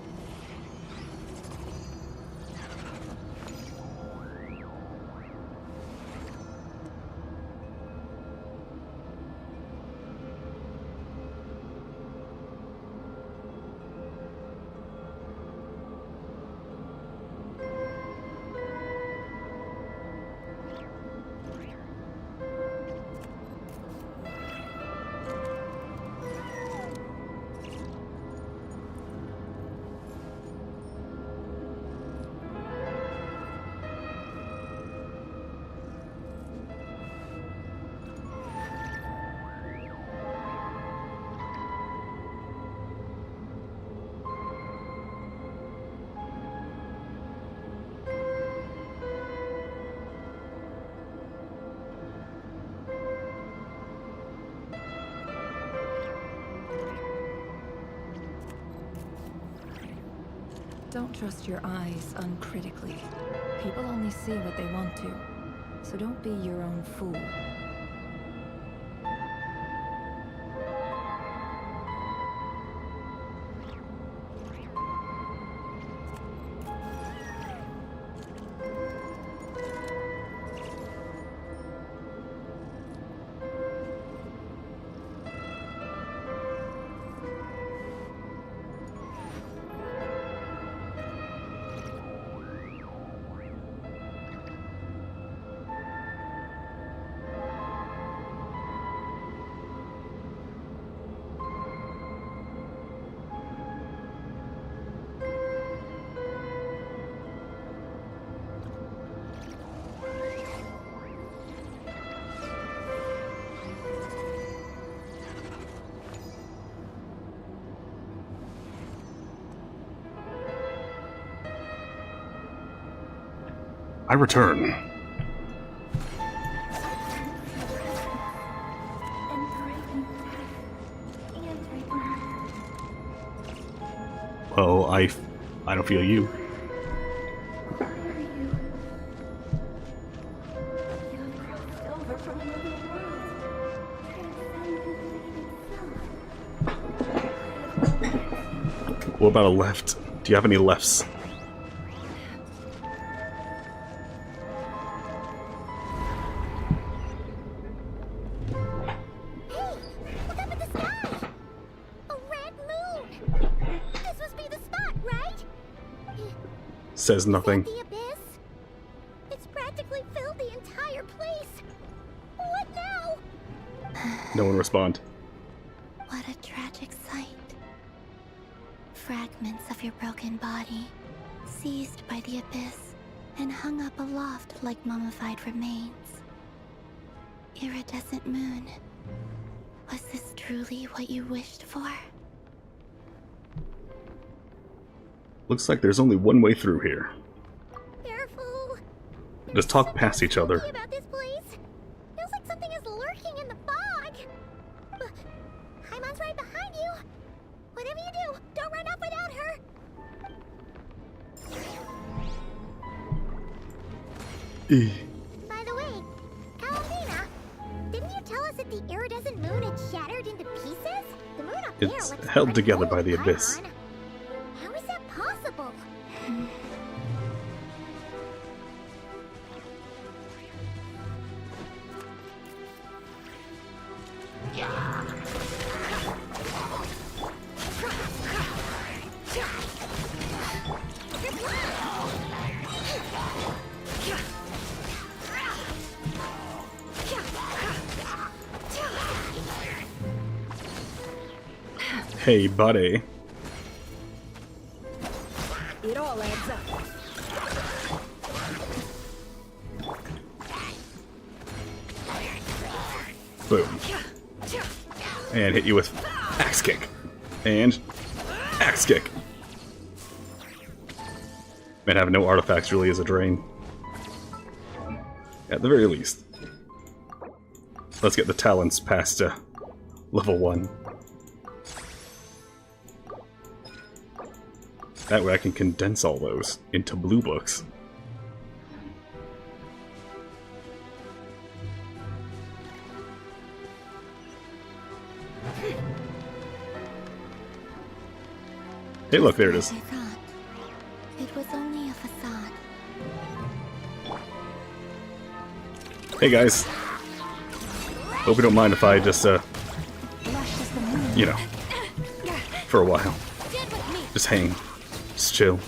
Don't trust your eyes uncritically. People only see what they want to, so don't be your own fool.
I return. Oh, I don't feel you. What about a left? Do you have any lefts?
A red moon! This must be the spot, right?
Says nothing.
The abyss? It's practically filled the entire place. What now?
No one respond.
What a tragic sight. Fragments of your broken body, seized by the abyss, and hung up aloft like mummified remains. Iridescent moon. Was this truly what you wished for?
Looks like there's only one way through here.
Careful.
Just talk past each other.
About this place. Feels like something is lurking in the fog. Haimon's right behind you. Whatever you do, don't run off without her. By the way, Kalamina, didn't you tell us that the iridescent moon had shattered into pieces? The moon up there
It's
looks
held
pretty
together
cool,
by the abyss.
Paimon. How is that possible?
Hey, buddy.
It all adds up.
Boom. And hit you with axe kick. And axe kick. Man, having no artifacts really is a drain. At the very least. Let's get the talents past level 1. That way I can condense all those into blue books. Hey, look, there it is.
I thought. It was only a facade.
Hey, guys. Hope you don't mind if I just, you know, for a while. Just hang. Just chill.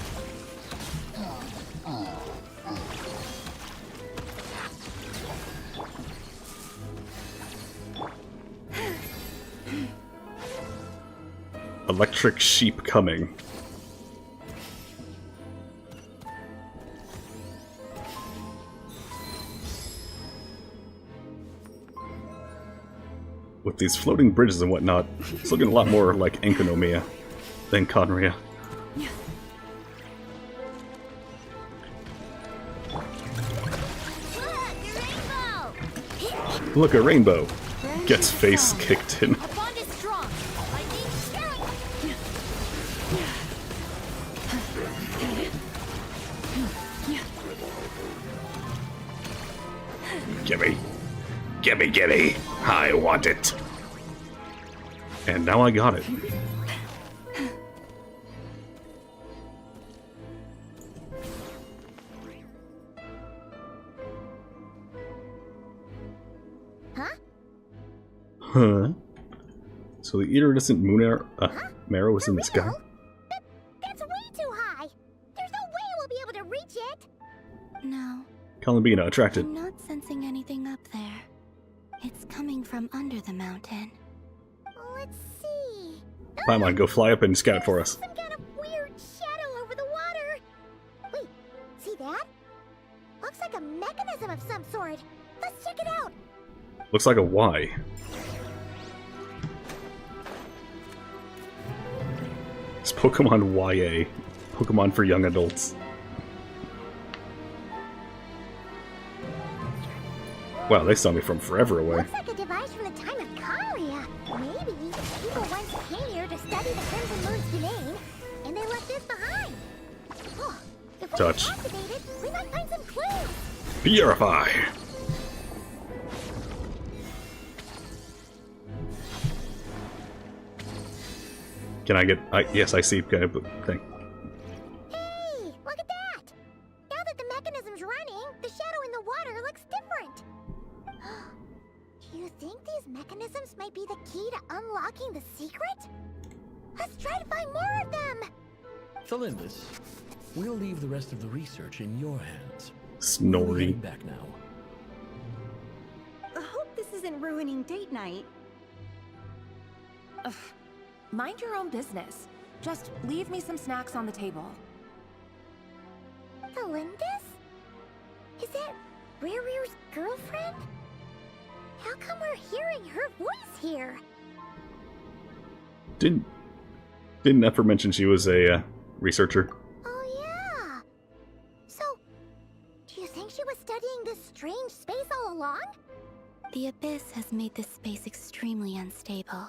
Electric sheep coming. With these floating bridges and whatnot, it's looking a lot more like Enkonomiya than Conria. Look, a rainbow gets face kicked in. Gimme. Gimme, gimme. I want it. And now I got it. Huh? So the iridescent moon marrow is in the sky?
That's way too high. There's no way we'll be able to reach it.
No.
Columbina attracted.
I'm not sensing anything up there. It's coming from under the mountain.
Let's see.
Paimon, go fly up and scout it for us.
Some kind of weird shadow over the water. Wait, see that? Looks like a mechanism of some sort. Let's check it out.
Looks like a Y. It's Pokemon YA. Pokemon for young adults. Wow, they saw me from forever away.
Looks like a device from the time of Conria. Maybe people once came here to study the Crimson Moon's domain, and they left this behind. Oh, if we
Touch.
activate it, we might find some clues.
Purify! Can I get... yes, I see kind of thing.
Hey, look at that! Now that the mechanism's running, the shadow in the water looks different. Do you think these mechanisms might be the key to unlocking the secret? Let's try to find more of them!
Celindus, We'll leave the rest of the research in your hands.
Snorri.
Back now.
I hope this isn't ruining date night.
Ugh. Mind your own business. Just leave me some snacks on the table.
Elendis? Is that Rear's girlfriend? How come we're hearing her voice here?
Didn't Nefer mention she was a researcher?
Oh yeah. So, do you think she was studying this strange space all along?
The Abyss has made this space extremely unstable.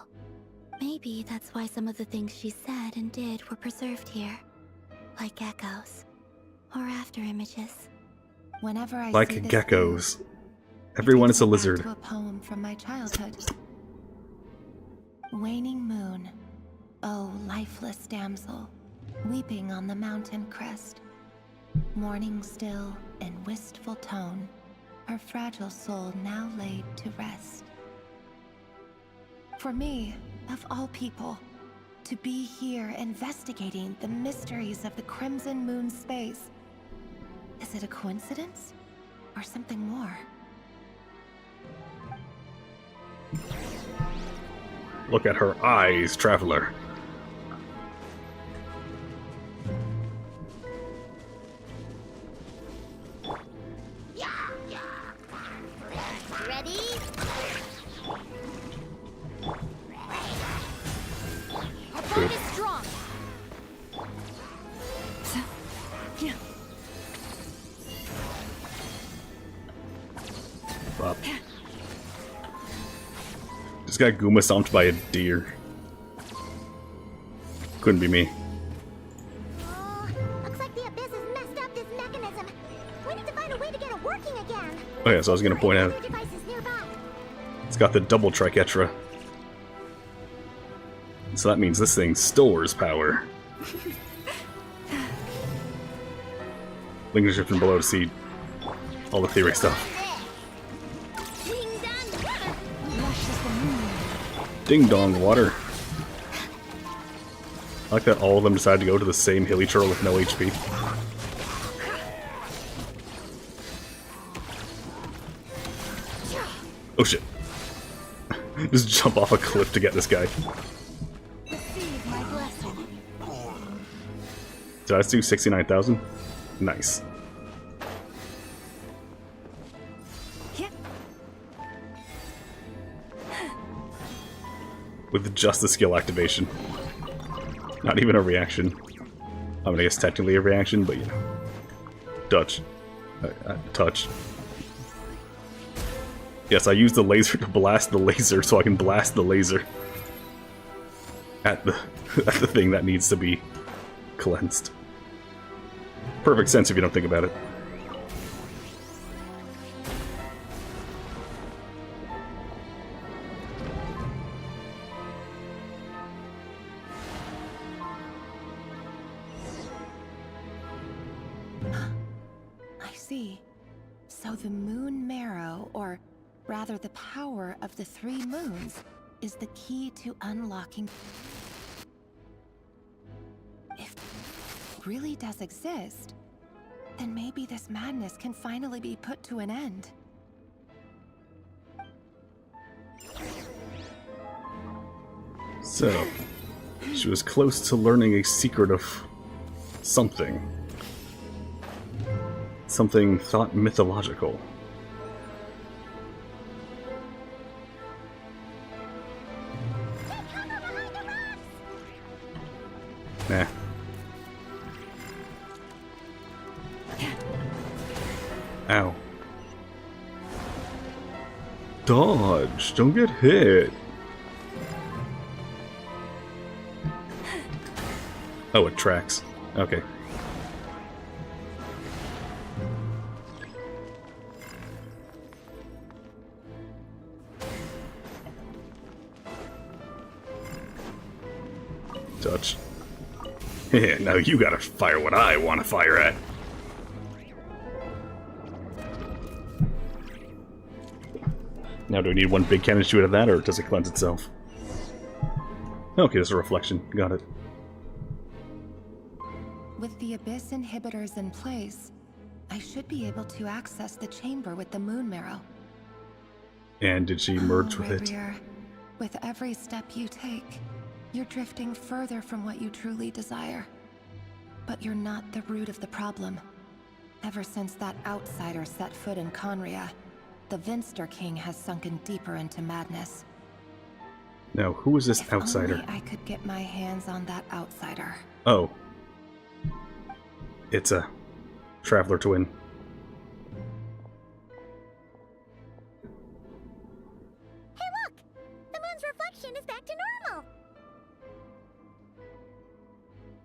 Maybe that's why some of the things she said and did were preserved here. Like echoes. Or after images.
Whenever I
Like
see this
geckos.
view,
Everyone is a
back
lizard.
to a poem from my childhood. Waning moon, oh lifeless damsel, weeping on the mountain crest, mourning still in wistful tone, her fragile soul now laid to rest. For me, of all people, to be here investigating the mysteries of the Crimson Moon space, is it a coincidence or something more?
Look at her eyes, traveler.
Ready? Our bond is strong.
Up. Just got Guma stomped by a deer. Couldn't be me.
Looks like the Abyss has messed up this mechanism. We need to find a way to get it working again.
Oh yeah, so I was gonna point out,
Other devices nearby.
it's got the double triquetra. So that means this thing stores power. Link is shifting below to see all the theory stuff. Ding dong water. I like that all of them decided to go to the same hilly turtle with no HP. Oh shit. Just jump off a cliff to get this guy. Did I just do 69,000? Nice. With just the skill activation. Not even a reaction. I mean, I guess technically a reaction, but you know. Touch. Touch. Yes, I use the laser to blast the laser so I can blast the laser. At the thing that needs to be cleansed. Perfect sense if you don't think about it.
I see. So the moon marrow, or rather the power of the 3 moons, is the key to unlocking. If it really does exist, then maybe this madness can finally be put to an end.
So, she was close to learning a secret of something. Something thought mythological. Nah. Ow. Dodge! Don't get hit! Oh, it tracks. Okay. Touch. Yeah, now you gotta fire what I want to fire at. Now do we need one big cannon to shoot at that, or does it cleanse itself? Okay, there's a reflection. Got it.
with the Abyss inhibitors in place, I should be able to access the chamber with the moon marrow.
And did she merge with it?
Reverie, with every step you take, you're drifting further from what you truly desire. But you're not the root of the problem. Ever since that outsider set foot in Conria, the Vinster King has sunken deeper into madness.
Now, who is this outsider?
Only I could get my hands on that outsider.
Oh. It's a traveler twin.
Hey look! The moon's reflection is back to normal!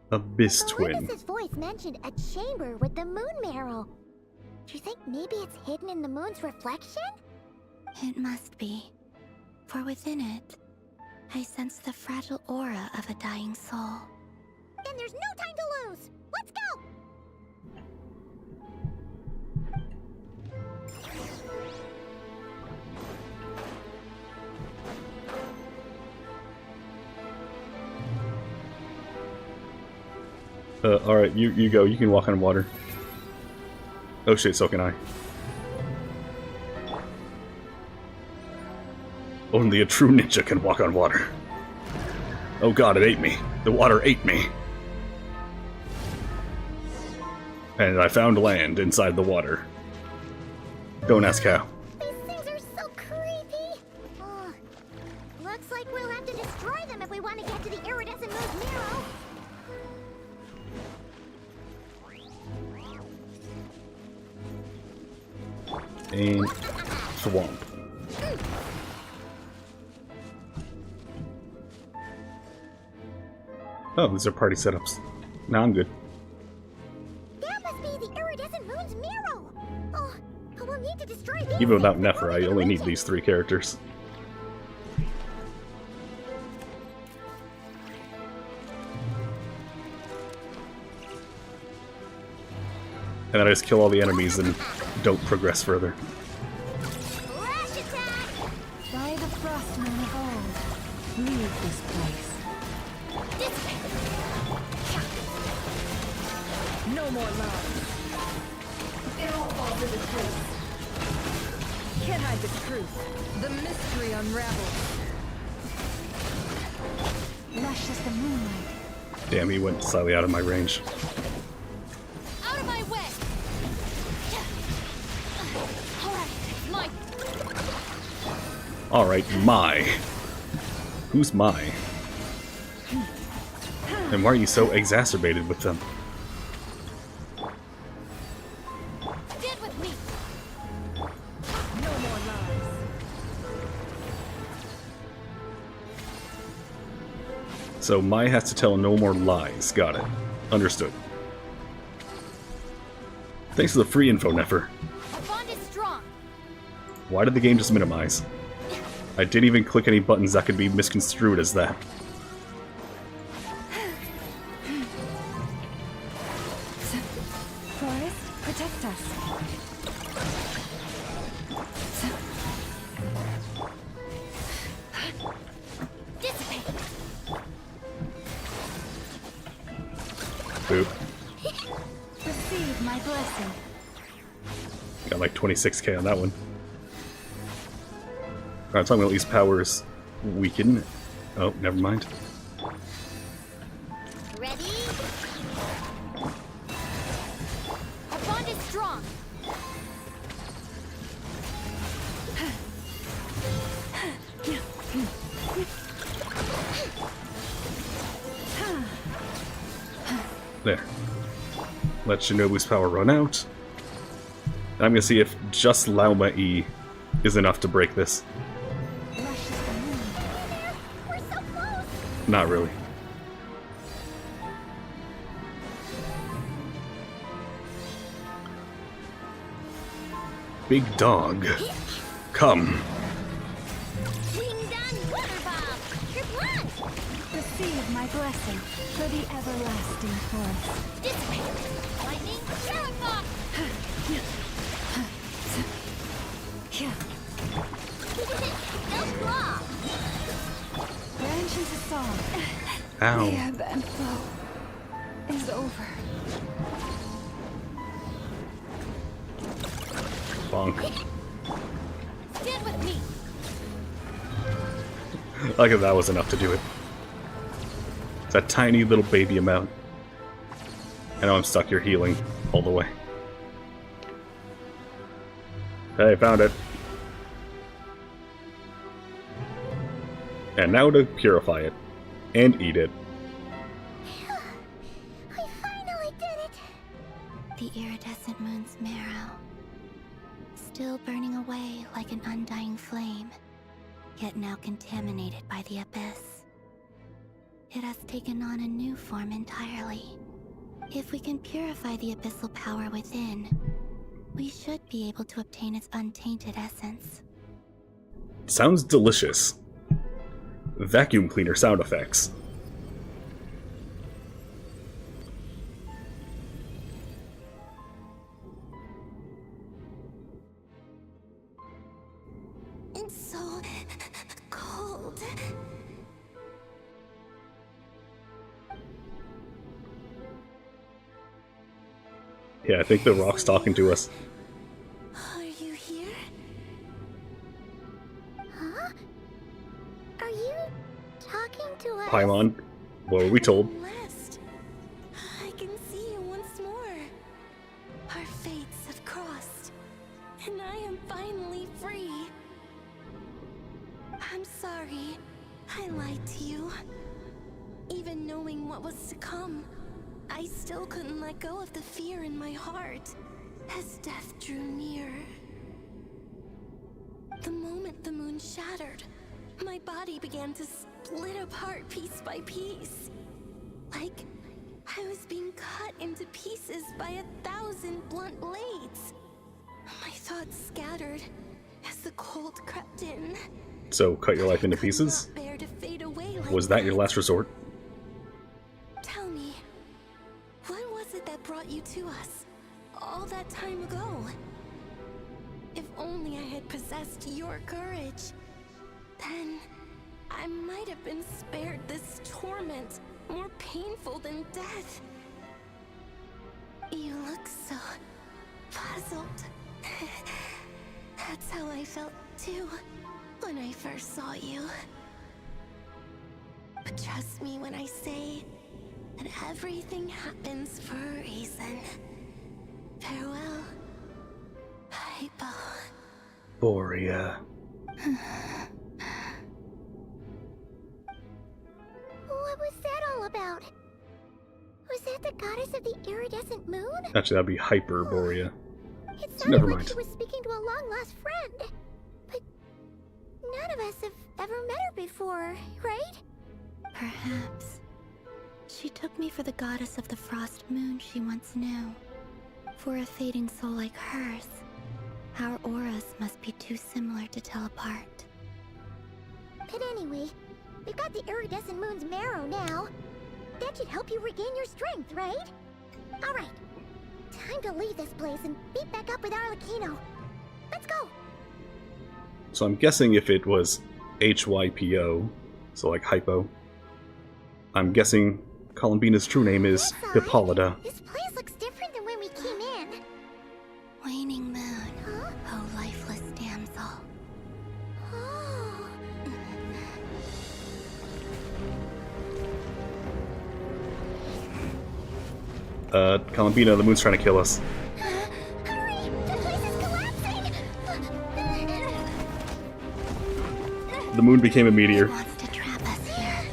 Abyss twin.
Olympus's voice mentioned a chamber with the moon marrow. Do you think maybe it's hidden in the moon's reflection?
It must be. For within it, I sense the fragile aura of a dying soul.
Then there's no time to lose! Let's go!
Alright, you go. You can walk on water. Oh shit, so can I. Only a true ninja can walk on water. Oh god, it ate me. The water ate me. And I found land inside the water. Don't ask how.
These things are so creepy! Oh, looks like we'll have to destroy them if we want to get to the iridescent moon's marrow.
And swamp. Oh, these are party setups. Nah, I'm good.
That must be the iridescent moon's marrow! Oh, we'll need to destroy these.
Even without Nefer, I only need these 3 characters. And then I just kill all the enemies and don't progress further.
By the Frostmen of old, leave this place.
No more love. It all falls to the truth. Can't hide the truth. The mystery unravels.
Luscious the moonlight.
Damn, he went slightly out of my range.
Out of my way!
Alright, my. Who's my? And why are you so exacerbated with them?
Stand with me!
No more lies.
So Mai has to tell no more lies. Got it. Understood. Thanks for the free info, Nefer.
Our bond is strong.
Why did the game just minimize? I didn't even click any buttons that could be misconstrued as that.
Forest, protect us.
Dissipate.
Boop.
Receive my blessing.
Got like 26k on that one. Alright, talking about these powers weaken. Oh, never mind.
Ready? Our bond is strong.
There. Let Shinobu's power run out. And I'm gonna see if just Lauma E is enough to break this. Not really. Big dog. Come.
Receive my blessing for the everlasting forest.
Dissipate. Lightning, Sheriff! No claw.
Branches a song.
Ow.
The ebb and flow is
is over.
Bonk.
Stand with me.
Like if that was enough to do it. It's that tiny little baby amount. I know I'm stuck here healing all the way. Hey, found it. And now to purify it. And eat it.
I finally did it! The iridescent moon's marrow. Still burning away like an undying flame, yet now contaminated by the abyss. It has taken on a new form entirely. If we can purify the abyssal power within, we should be able to obtain its untainted essence.
Sounds delicious. Vacuum cleaner sound effects.
It's so cold.
Yeah, I think the rock's talking to us.
Are you here? Huh? Are you talking to us?
Paimon, what were we told?
Last, I can see you once more. Our fates have crossed, and I am finally free. I'm sorry, I lied to you. Even knowing what was to come, I still couldn't let go of the fear in my heart as death drew near. The moment the moon shattered, my body began to split apart piece by piece. Like I was being cut into pieces by 1,000 blunt blades. My thoughts scattered as the cold crept in.
So, cut your life into pieces?
Bear to fade away like
Was that your last resort?
Tell me, what was it that brought you to us all that time ago? If only I had possessed your courage, then I might have been spared this torment more painful than death. You look so puzzled. That's how I felt too when I first saw you. But trust me when I say that everything happens for a reason. Farewell, Hypo.
Borea.
What was that all about? Was that the goddess of the iridescent moon?
Actually, that'd be Hyperborea.
It
So
sounded
never
like
mind.
she was speaking to a long-lost friend. But none of us have ever met her before, right?
Perhaps. She took me for the goddess of the frost moon she once knew. For a fading soul like hers, our auras must be too similar to tell apart.
But anyway, we've got the iridescent moon's marrow now. That should help you regain your strength, right? Alright, time to leave this place and meet back up with Arlecchino. Let's go!
So I'm guessing if it was HYPO, so like hypo, I'm guessing Columbina's true name is Hippolyta.
This place looks different than when we came in.
Waning moon, oh lifeless damsel.
Oh.
Columbina, the moon's trying to kill us.
Hurry! The place is collapsing!
The moon became a meteor.
Wants to trap us here.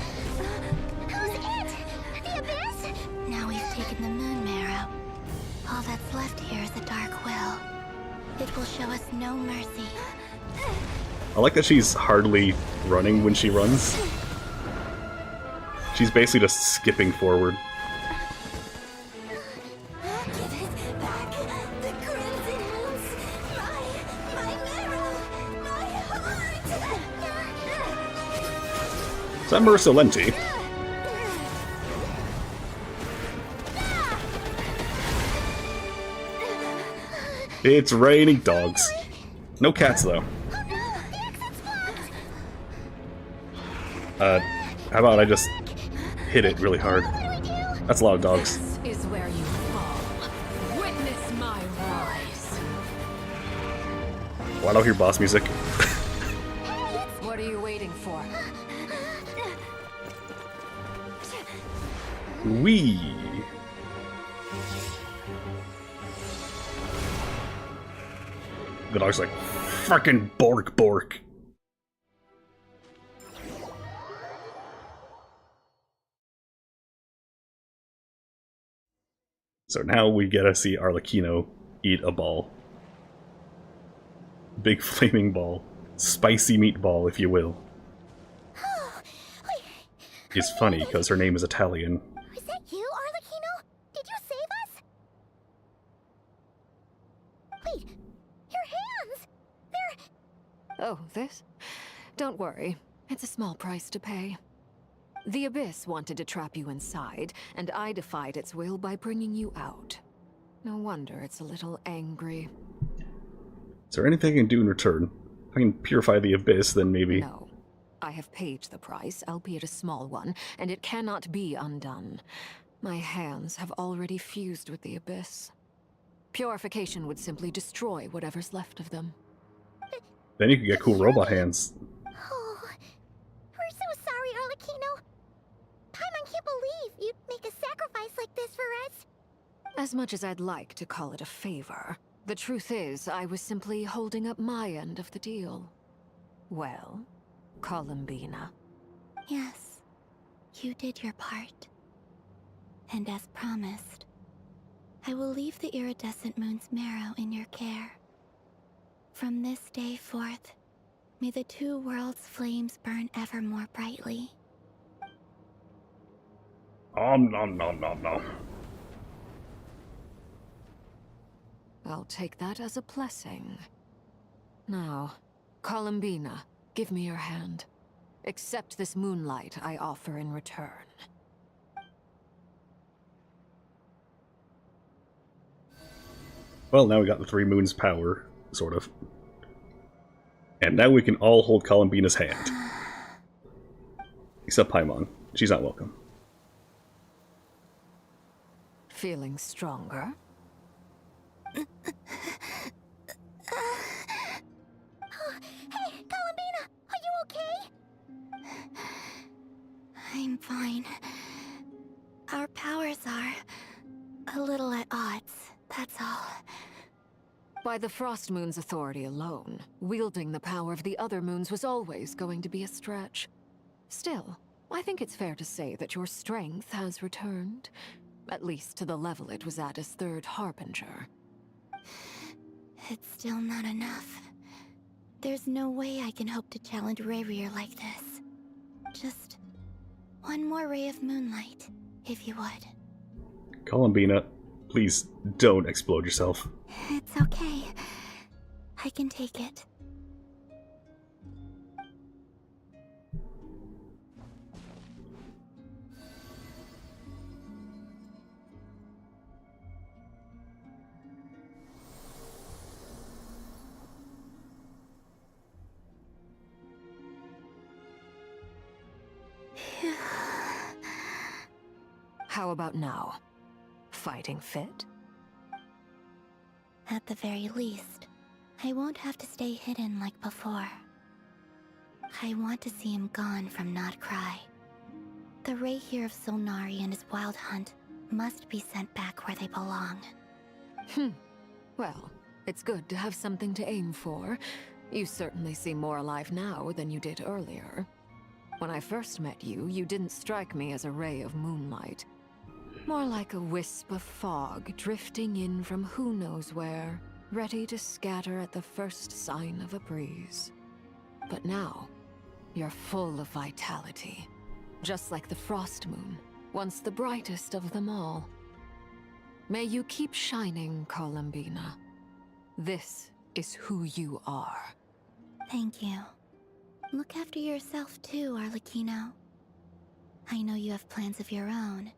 Who's it? The abyss?
Now we've taken the moon marrow. All that's left here is a dark will. It will show us no mercy.
I like that she's hardly running when she runs. She's basically just skipping forward. Is that Marissa Lenti? It's raining dogs. No cats, though. How about I just hit it really hard? That's a lot of dogs.
This
I don't hear boss music.
What are you waiting for?
Wee. The dog's like, frickin' bork bork. So now we get to see Arlecchino eat a ball. Big flaming ball. Spicy meatball, if you will. It's funny, because her name is Italian.
Is that you, Arlecchino? Did you save us? Wait, your hands! They're...
Oh, this? Don't worry. It's a small price to pay. The Abyss wanted to trap you inside, and I defied its will by bringing you out. No wonder it's a little angry.
Is there anything I can do in return? If I can purify the Abyss, then maybe...
No. I have paid the price, albeit a small one, and it cannot be undone. My hands have already fused with the Abyss. Purification would simply destroy whatever's left of them.
Then you could get cool robot hands.
Oh, we're so sorry, Arlecchino. Paimon can't believe you'd make a sacrifice like this for us.
As much as I'd like to call it a favor, the truth is I was simply holding up my end of the deal. Well, Columbina.
Yes, you did your part. And as promised, I will leave the iridescent moon's marrow in your care. From this day forth, may the two worlds' flames burn ever more brightly.
Nom nom nom nom nom.
I'll take that as a blessing. Now, Columbina, give me your hand. Accept this moonlight I offer in return.
Well, now we got the three moons' power, sort of. And now we can all hold Columbina's hand. Except Paimon. She's not welcome.
Feeling stronger?
Hey, Columbina, are you okay?
I'm fine. Our powers are a little at odds, that's all.
By the Frost Moon's authority alone, wielding the power of the other moons was always going to be a stretch. Still, I think it's fair to say that your strength has returned. At least to the level it was at as Third Harbinger.
It's still not enough. There's no way I can hope to challenge Rayrir like this. Just one more ray of moonlight, if you would.
Columbina, please don't explode yourself.
It's okay. I can take it.
How about now? Fighting fit?
At the very least, I won't have to stay hidden like before. I want to see him gone from Nod-Krai. The Rayhir of Solnari and his wild hunt must be sent back where they belong.
Well, it's good to have something to aim for. You certainly seem more alive now than you did earlier. When I first met you, you didn't strike me as a ray of moonlight. More like a wisp of fog drifting in from who knows where, ready to scatter at the first sign of a breeze. But now, you're full of vitality. Just like the Frost Moon, once the brightest of them all. May you keep shining, Columbina. This is who you are.
Thank you. Look after yourself too, Arlecchino. I know you have plans of your own,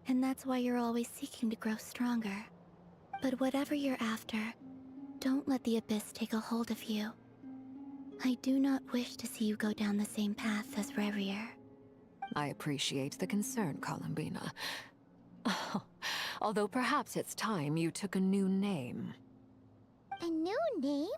and that's why you're always seeking to grow stronger. But whatever you're after, don't let the Abyss take a hold of you. I do not wish to see you go down the same path as Rayrir.
I appreciate the concern, Columbina. Although perhaps it's time you took a new name.
A new name?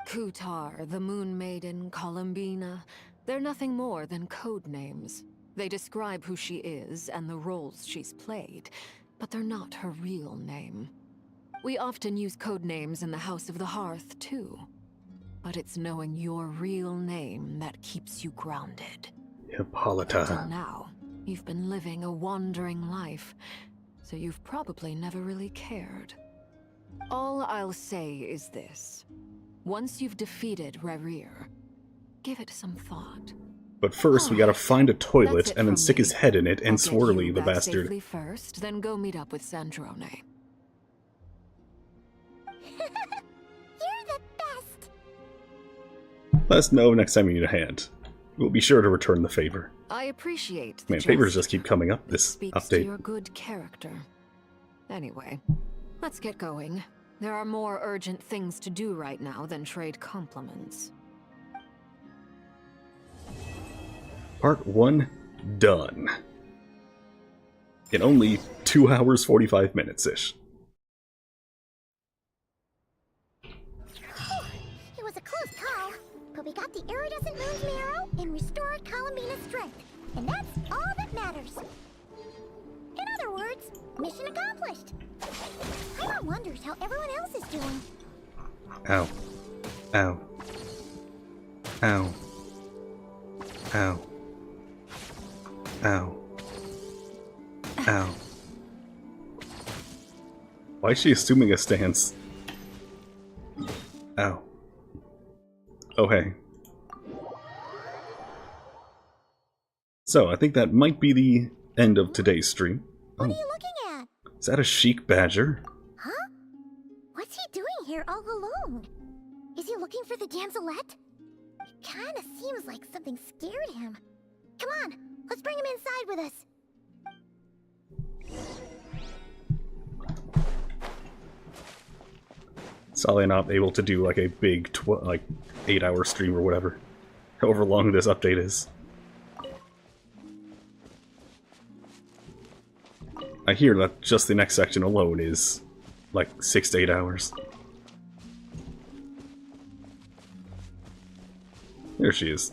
Kutar, the Moon Maiden, Columbina, they're nothing more than code names. They describe who she is and the roles she's played, but they're not her real name. We often use code names in the House of the Hearth, too. But it's knowing your real name that keeps you grounded.
Hippolyta.
Until now, you've been living a wandering life, so you've probably never really cared. All I'll say is this. Once you've defeated Rerir, give it some thought.
But first, we gotta find a toilet and then stick his head in it and swirly the bastard.
Safely first, then go meet up with Sandrone.
You're the best!
Let us know next time you need a hand. We'll be sure to return the favor.
I appreciate the
Man, favors
gesture.
just keep coming up this
Speaks to
update.
your good character. Anyway, let's get going. There are more urgent things to do right now than trade compliments.
Part 1 done. In only 2 hours 45 minutes-ish.
It was a close call, but we got the iridescent moon's marrow and restored Columbina's strength. And that's all that matters. In other words, mission accomplished. Paimon wonders how everyone else is doing.
Ow. Ow. Ow. Ow. Ow. Ow. Why is she assuming a stance? Ow. Oh, hey. So, I think that might be the end of today's stream.
What are you looking at?
Is that a chic badger?
Huh? What's he doing here all alone? Is he looking for the damselette? It kinda seems like something scared him. Come on, let's bring him inside with us.
Sorry, not able to do like a big 8-hour stream or whatever. However long this update is. I hear that just the next section alone is like 6 to 8 hours. There she is,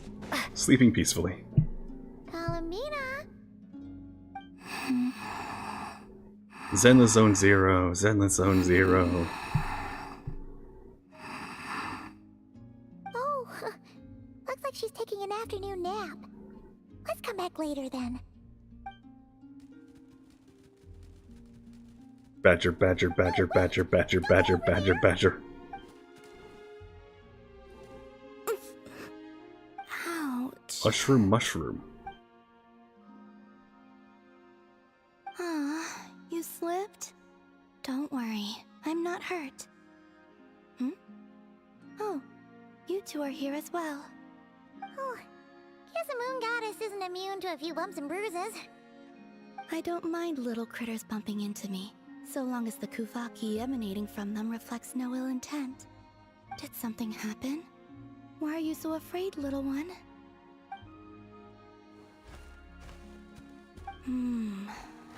sleeping peacefully.
Columbina!
Zenla Zone Zero, Zenla Zone Zero.
Oh, looks like she's taking an afternoon nap. Let's come back later then.
Badger, badger, badger, badger, badger, badger, badger, badger.
Ouch.
Mushroom, mushroom.
Ah, you slipped? Don't worry, I'm not hurt. Hmm? Oh, you two are here as well.
Oh, guess a moon goddess isn't immune to a few bumps and bruises.
I don't mind little critters bumping into me, so long as the Kuvaki emanating from them reflects no ill intent. Did something happen? Why are you so afraid, little one?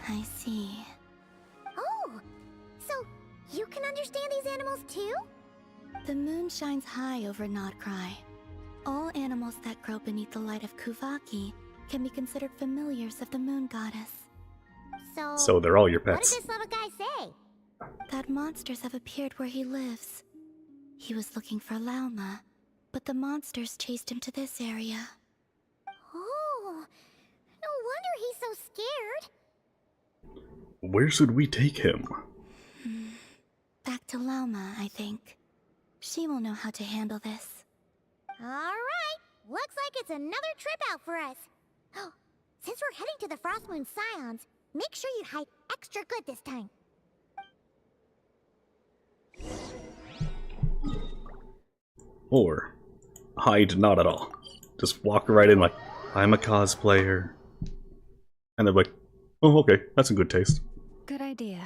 I see.
Oh, so you can understand these animals too?
The moon shines high over Nod-Krai. All animals that grow beneath the light of Kuvaki can be considered familiars of the moon goddess.
So they're all your pets.
What did this little guy say?
That monsters have appeared where he lives. He was looking for Lauma, but the monsters chased him to this area.
Oh, no wonder he's so scared.
Where should we take him?
Back to Lauma, I think. She will know how to handle this.
Alright, looks like it's another trip out for us. Oh, since we're heading to the Frost Moon Scions, make sure you hide extra good this time.
Or hide not at all. Just walk right in like, I'm a cosplayer. And they're like, oh, okay, that's in good taste.
Good idea.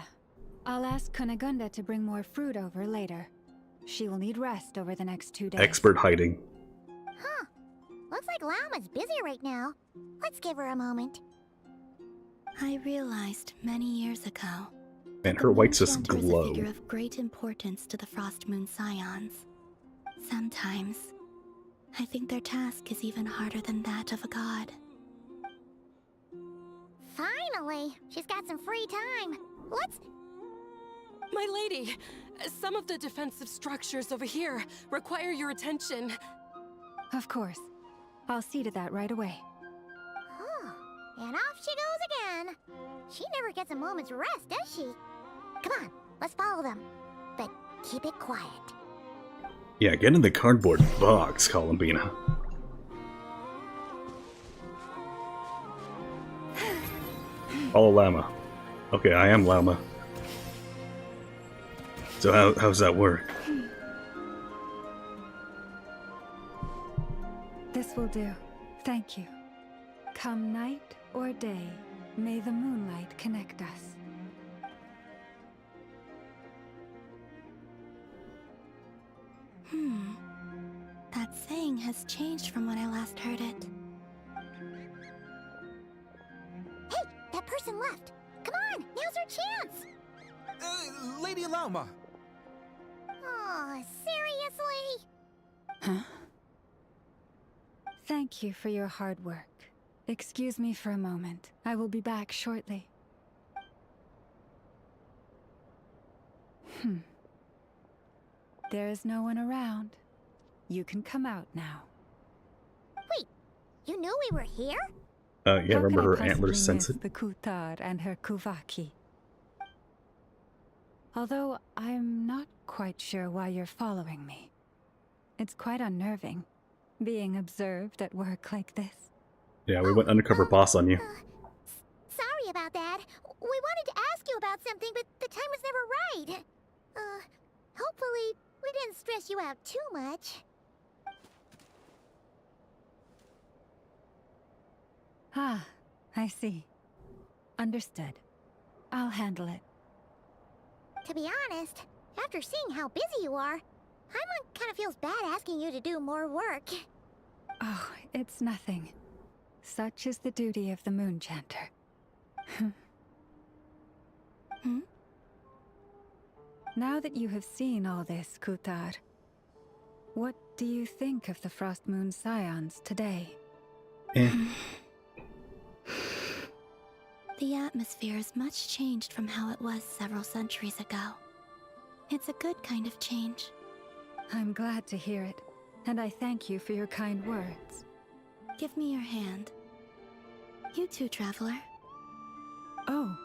I'll ask Kunigunda to bring more fruit over later. She will need rest over the next 2 days.
Expert hiding.
Huh. Looks like Lauma's busy right now. Let's give her a moment.
I realized many years ago.
And her whites just
Chanter is a
glow.
figure of great importance to the Frost Moon Scions. Sometimes, I think their task is even harder than that of a god.
Finally, she's got some free time. Let's...
My lady, some of the defensive structures over here require your attention.
Of course. I'll see to that right away.
Oh, and off she goes again. She never gets a moment's rest, does she? Come on, let's follow them. But keep it quiet.
Yeah, get in the cardboard box, Columbina. Follow Llama. Okay, I am Llama. So how's that work?
This will do. Thank you. Come night or day, may the moonlight connect us.
That saying has changed from when I last heard it.
Hey, that person left. Come on, now's our chance.
Lady Llama.
Oh, seriously?
Huh? Thank you for your hard work. Excuse me for a moment. I will be back shortly. There is no one around. You can come out now.
Wait, you knew we were here?
Yeah, remember her
How can I
antlers
possibly
sense
miss
it?
the Kutar and her Kuvaki? Although I'm not quite sure why you're following me. It's quite unnerving, being observed at work like this.
Yeah, we went undercover boss on you.
Sorry about that. We wanted to ask you about something, but the time was never right. Hopefully we didn't stress you out too much.
Ah, I see. Understood. I'll handle it.
To be honest, after seeing how busy you are, Paimon kind of feels bad asking you to do more work.
Oh, it's nothing. Such is the duty of the Moon Chanter. Now that you have seen all this, Kutar, what do you think of the Frost Moon Scions today?
The atmosphere is much changed from how it was several centuries ago. It's a good kind of change.
I'm glad to hear it, and I thank you for your kind words.
Give me your hand. You too, traveler.
Oh,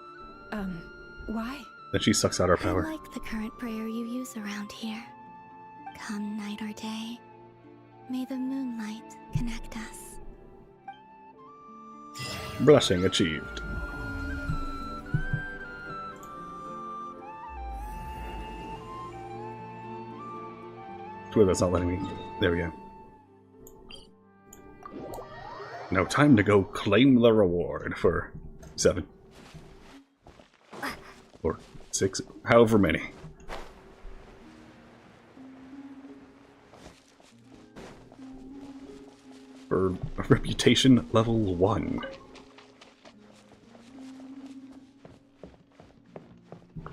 why?
Then she sucks out our power.
I like the current prayer you use around here. Come night or day, may the moonlight connect us.
Blessing achieved. Swear that's not letting me. There we go. Now time to go claim the reward for 7. Or 6, however many. For reputation level 1.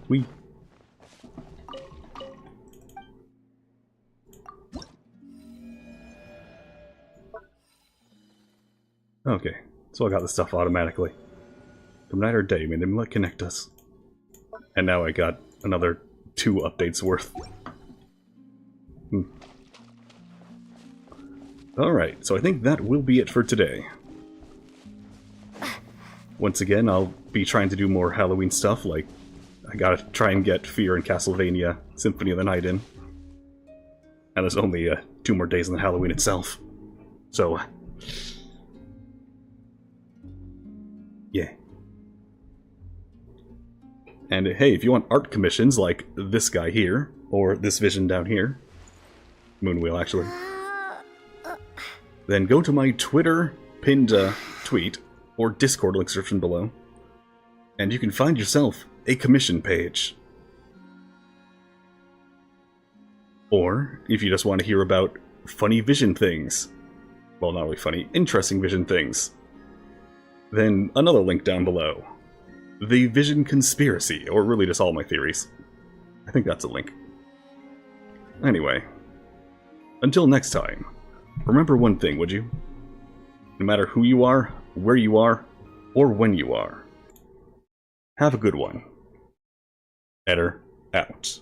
We. Okay, so I got the stuff automatically. From night or day, may they might connect us. And now I got another 2 updates worth. Alright, so I think that will be it for today. Once again, I'll be trying to do more Halloween stuff, like I gotta try and get Fear and Castlevania Symphony of the Night in. And there's only 2 more days than Halloween itself. So, yeah. And hey, if you want art commissions like this guy here, or this vision down here, Moonwheel actually, then go to my Twitter pinned tweet, or Discord link description below, and you can find yourself a commission page. Or, if you just want to hear about funny vision things, well, not really funny, interesting vision things, then another link down below. The Vision Conspiracy, or really just all my theories. I think that's a link. Anyway, Until next time, remember one thing, would you? No matter who you are, where you are, or when you are. Have a good one. Eder out.